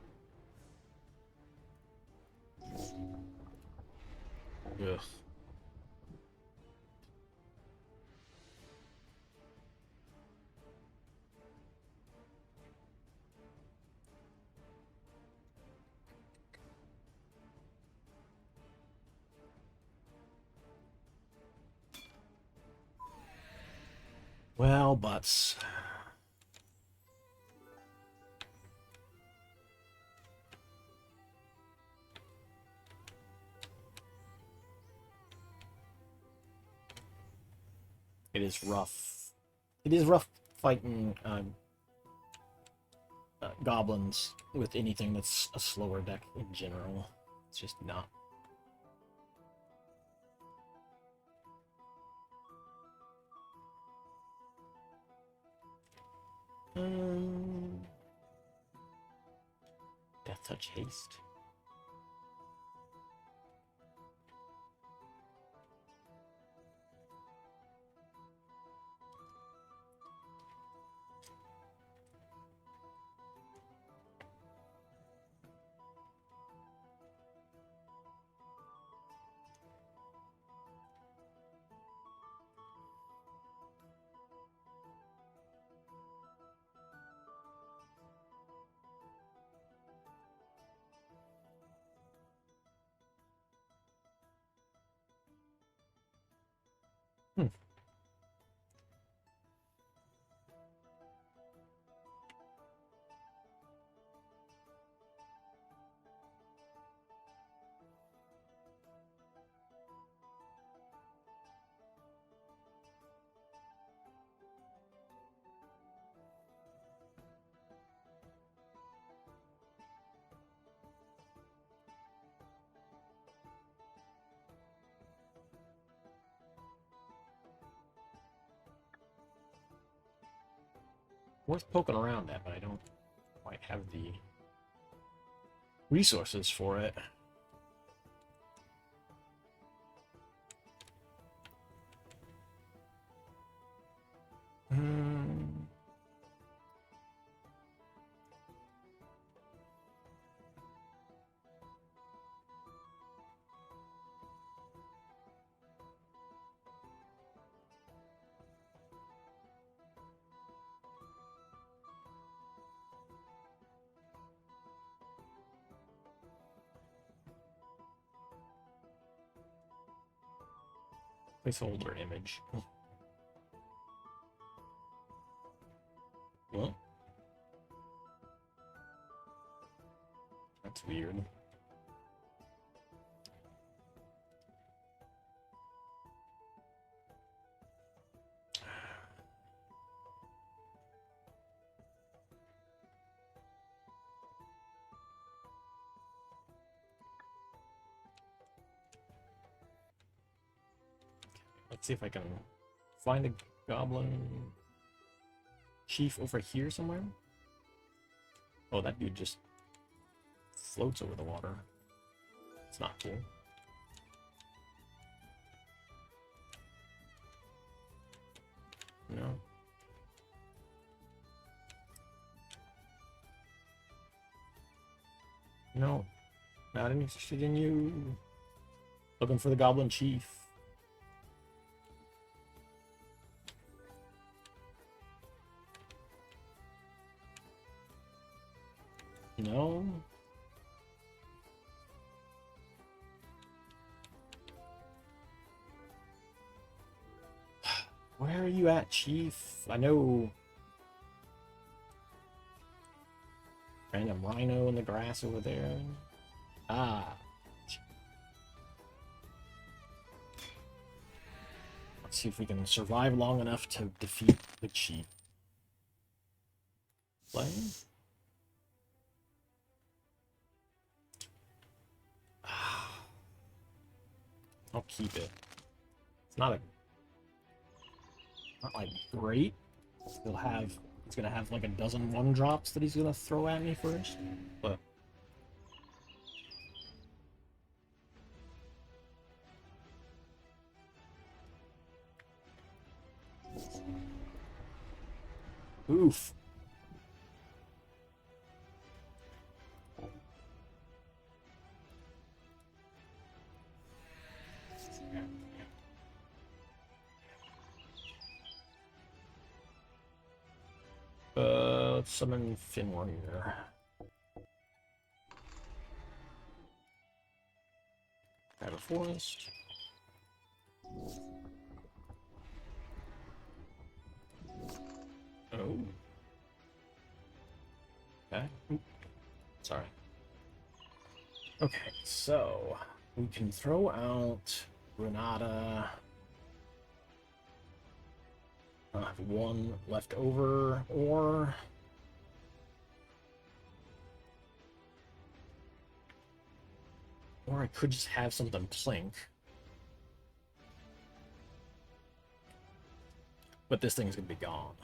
[SPEAKER 1] Ugh. Well, butts. It is rough. It is rough fighting goblins with anything that's a slower deck in general. It's just not. Death Touch Haste. Hmm. Worth poking around at, but I don't quite have the resources for it. Placeholder image. Well, that's weird. Let's see if I can find a goblin chief over here somewhere. Oh, that dude just floats over the water. It's not cool. No. No. Not interested in you. Looking for the goblin chief. No. Where are you at, chief? I know. Random rhino in the grass over there. Ah. Let's see if we can survive long enough to defeat the chief. Play? I'll keep it. It's not like great. Still have It's gonna have like a dozen 1-drops that he's gonna throw at me first. But oof. Let's summon Finwar here. Have a forest. Oh. Okay. Sorry. Okay, so we can throw out Renata. I have one left over, or I could just have something plink. But this thing's gonna be gone.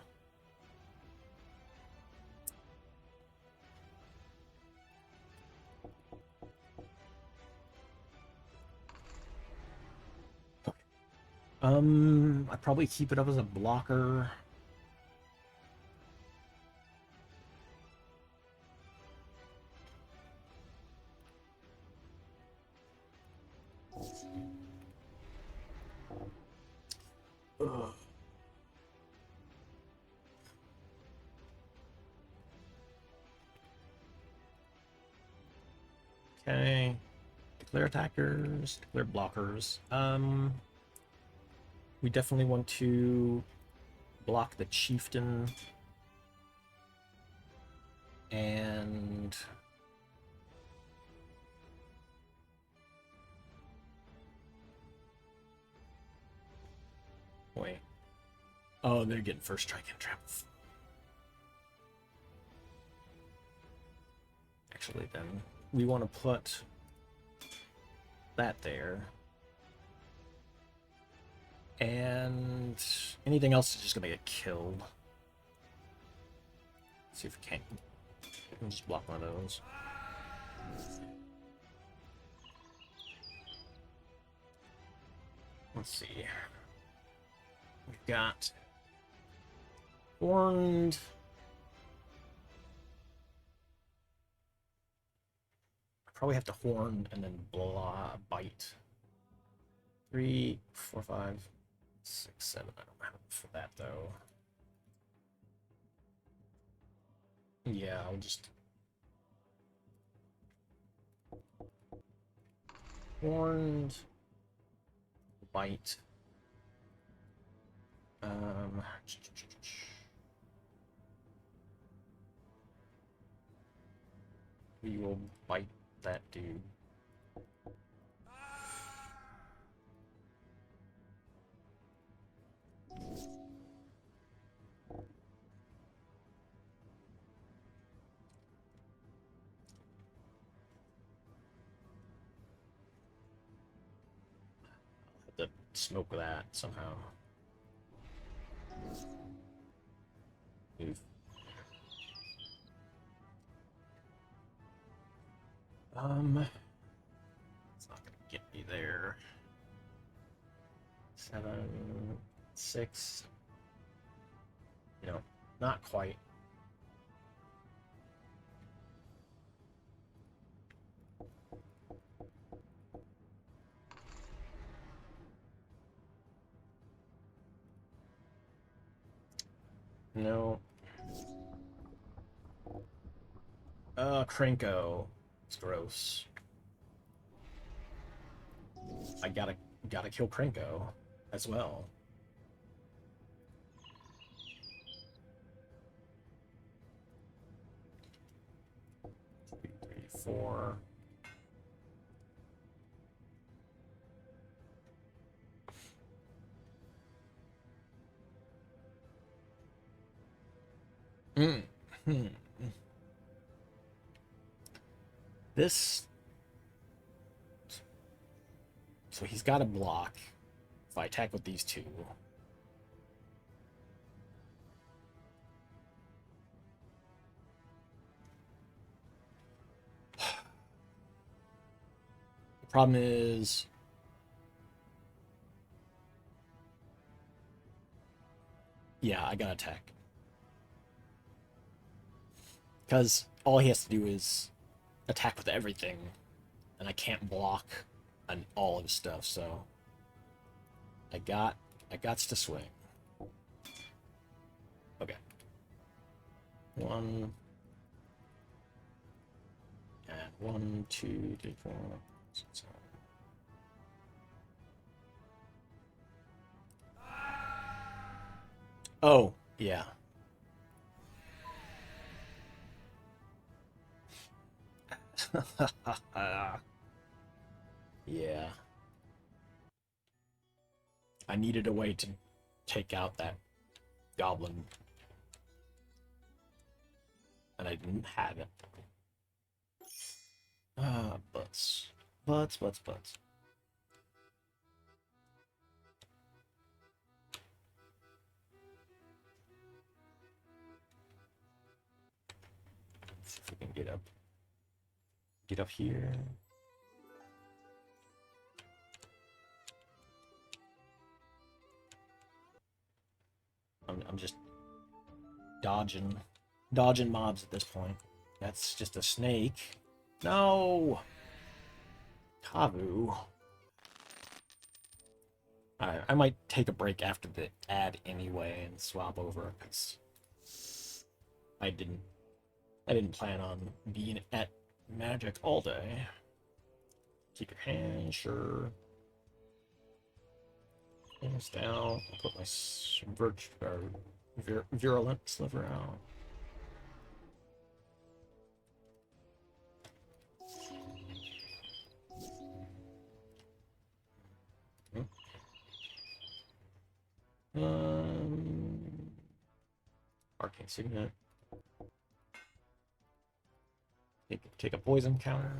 [SPEAKER 1] I'd probably keep it up as a blocker. Ugh. Okay. Declare attackers, declare blockers. We definitely want to block the chieftain. And wait. Oh, they're getting first strike and trap. Actually, then we want to put that there. And anything else is just gonna get killed. Let's see if we can't. We'll just block one of those. Let's see. We've got horned. I probably have to horn and then bite. 3, 4, 5, 6, 7. I don't have for that though. Yeah, I'll just horned bite. We will bite that dude. I'll have to smoke that somehow. Oof. It's not gonna get me there. 7, 6. No, not quite. No. Krenko. It's gross. I gotta kill Krenko as well. 3, 4. This. So he's got a block. If I attack with these two. Problem is, yeah, I gotta attack. Because all he has to do is attack with everything, and I can't block on all of his stuff, so I got to swing. Okay. 1 and 1, 2, 3, 4. 6, 7. Oh, yeah. Yeah. I needed a way to take out that goblin, and I didn't have it. Butts. Butts, butts, butts. Let's see if we can get up. Get up here. I'm just dodging mobs at this point. That's just a snake. No! Kavu. I might take a break after the ad anyway and swap over, because I didn't plan on being at Magic all day. Keep your hand, sure. Hands down. I'll put my virulent sliver out. Arcane Signet. Take a poison counter.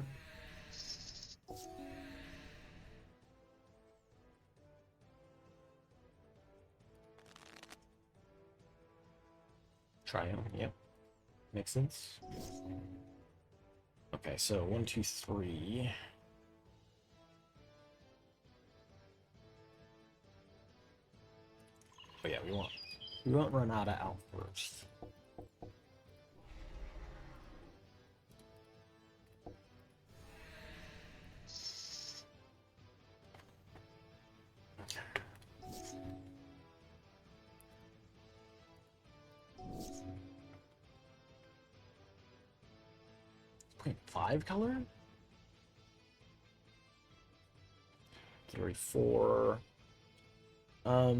[SPEAKER 1] Triumph, yep. Makes sense. Okay, so 1, 2, 3. Oh yeah, we want Renata out first. Okay. 5 color? 3, 4. I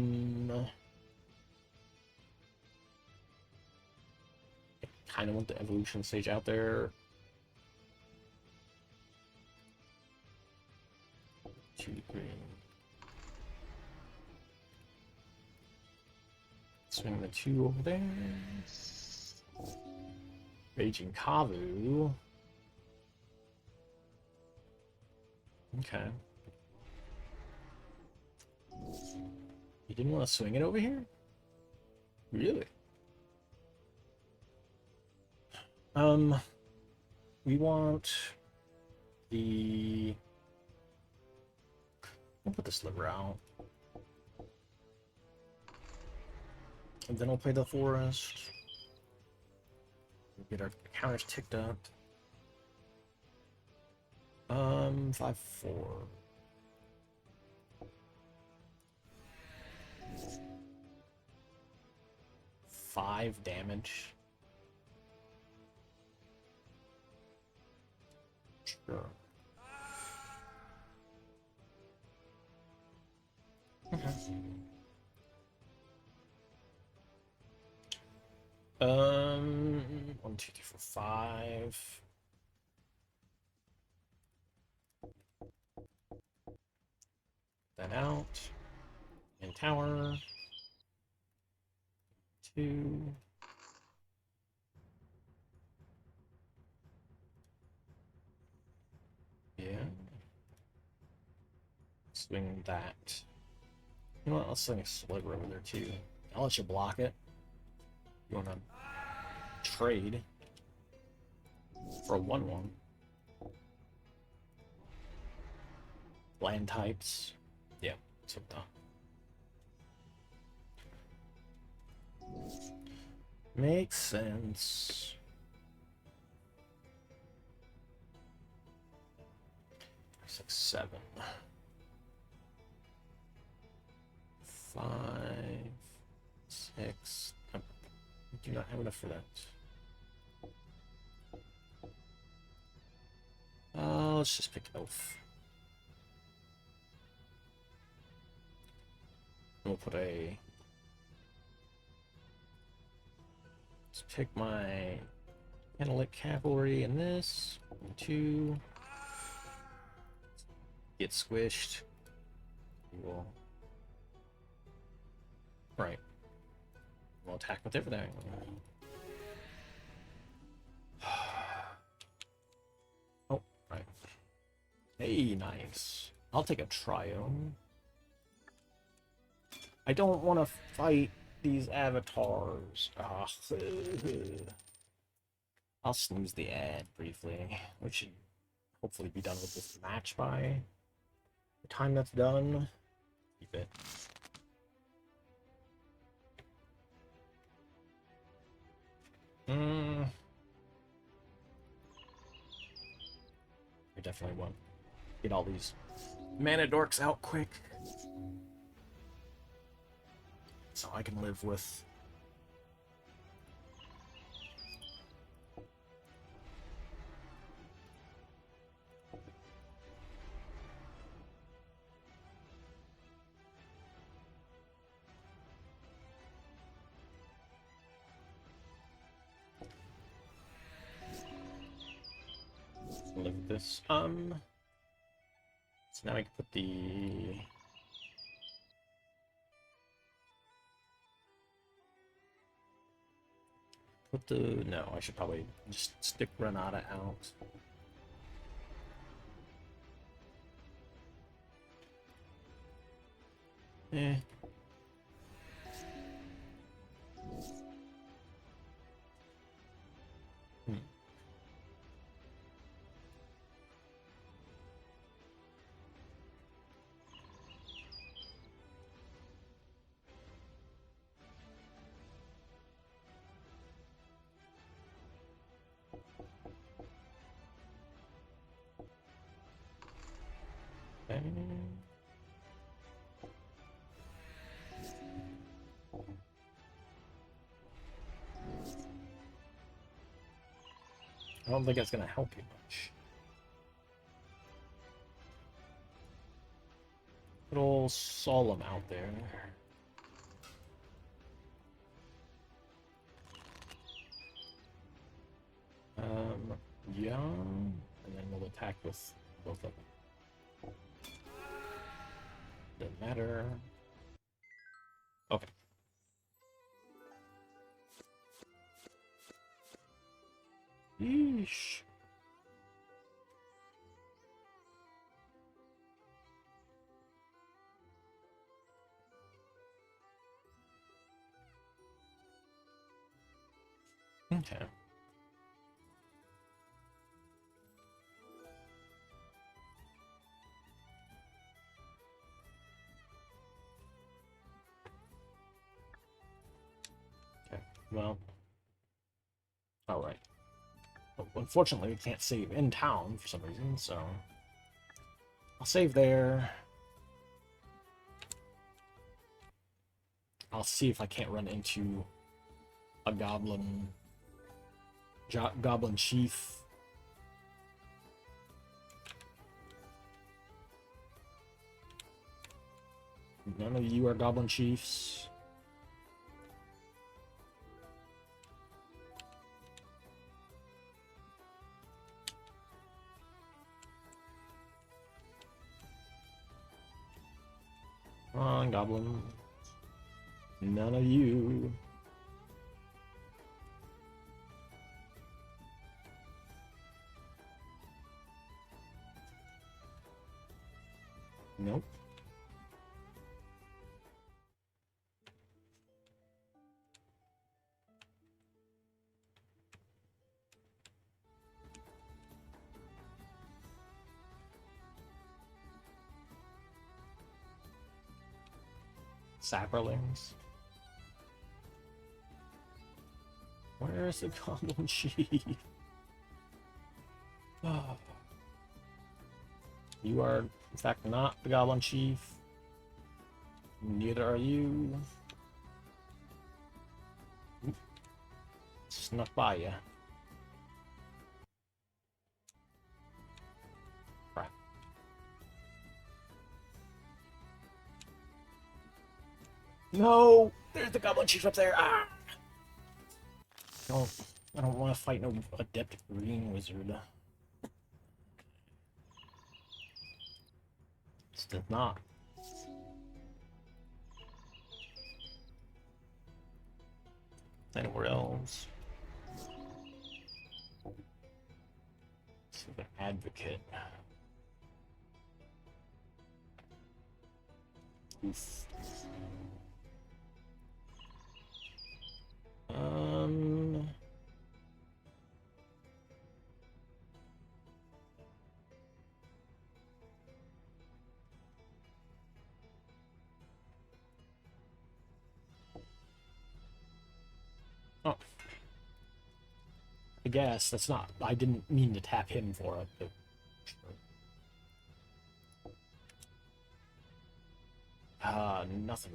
[SPEAKER 1] kind of want the evolution stage out there. 2 green. Swing the 2 over there. Raging Kavu. Okay. You didn't want to swing it over here? Really? We want the... We'll put the sliver out. And then we'll play the forest. We'll get our counters ticked up. 5, 4. Five damage. Sure. Okay. 1, 2, 3, 4, 5. That out. And tower. 2. Yeah. Swing that. You know what? I'll swing a sliver over there too. I'll let you block it. You wanna trade for a 1/1? land types. Yeah, so makes sense. It's like 7. 5, 6. I do not have enough for that. Let's just pick Elf. We'll put a... Let's pick my Analytic Cavalry in this. 2. Get squished. We'll... Right. We'll attack with everything. Oh, right. Hey, nice. I'll take a Triome. I don't want to fight these avatars. I'll snooze the ad briefly. We should hopefully be done with this match by the time that's done. Keep it. I definitely want to get all these mana dorks out quick, so I can live with. Live with this. So now I can put the no, I should probably just stick Renata out. Eh. Okay. I don't think that's gonna help you much. Put old Solemn out there. Yeah, and then we'll attack with both of them. Doesn't matter. Okay. Yeesh. Okay. Okay, well. Alright. Unfortunately, we can't save in town for some reason, so... I'll save there. I'll see if I can't run into a goblin... Goblin chief. None of you are goblin chiefs. Come on, goblin. None of you. Nope. Saprolings. Where's the Goblin Chief? Oh. You are, in fact, not the Goblin Chief. Neither are you. Oop. Snuck by ya. Crap. No! There's the Goblin Chief up there! Ah! I don't want to fight no adept green wizard. Still not. Anywhere else? Let's see, an advocate. Oof. Oh. I guess that's not. I didn't mean to tap him for it, but. Nothing.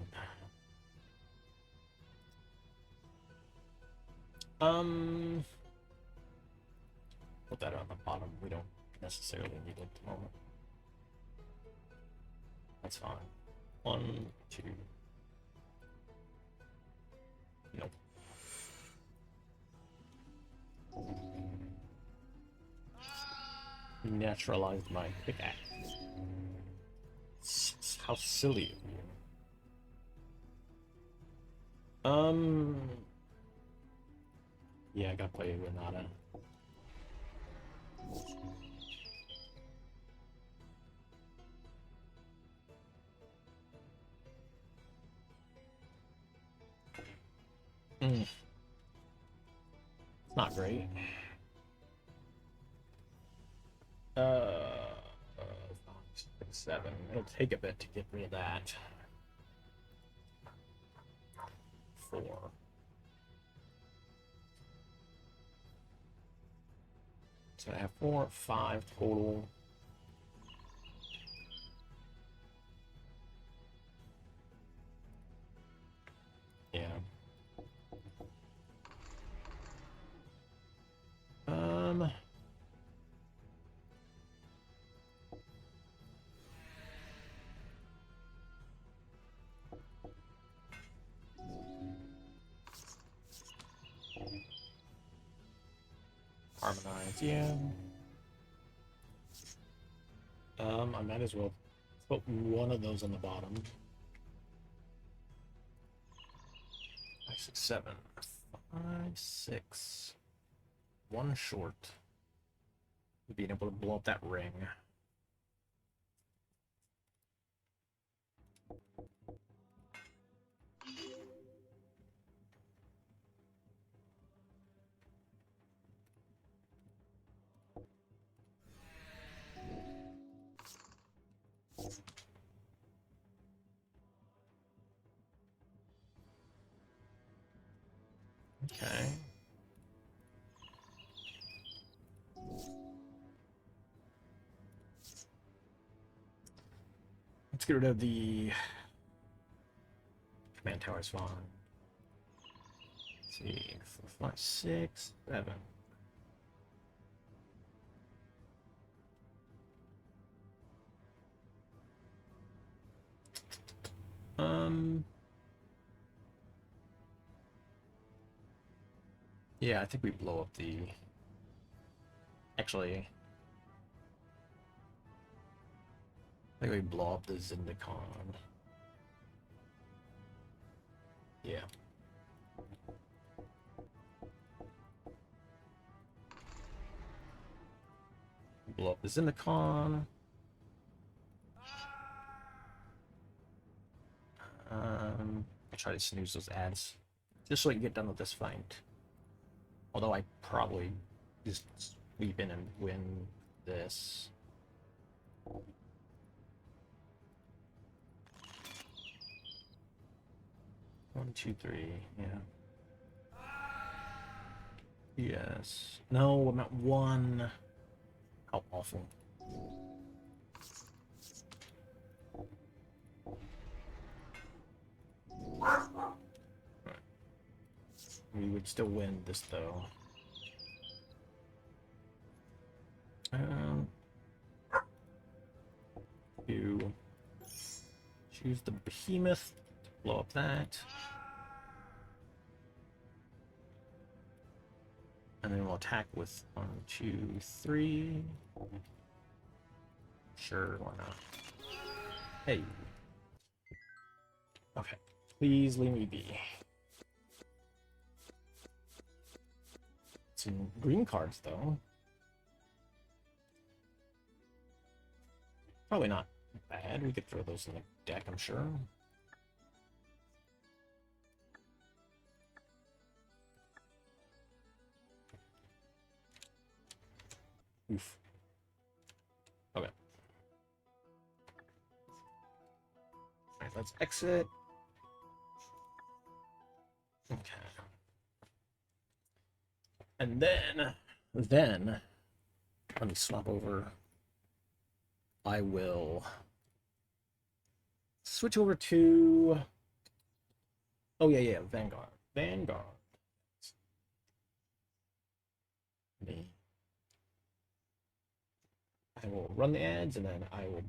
[SPEAKER 1] Put that on the bottom. We don't necessarily need it at the moment. That's fine. 1, 2. Nope. Naturalized my pickaxe. How silly of you. Yeah, I gotta play Renata. It's not great. 7. It'll take a bit to get rid of that. 4. So I have 4, 5 total. Yeah. Harmonize, yeah. I might as well put one of those on the bottom. 5, 6, 7. 5, 6. 1 short. Being able to blow up that ring. Okay. Let's get rid of the command tower's fine. Let's see, 4, 5, 6, 7. Yeah, I think we blow up the. Actually, I think we blow up the Zendikon. Yeah. Blow up the Zendikon. I try to snooze those ads, just so I can get done with this fight. Although I probably just sweep in and win this. 1, 2, 3. Yeah. Yes. No, I'm at 1. How awful. We would still win this though. Um, you choose the behemoth. Blow up that. And then we'll attack with 1, 2, 3. Sure, why not? Hey. Okay. Please leave me be. Some green cards, though. Probably not bad. We could throw those in the deck, I'm sure. Oof. Okay. Alright, let's exit. Okay. And then, let me swap over. I will switch over to, oh yeah, Vanguard. Me. I will run the ads and then I will be